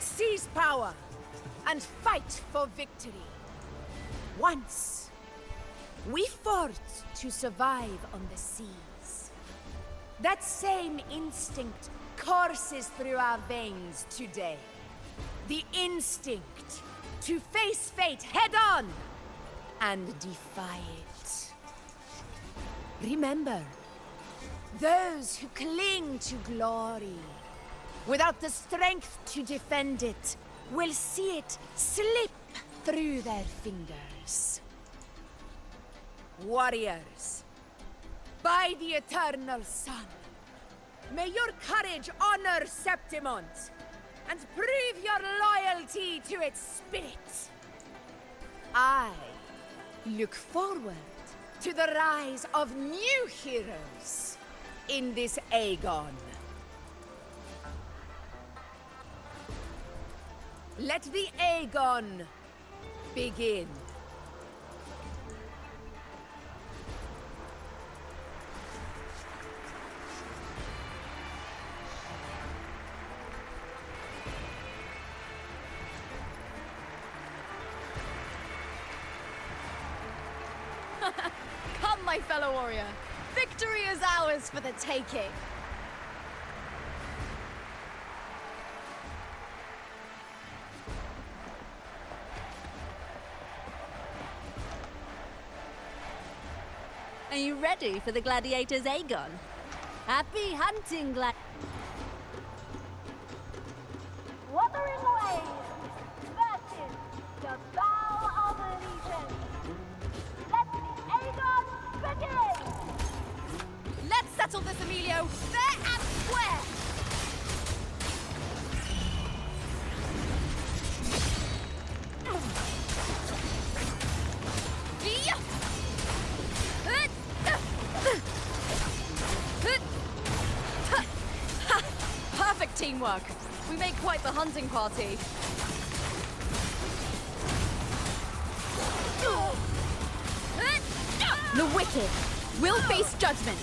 Seize power and fight for victory. Once, we fought to survive on the seas. That same instinct courses through our veins today. The instinct to face fate head-on and defy it. Remember, those who cling to glory without the strength to defend it will see it slip through their fingers. Warriors, by the eternal sun, may your courage honor Septimont and prove your loyalty to its spirit. I look forward to the rise of new heroes in this Aegon. Let the Aegon begin. Come, my fellow warrior. Victory is ours for the taking. Are you ready for the gladiator's Aegon? Happy hunting, Wuthering Waves versus the Bow of Allegiance. Let the Aegon begin! Let's settle this, Emilio, fair and square! Perfect teamwork. We make quite the hunting party. The wicked will face judgment.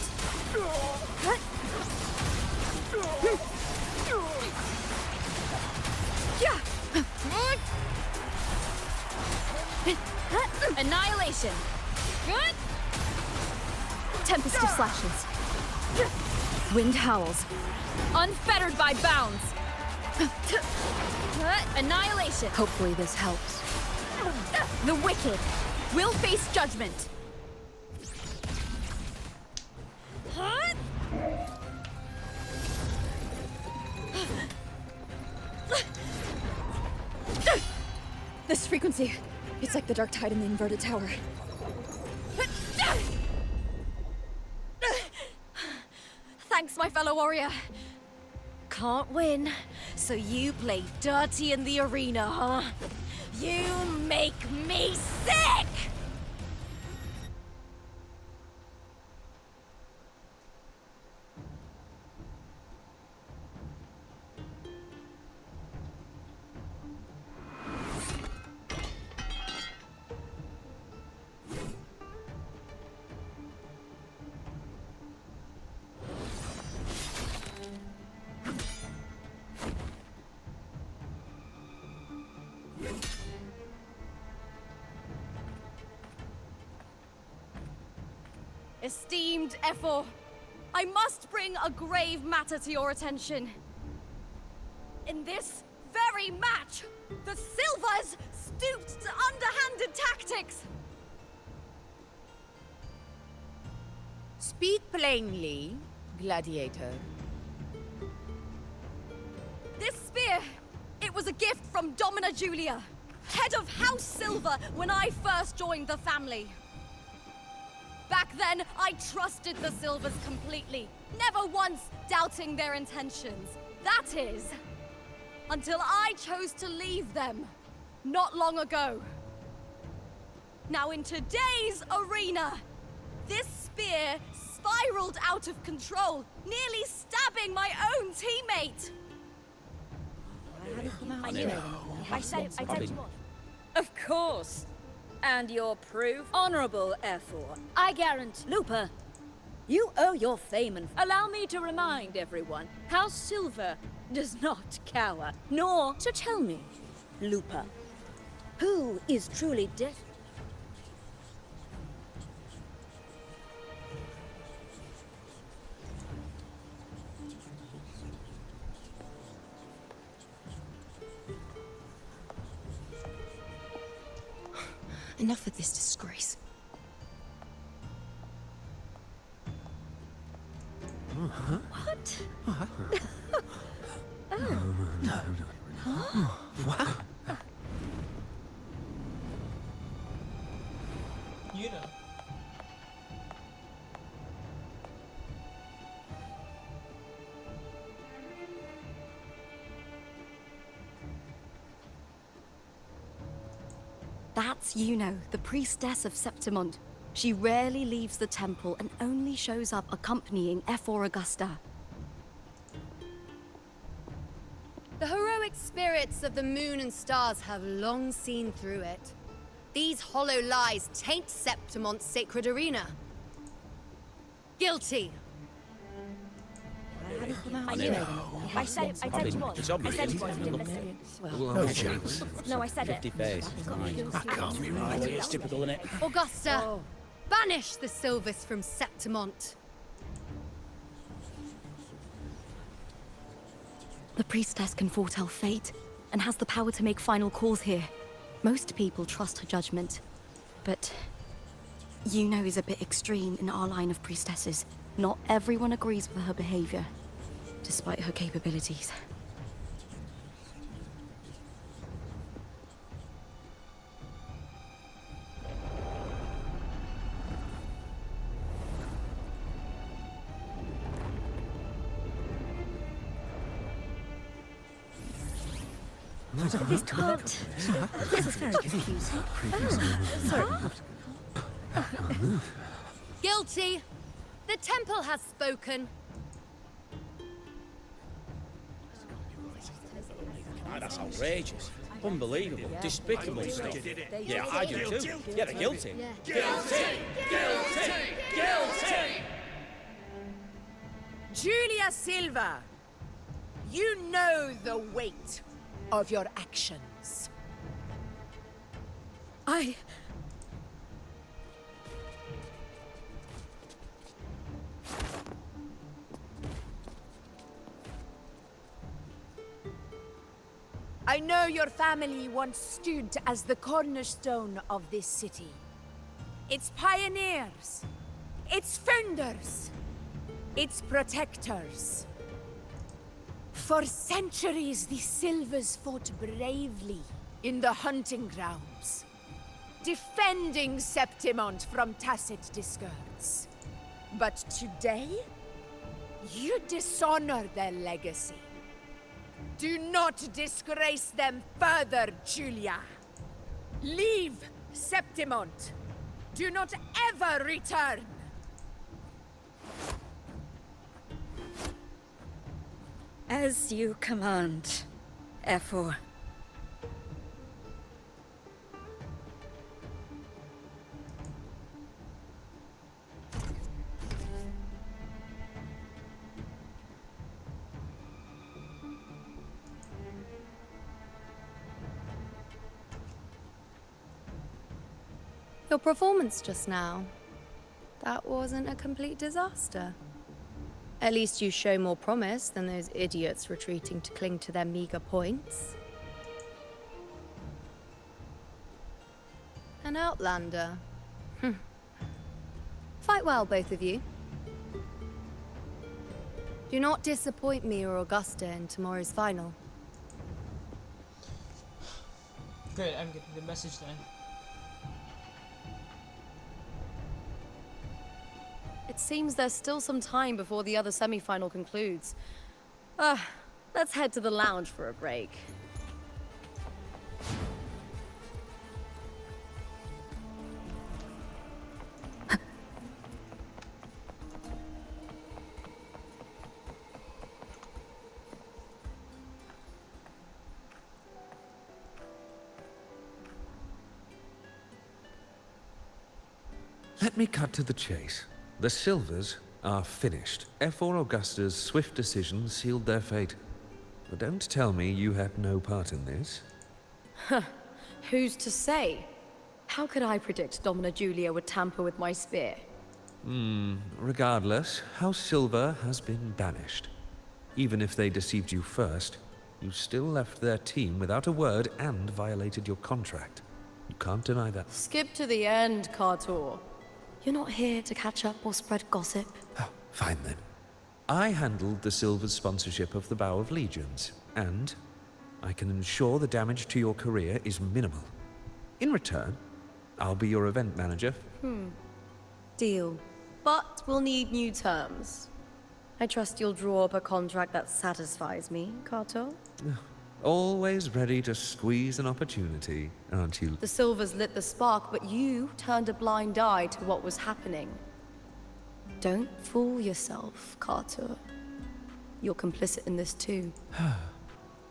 Annihilation. Tempest of slashes. Wind howls. Unfettered by bounds. Annihilation. Hopefully this helps. The wicked will face judgment. This frequency, it's like the dark tide in the inverted tower. Thanks, my fellow warrior. Can't win, so you play dirty in the arena, huh? You make me sick! Esteemed Ephor, I must bring a grave matter to your attention. In this very match, the Silvers stooped to underhanded tactics. Speak plainly, gladiator. This spear, it was a gift from Domina Julia, head of House Silver when I first joined the family. Back then, I trusted the Silvers completely, never once doubting their intentions. That is, until I chose to leave them, not long ago. Now in today's arena, this spear spiraled out of control, nearly stabbing my own teammate. I knew it. I said you would. Of course. And your proof, Honorable Ephor. I guarantee. Lupa, You owe your fame and... Allow me to remind everyone, House Silver does not cower, nor... So tell me, Lupa, who is truly dead? Enough of this disgrace. What? What? You know. That's Yuno, the priestess of Septimont. She rarely leaves the temple and only shows up accompanying Ephor Augusta. The heroic spirits of the moon and stars have long seen through it. These hollow lies taint Septimont's sacred arena. Guilty. I said you was. It's I obvious. said you was. Didn't listen. No chance. No, I said it. 50 face. That can't be right. It's typical, isn't it? Augusta, banish the Silvers from Septimont. The priestess can foretell fate and has the power to make final calls here. Most people trust her judgment, but Yuno is a bit extreme in our line of priestesses. Not everyone agrees with her behavior, despite her capabilities. This can't. This is very confusing. Sorry. Guilty. The temple has spoken. That's outrageous. Unbelievable. Despicable stuff. Yeah, I do too. Yeah, they're guilty. Guilty! Guilty! Guilty! Julia Silva, you know the weight of your actions. I know your family once stood as the cornerstone of this city. Its pioneers, its founders, its protectors. For centuries, the Silvers fought bravely in the hunting grounds, defending Septimont from tacit discords. But today, you dishonor their legacy. Do not disgrace them further, Julia. Leave Septimont. Do not ever return. As you command, Ephor. Your performance just now, that wasn't a complete disaster. At least you show more promise than those idiots retreating to cling to their meager points. An outlander. Fight well, both of you. Do not disappoint me or Augusta in tomorrow's final. Great, I'm getting the message then. It seems there's still some time before the other semi-final concludes. Let's head to the lounge for a break. Let me cut to the chase. The Silvers are finished. F4 Augusta's swift decision sealed their fate. But don't tell me you had no part in this. Huh. Who's to say? How could I predict Domina Julia would tamper with my spear? Regardless, House Silver has been banished. Even if they deceived you first, you still left their team without a word and violated your contract. You can't deny that. Skip to the end, Kartor. You're not here to catch up or spread gossip. Oh, fine then. I handled the Silver's sponsorship of the Bow of Legions, and I can ensure the damage to your career is minimal. In return, I'll be your event manager. Deal. But we'll need new terms. I trust you'll draw up a contract that satisfies me, Kartor. Always ready to squeeze an opportunity, aren't you? The Silvers lit the spark, but you turned a blind eye to what was happening. Don't fool yourself, Kartor. You're complicit in this too.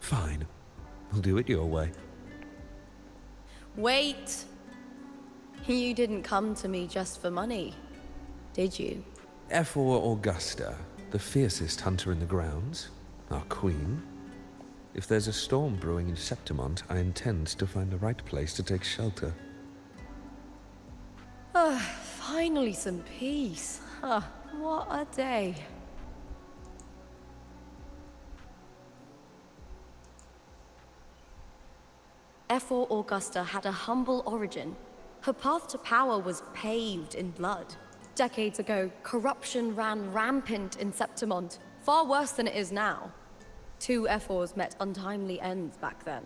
Fine. We'll do it your way. Wait! You didn't come to me just for money, did you? F4 Augusta, the fiercest hunter in the grounds, our queen. If there's a storm brewing in Septimont, I intend to find the right place to take shelter. Finally some peace. What a day. F4 Augusta had a humble origin. Her path to power was paved in blood. Decades ago, corruption ran rampant in Septimont, far worse than it is now. 2 F4s met untimely ends back then.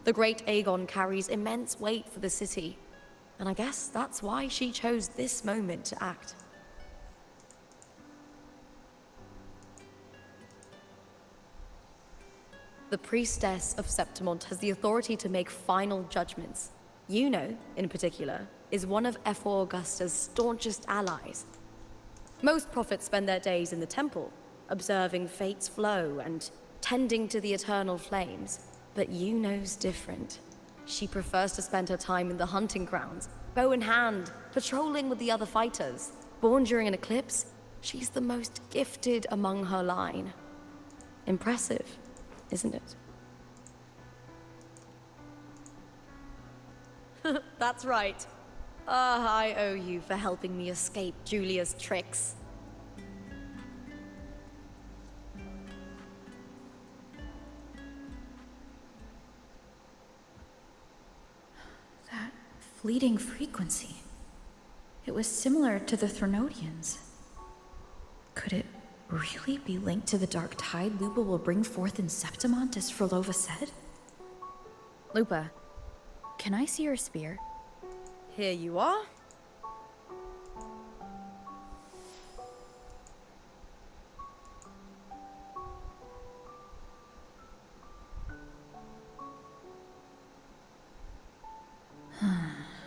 The great Aegon carries immense weight for the city, and I guess that's why she chose this moment to act. The Priestess of Septimont has the authority to make final judgments. Yuno, in particular, is one of F4 Augusta's staunchest allies. Most prophets spend their days in the temple, observing fate's flow and tending to the eternal flames. But Yuno's different. She prefers to spend her time in the hunting grounds, bow in hand, patrolling with the other fighters. Born during an eclipse, she's the most gifted among her line. Impressive, isn't it? That's right. I owe you for helping me escape Julia's tricks. That fleeting frequency. It was similar to the Threnodians. Could it really be linked to the dark tide Lupa will bring forth in Septimont, as Frolova said? Lupa, can I see your spear? Here you are.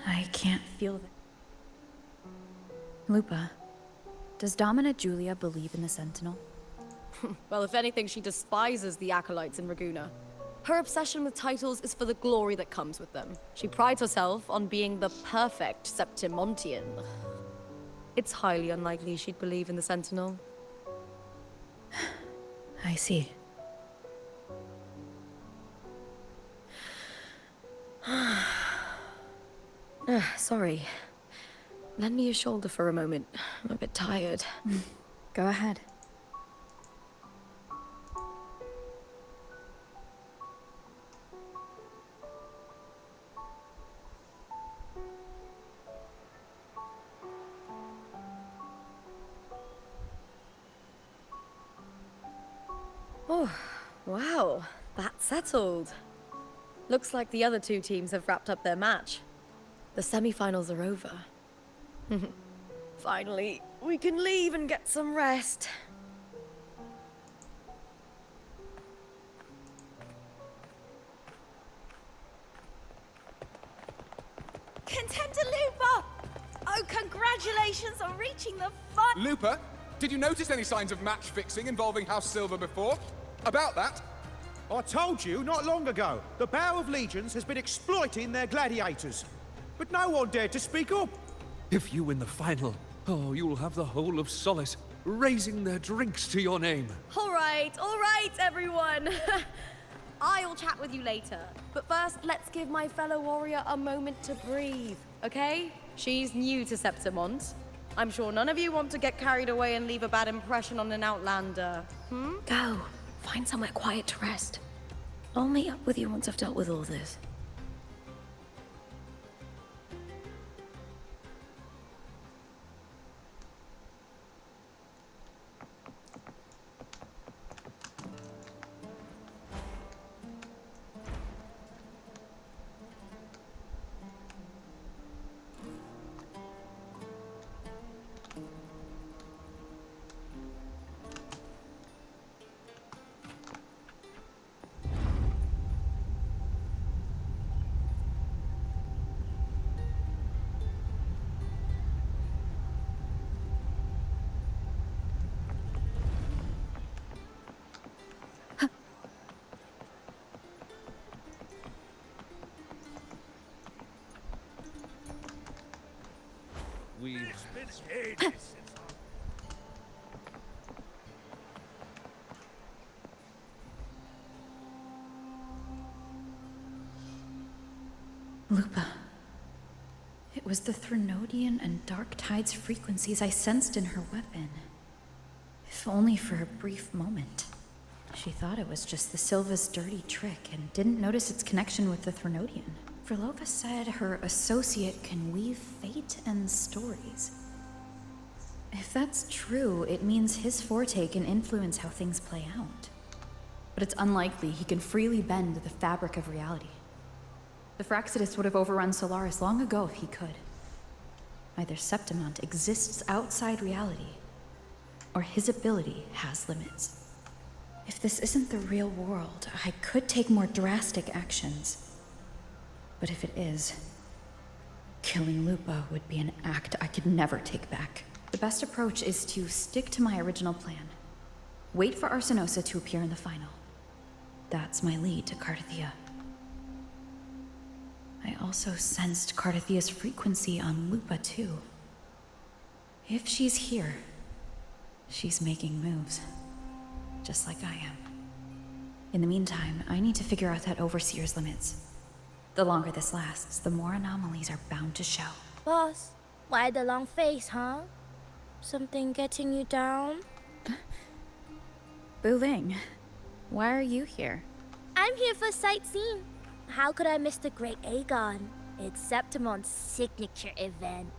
I can't feel that. Lupa, does Domina Julia believe in the Sentinel? Well, if anything, she despises the acolytes in Raguna. Her obsession with titles is for the glory that comes with them. She prides herself on being the perfect Septimontian. It's highly unlikely she'd believe in the Sentinel. I see. Sorry. Lend me your shoulder for a moment. I'm a bit tired. Go ahead. Oh, wow. That's settled. Looks like the other 2 teams have wrapped up their match. The semi-finals are over. Finally, we can leave and get some rest. Contender Lupa! Oh, congratulations on reaching the fun. Lupa, did you notice any signs of match fixing involving House Silver before? About that? I told you not long ago, the Bow of Legions has been exploiting their gladiators. But no one dared to speak up. If you win the final, oh, you'll have the whole of Solace. raising their drinks to your name. All right, everyone. I'll chat with you later. But first, let's give my fellow warrior a moment to breathe, okay? She's new to Septimont. I'm sure none of you want to get carried away and leave a bad impression on an outlander. Go. Find somewhere quiet to rest. I'll meet up with you once I've dealt with all this. Lupa. It was the Threnodian and Dark Tide's frequencies I sensed in her weapon. If only for a brief moment. She thought it was just the Silva's dirty trick and didn't notice its connection with the Threnodian. Verlova said her associate can weave fate and stories. If that's true, it means his forte can influence how things play out. But it's unlikely he can freely bend the fabric of reality. The Fraxidus would have overrun Solaris long ago if he could. Either Septimont exists outside reality, or his ability has limits. If this isn't the real world, I could take more drastic actions. But if it is, killing Lupa would be an act I could never take back. The best approach is to stick to my original plan. Wait for Arsenosa to appear in the final. That's my lead to Cardathia. I also sensed Cardathia's frequency on Lupa, too. If she's here, she's making moves. Just like I am. In the meantime, I need to figure out that Overseer's limits. The longer this lasts, the more anomalies are bound to show. Boss, why the long face, huh? Something getting you down? Wuthering, why are you here? I'm here for sightseeing. How could I miss the Great Aegon? It's Septimon's signature event.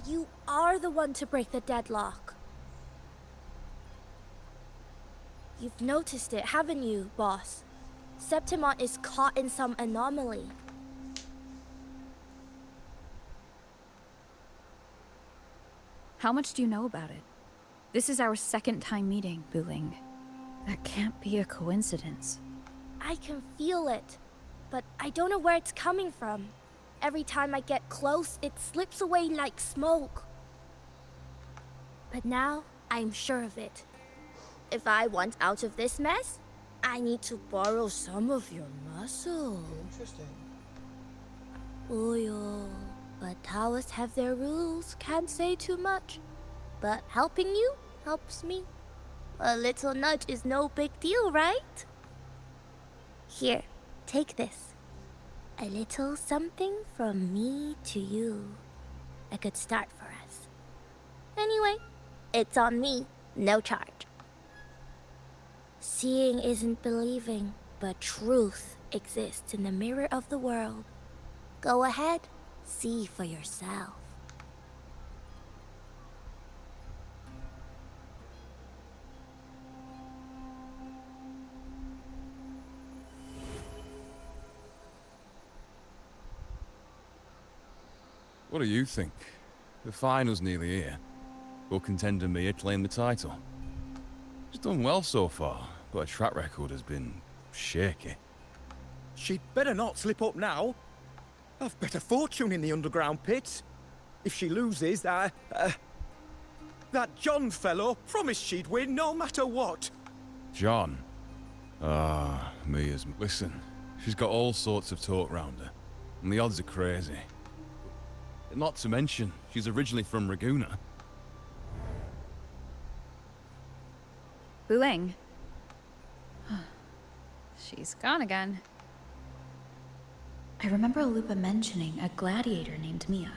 You are the one to break the deadlock. You've noticed it, haven't you, boss? Septimont is caught in some anomaly. How much do you know about it? This is our second time meeting, Wuthering. That can't be a coincidence. I can feel it, but I don't know where it's coming from. Every time I get close, it slips away like smoke. But now, I'm sure of it. If I want out of this mess, I need to borrow some of your muscle. Interesting. Oyo, but Taoists have their rules, can't say too much. But helping you helps me. A little nudge is no big deal, right? Here, take this. A little something from me to you. A good start for us. Anyway, it's on me, no charge. Seeing isn't believing, but truth exists in the mirror of the world. Go ahead, see for yourself. What do you think? The final's nearly here. Will contender Mia claim the title? She's done well so far, but her track record has been shaky. She'd better not slip up now. I've bet a fortune in the underground pits. If she loses, that John fellow promised she'd win no matter what. John? Ah, Mia's... Listen, she's got all sorts of talk round her, and the odds are crazy. Not to mention, she's originally from Raguna. Wuthering. She's gone again. I remember Lupa mentioning a gladiator named Mia.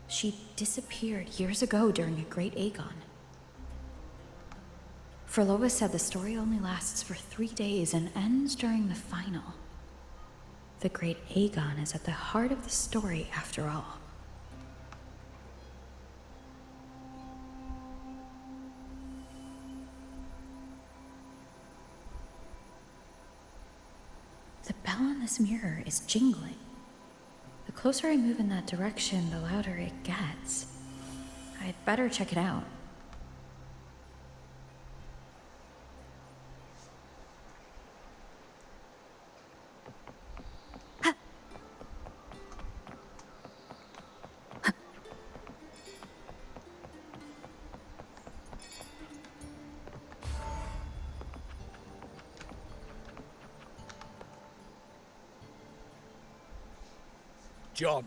She disappeared years ago during a Great Aegon. Frolova said the story only lasts for 3 days and ends during the final. The Great Aegon is at the heart of the story after all. The bell on this mirror is jingling. The closer I move in that direction, the louder it gets. I'd better check it out. John,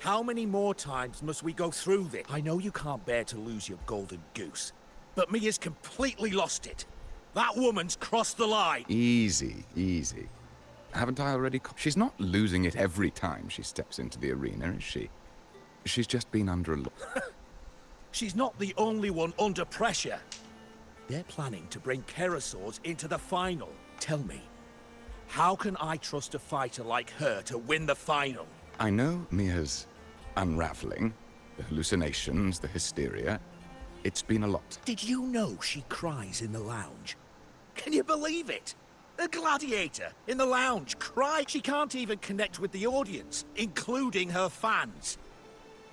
how many more times must we go through this? I know you can't bear to lose your golden goose, but Mia's completely lost it. That woman's crossed the line. Easy, easy. Haven't I already... She's not losing it every time she steps into the arena, is she? She's just been under a lot. She's not the only one under pressure. They're planning to bring Kerasaurs into the final. Tell me, how can I trust a fighter like her to win the final? I know Mia's unraveling, the hallucinations, the hysteria. It's been a lot. Did you know she cries in the lounge? Can you believe it? A gladiator in the lounge cries. She can't even connect with the audience, including her fans.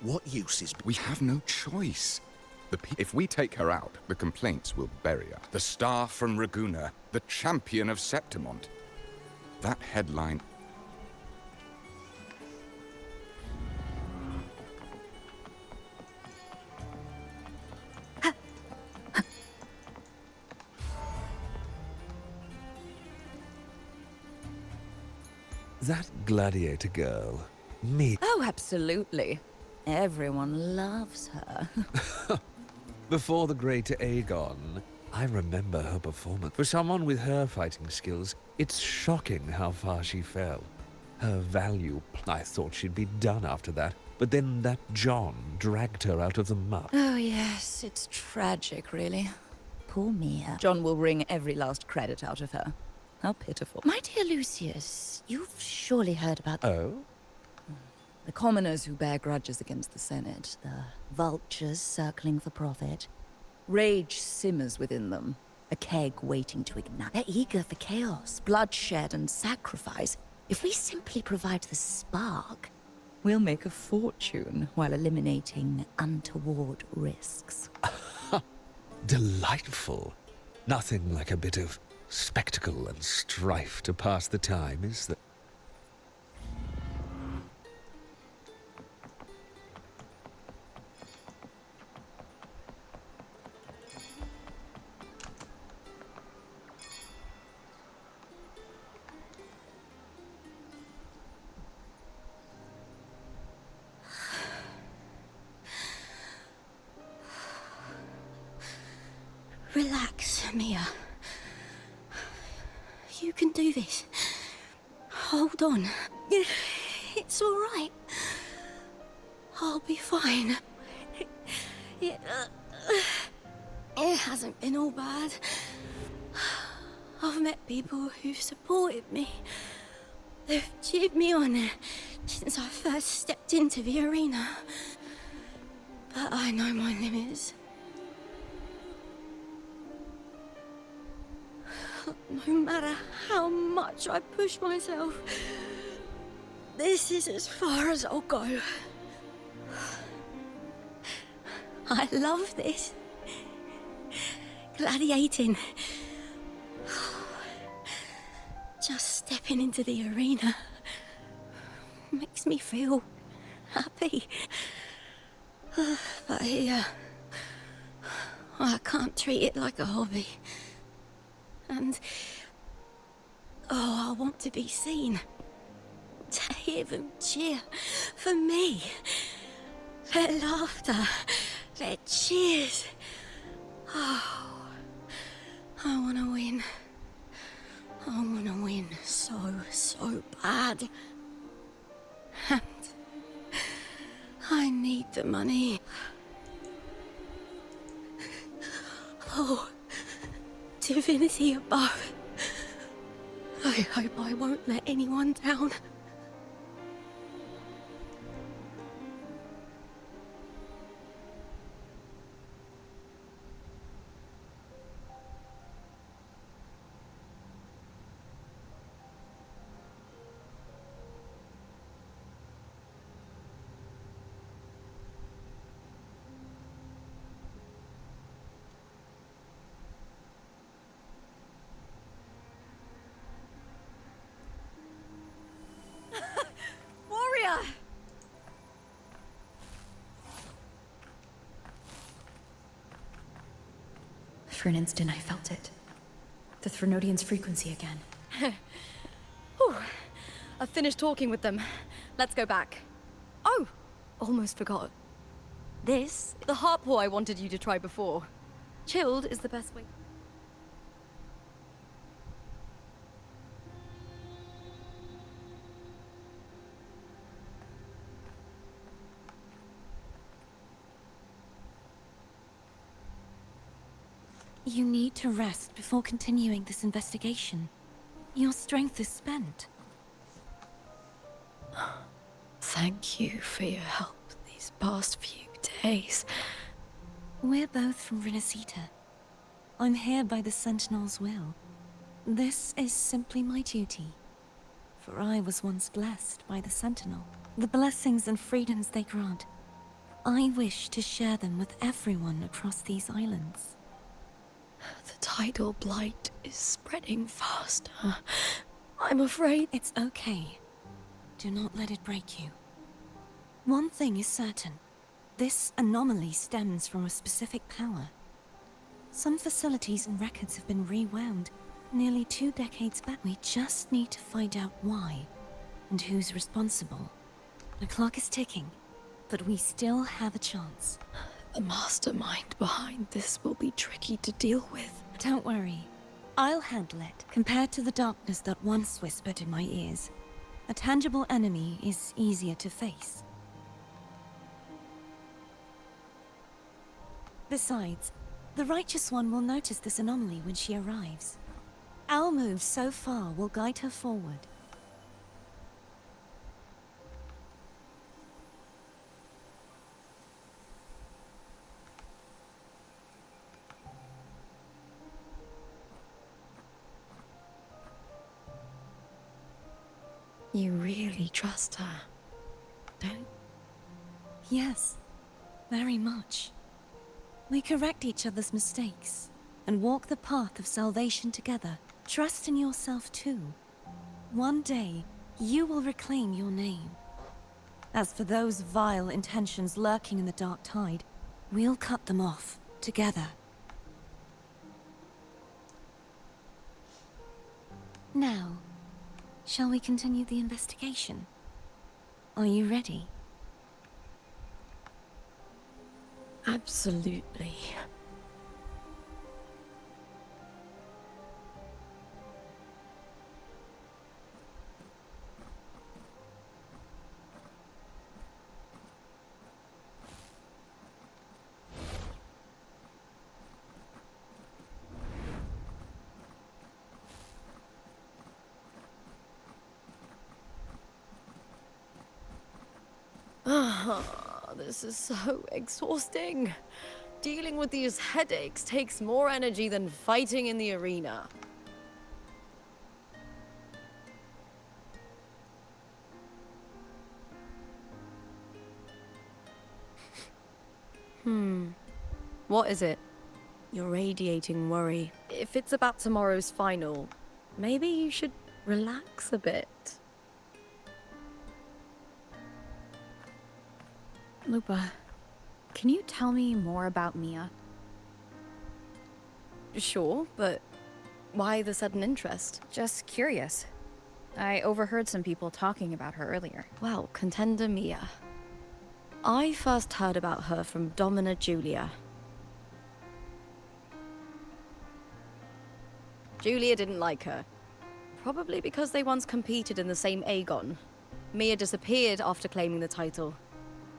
What use is... We have no choice. If we take her out, the complaints will bury her. The star from Raguna, the champion of Septimont. That headline... That gladiator girl, me. Oh, absolutely. Everyone loves her. Before the Great Aegon, I remember her performance. For someone with her fighting skills, it's shocking how far she fell. Her value, I thought she'd be done after that. But then that John dragged her out of the muck. Oh, yes, it's tragic, really. Poor Mia. John will wring every last credit out of her. How pitiful. My dear Lucius, you've surely heard about... Oh? The commoners who bear grudges against the Senate, the vultures circling for profit. Rage simmers within them, a keg waiting to ignite. They're eager for chaos, bloodshed, and sacrifice. If we simply provide the spark, we'll make a fortune while eliminating untoward risks. Delightful. Nothing like a bit of spectacle and strife to pass the time, is there? Relax, Mia. You can do this. Hold on. It's all right. I'll be fine. It hasn't been all bad. I've met people who've supported me. They've cheered me on since I first stepped into the arena. But I know my limits. No matter how much I push myself, this is as far as I'll go. I love this. Gladiating. Just stepping into the arena makes me feel happy. But here, I can't treat it like a hobby. And I want to be seen. To hear them cheer for me. Their laughter, their cheers. Oh, I want to win. I want to win so bad. And I need the money. Oh, divinity above. I hope I won't let anyone down. Warrior! For an instant, I felt it. The Threnodian's frequency again. Whew. I've finished talking with them. Let's go back. Oh! Almost forgot. This, the harpor I wanted you to try before. Chilled is the best way. You need to rest before continuing this investigation. Your strength is spent. Thank you for your help these past few days. We're both from Renacita. I'm here by the Sentinel's will. This is simply my duty. For I was once blessed by the Sentinel. The blessings and freedoms they grant, I wish to share them with everyone across these islands. The tidal blight is spreading faster. I'm afraid... It's okay. Do not let it break you. One thing is certain. This anomaly stems from a specific power. Some facilities and records have been rewound nearly 2 decades back. We just need to find out why and who's responsible. The clock is ticking, but we still have a chance. The mastermind behind this will be tricky to deal with. Don't worry. I'll handle it. Compared to the darkness that once whispered in my ears, a tangible enemy is easier to face. Besides, the Righteous One will notice this anomaly when she arrives. Our moves so far will guide her forward. You really trust her, don't? Yes, very much. We correct each other's mistakes and walk the path of salvation together. Trust in yourself too. One day, you will reclaim your name. As for those vile intentions lurking in the dark tide, we'll cut them off together. Now, shall we continue the investigation? Are you ready? Absolutely. This is so exhausting. Dealing with these headaches takes more energy than fighting in the arena. What is it? You're radiating worry. If it's about tomorrow's final, maybe you should relax a bit. Lupa, can you tell me more about Mia? Sure, but why the sudden interest? Just curious. I overheard some people talking about her earlier. Well, Contender Mia. I first heard about her from Domina Julia. Julia didn't like her. Probably because they once competed in the same Aegon. Mia disappeared after claiming the title,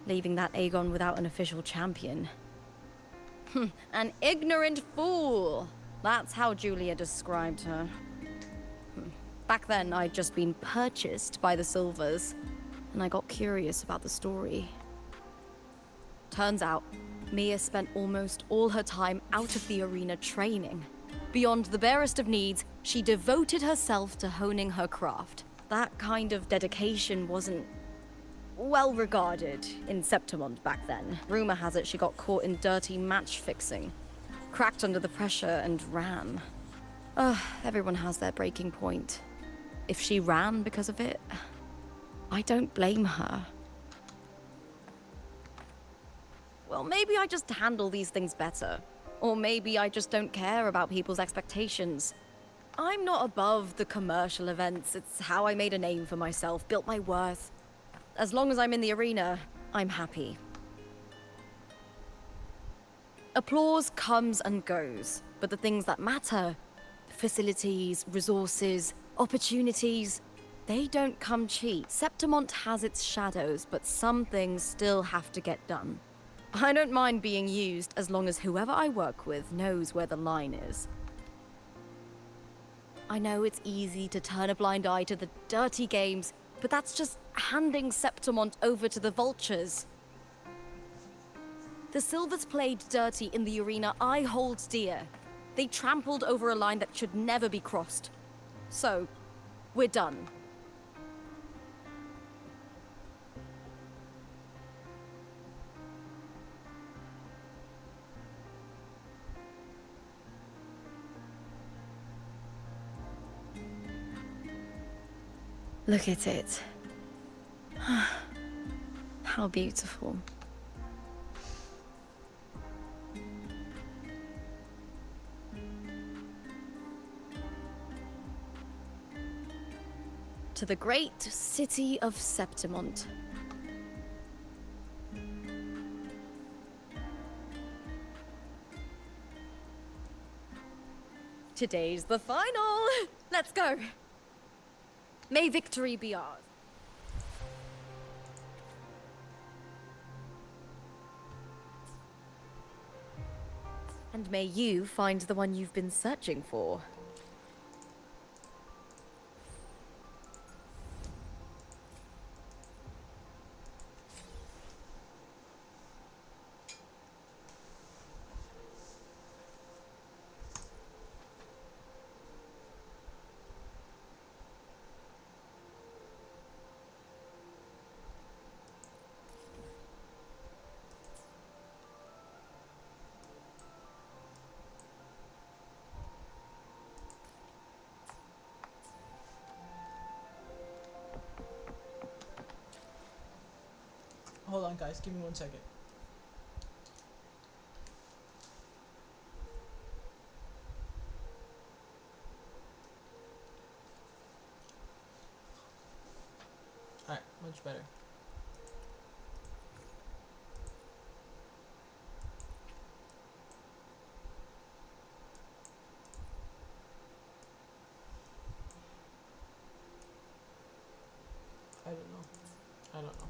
leaving that Aegon without an official champion. An ignorant fool! That's how Julia described her. Back then, I'd just been purchased by the Silvers, and I got curious about the story. Turns out, Mia spent almost all her time out of the arena training. Beyond the barest of needs, she devoted herself to honing her craft. That kind of dedication wasn't well regarded in Septimond back then. Rumor has it she got caught in dirty match fixing, cracked under the pressure, and ran. Everyone has their breaking point. If she ran because of it, I don't blame her. Well, maybe I just handle these things better. Or maybe I just don't care about people's expectations. I'm not above the commercial events. It's how I made a name for myself, built my worth. As long as I'm in the arena, I'm happy. Applause comes and goes, but the things that matter, facilities, resources, opportunities, they don't come cheap. Septimont has its shadows, but some things still have to get done. I don't mind being used as long as whoever I work with knows where the line is. I know it's easy to turn a blind eye to the dirty games, but that's just handing Septimont over to the vultures. The Silvers played dirty in the arena I hold dear. They trampled over a line that should never be crossed. So, we're done. Look at it. How beautiful. To the great city of Septimont. Today's the final! Let's go! May victory be ours. And may you find the one you've been searching for. Hold on, guys. Give me 1 second. Alright, much better. I don't know. I don't know.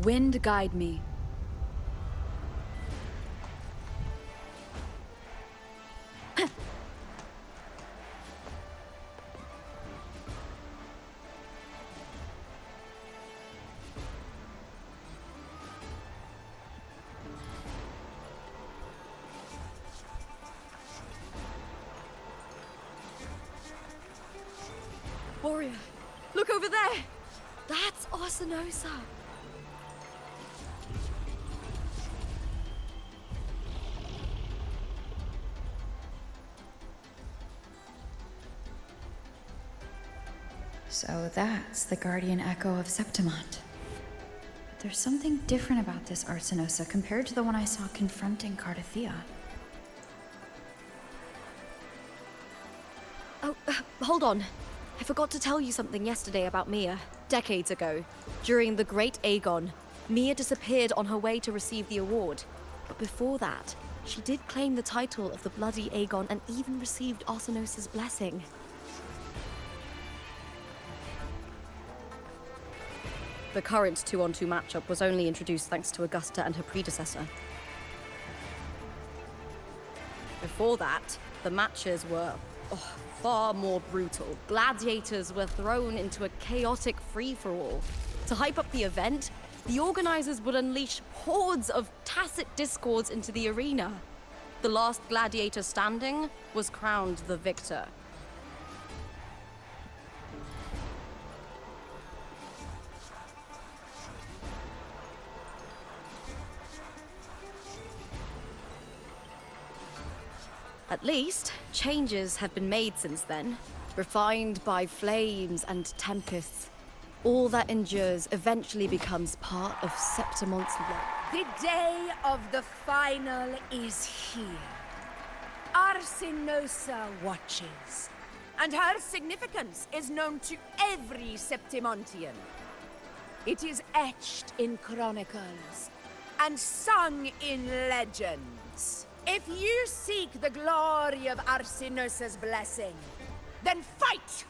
Wind guide me. Warrior, look over there! That's Arsinosa! So that's the guardian echo of Septimont. There's something different about this Arsinosa compared to the one I saw confronting Cardathea. Oh, hold on. I forgot to tell you something yesterday about Mia. Decades ago, during the Great Aegon, Mia disappeared on her way to receive the award. But before that, she did claim the title of the Bloody Aegon and even received Arsinosa's blessing. The current 2-on-2 matchup was only introduced thanks to Augusta and her predecessor. Before that, the matches were far more brutal. Gladiators were thrown into a chaotic free-for-all. To hype up the event, the organizers would unleash hordes of tacit discords into the arena. The last gladiator standing was crowned the victor. At least, changes have been made since then, refined by flames and tempests. All that endures eventually becomes part of Septimont's life. The day of the final is here. Arsinosa watches, and her significance is known to every Septimontian. It is etched in chronicles and sung in legends. If you seek the glory of Arsinosa's blessing, then fight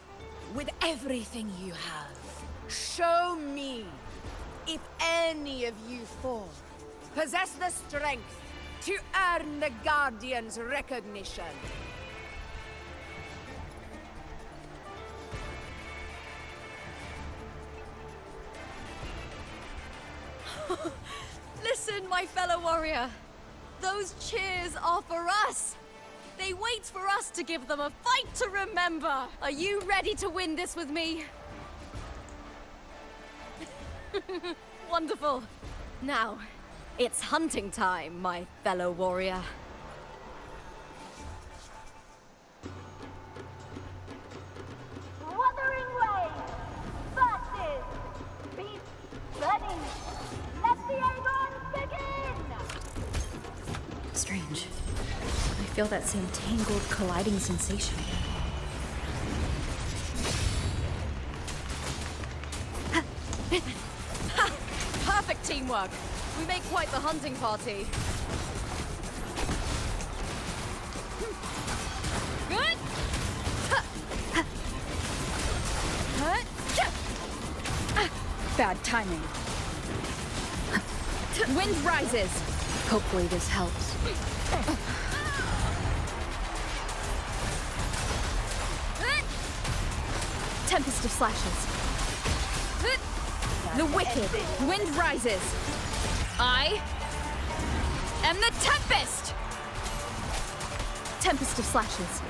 with everything you have. Show me if any of you four possess the strength to earn the Guardian's recognition. Listen, my fellow warrior. Those cheers are for us. They wait for us to give them a fight to remember. Are you ready to win this with me? Wonderful. Now, it's hunting time, my fellow warrior. Wuthering Waves versus Beast Bunny. Let the Aegon begin! Strange. I feel that same tangled, colliding sensation. Perfect teamwork. We make quite the hunting party. Good. Bad timing. Wind rises. Hopefully this helps. Tempest of slashes. The wicked. Wind rises. I am the Tempest! Tempest of slashes.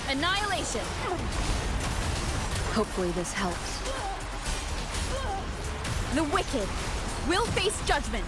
Annihilation. Hopefully this helps. The wicked will face judgment.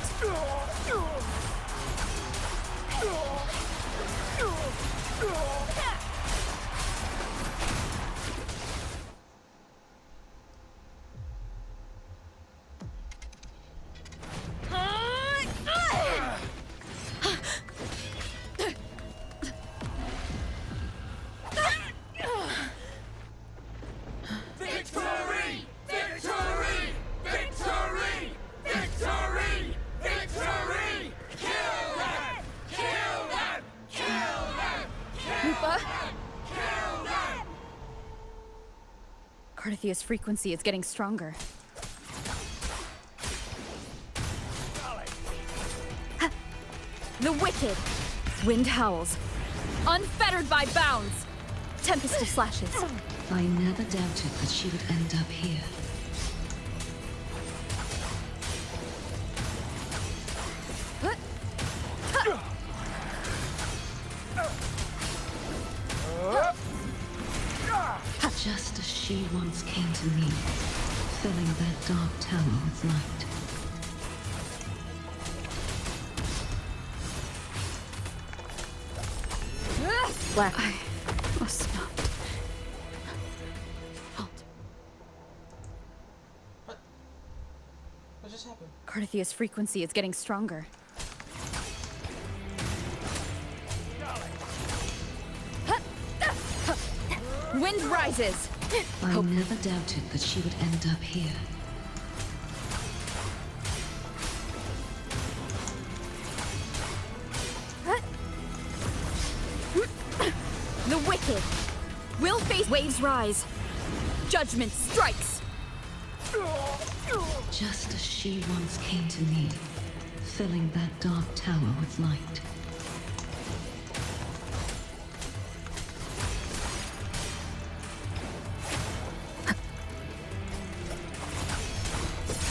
Cardathia's frequency is getting stronger. The wicked! Wind howls. Unfettered by bounds! Tempest of slashes. I never doubted that she would end up here. Just as she once came to me, filling that dark tower with light. Black. I must not. What just happened? Carthathia's frequency is getting stronger. Wind rises! I never doubted that she would end up here. The wicked will face waves rise. Judgment strikes. Just as she once came to me, filling that dark tower with light.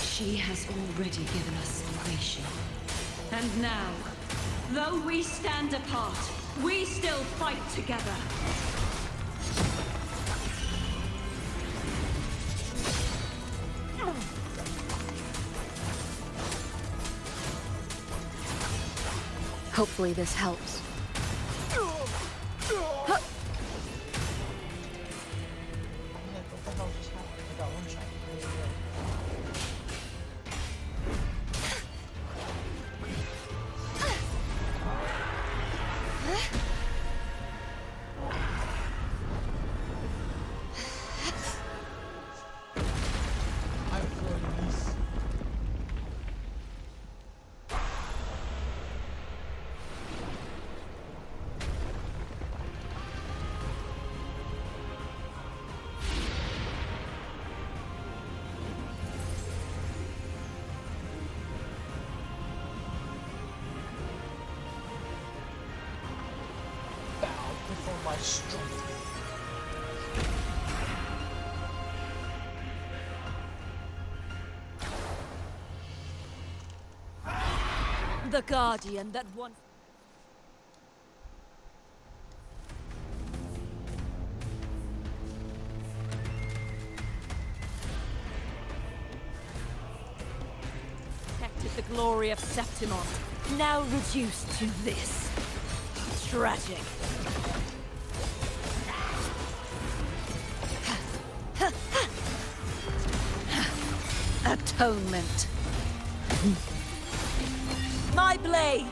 She has already given us salvation. And now, though we stand apart, we still fight together. Hopefully this helps. My strength. The guardian that once... protected the glory of Septimon, now reduced to this. Tragic. Atonement. My blade!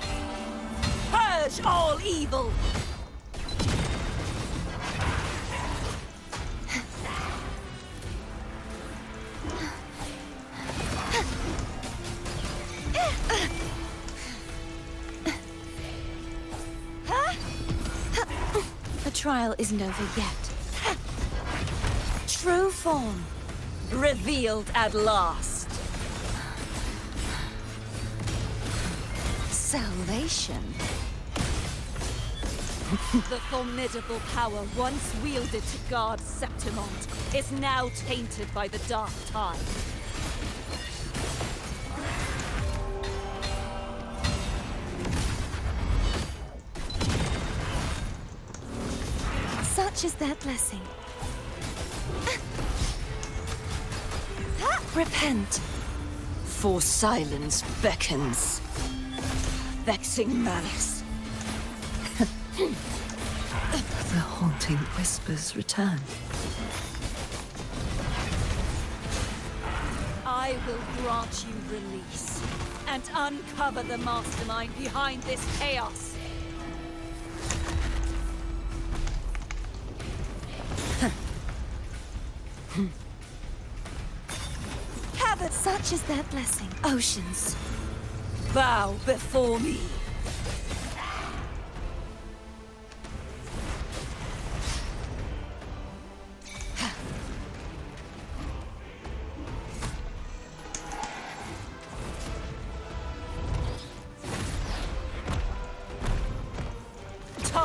Purge all evil! The trial isn't over yet. True form. Revealed at last. Salvation. The formidable power once wielded to guard Septimont is now tainted by the dark tide. Such is their blessing. Repent. For silence beckons. Vexing malice. The haunting whispers return. I will grant you release and uncover the mastermind behind this chaos. Heaven, such is their blessing. Oceans. Bow before me.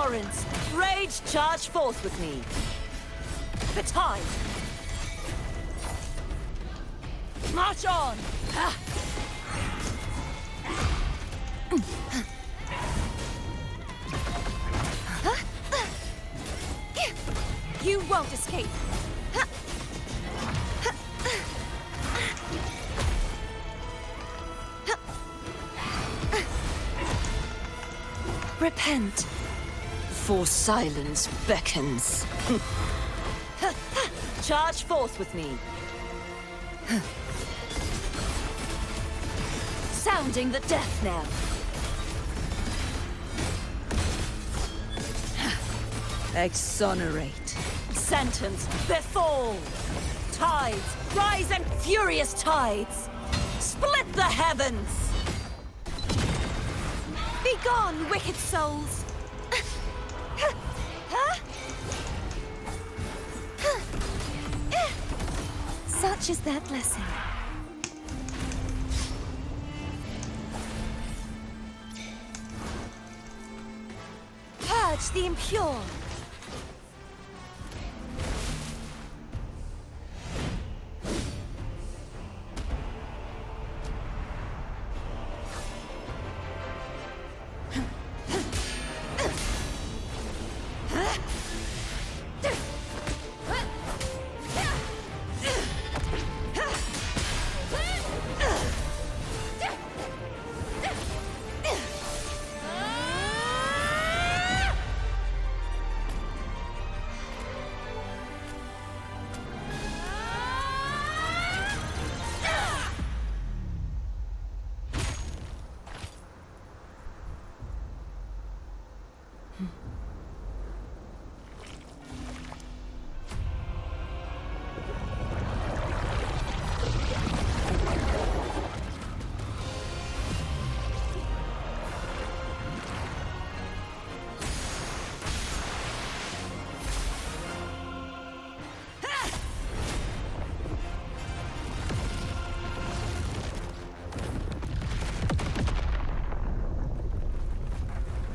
torrents, rage charge forth with me. The tide. March on! You won't escape. Repent, for silence beckons. Charge forth with me. Sounding the death knell. Exonerate. Sentence befall. Tides, rise and furious tides. Split the heavens. Begone, wicked souls! Such is their blessing. Purge the impure.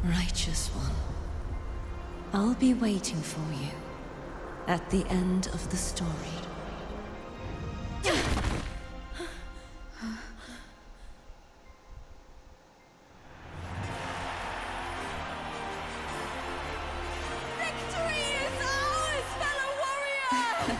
Righteous one, I'll be waiting for you at the end of the story. Victory is ours, fellow warrior!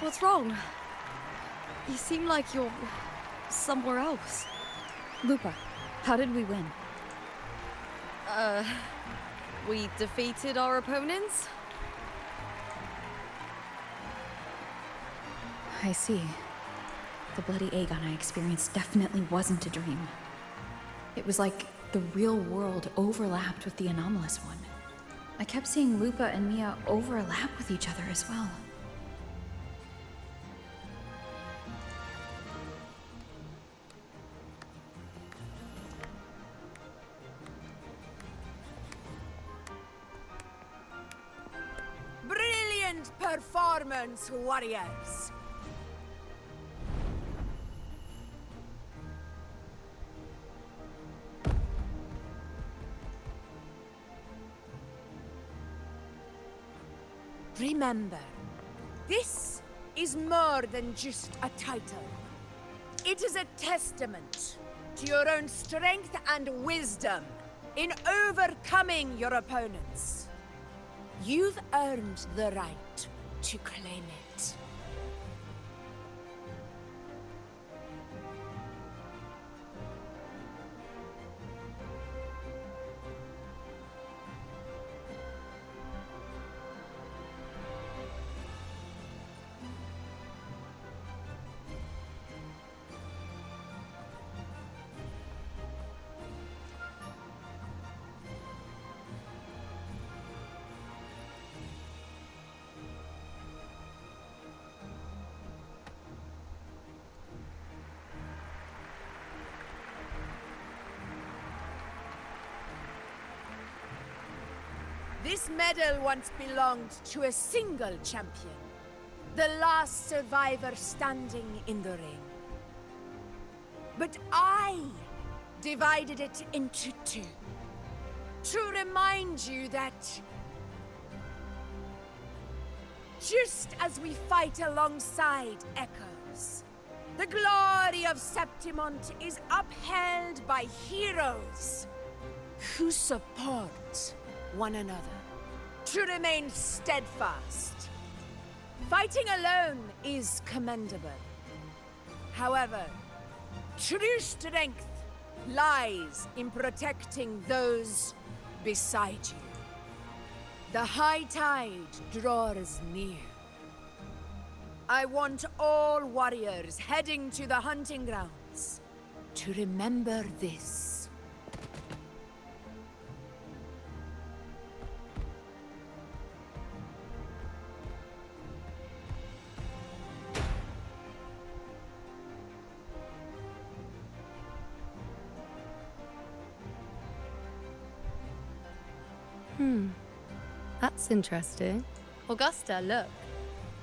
What's wrong? You seem like you're somewhere else. Lupa, how did we win? We defeated our opponents? I see. The bloody Aegon I experienced definitely wasn't a dream. It was like the real world overlapped with the anomalous one. I kept seeing Lupa and Mia overlap with each other as well. Brilliant performance, warriors! Remember, this is more than just a title. It is a testament to your own strength and wisdom in overcoming your opponents. You've earned the right to claim it. This medal once belonged to a single champion, the last survivor standing in the ring. But I divided it into two, to remind you that just as we fight alongside echoes, the glory of Septimont is upheld by heroes who support one another, to remain steadfast. Fighting alone is commendable. However, true strength lies in protecting those beside you. The high tide draws near. I want all warriors heading to the hunting grounds to remember this. That's interesting. Augusta, look.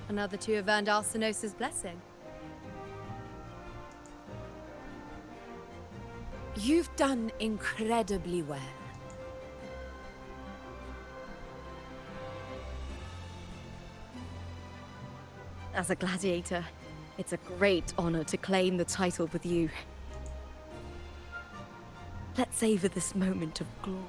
Another two have earned Arsenos's blessing. You've done incredibly well. As a gladiator, it's a great honor to claim the title with you. Let's savor this moment of glory.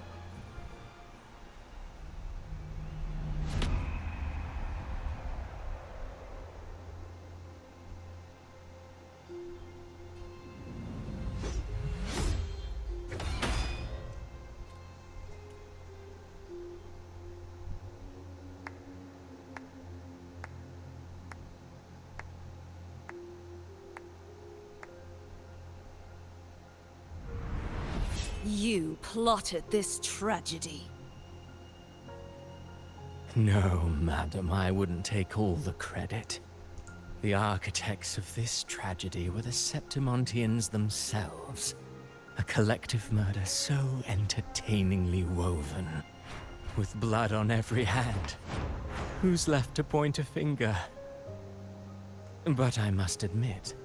You plotted this tragedy. No, madam, I wouldn't take all the credit. The architects of this tragedy were the Septimontians themselves. A collective murder so entertainingly woven, with blood on every hand. Who's left to point a finger? But I must admit,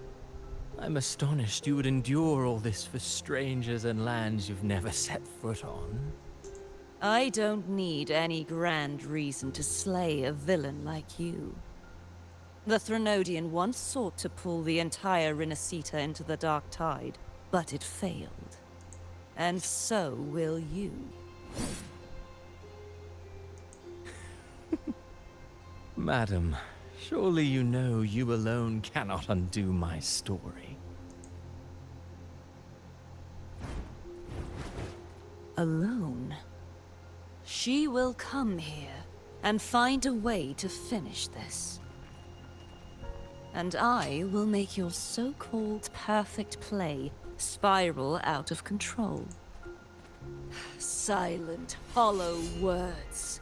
I'm astonished you would endure all this for strangers and lands you've never set foot on. I don't need any grand reason to slay a villain like you. The Threnodian once sought to pull the entire Rinascita into the Dark Tide, but it failed. And so will you. Madam, surely you know you alone cannot undo my story. Alone? She will come here and find a way to finish this. And I will make your so-called perfect play spiral out of control. Silent, hollow words.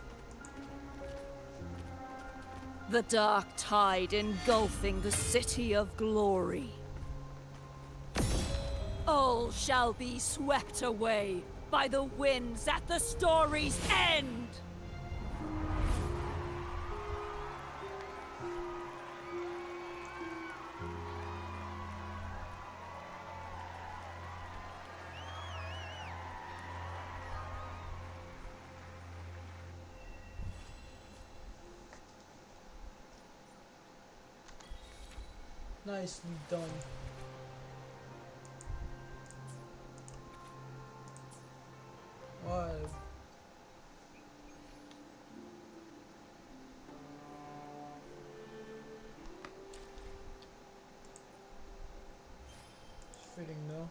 The dark tide engulfing the city of glory. All shall be swept away by the winds at the story's end! Nicely done. Wow. It's fitting though.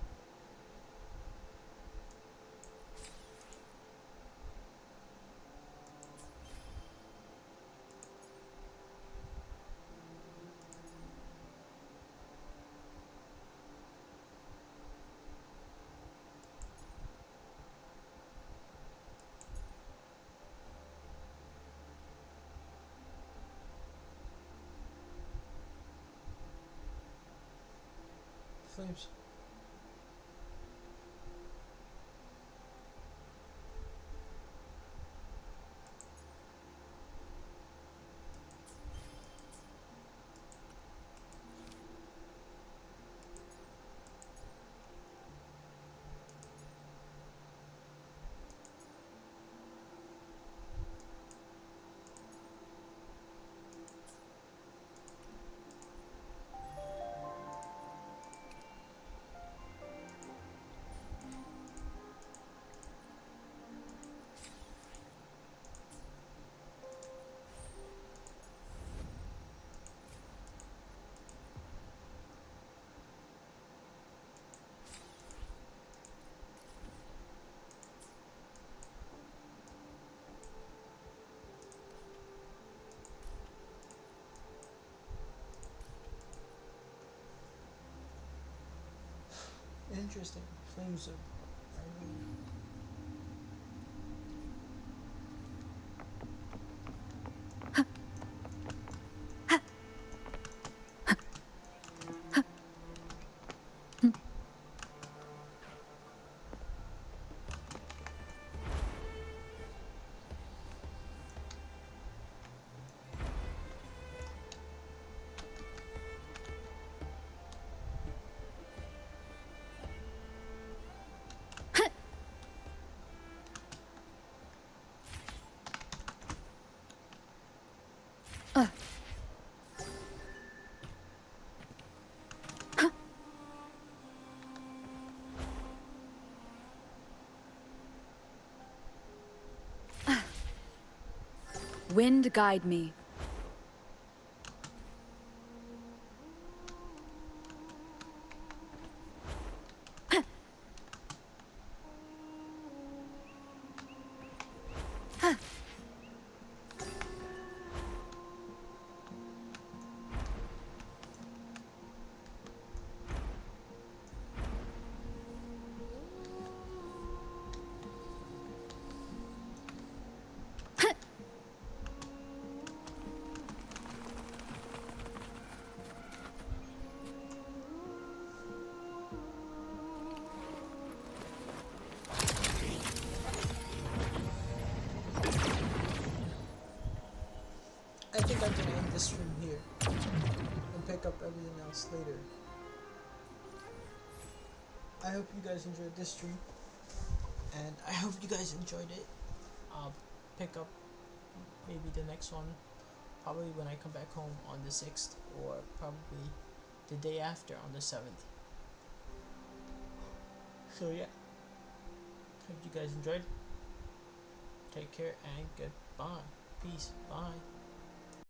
Flames. Interesting. Flames of iron. Wind guide me. I think I'm gonna end this stream here and pick up everything else later. I hope you guys enjoyed this stream, and I hope you guys enjoyed it. I'll pick up maybe the next one probably when I come back home on the 6th, or probably the day after on the 7th. So yeah, hope you guys enjoyed. Take care and goodbye. Peace. Bye.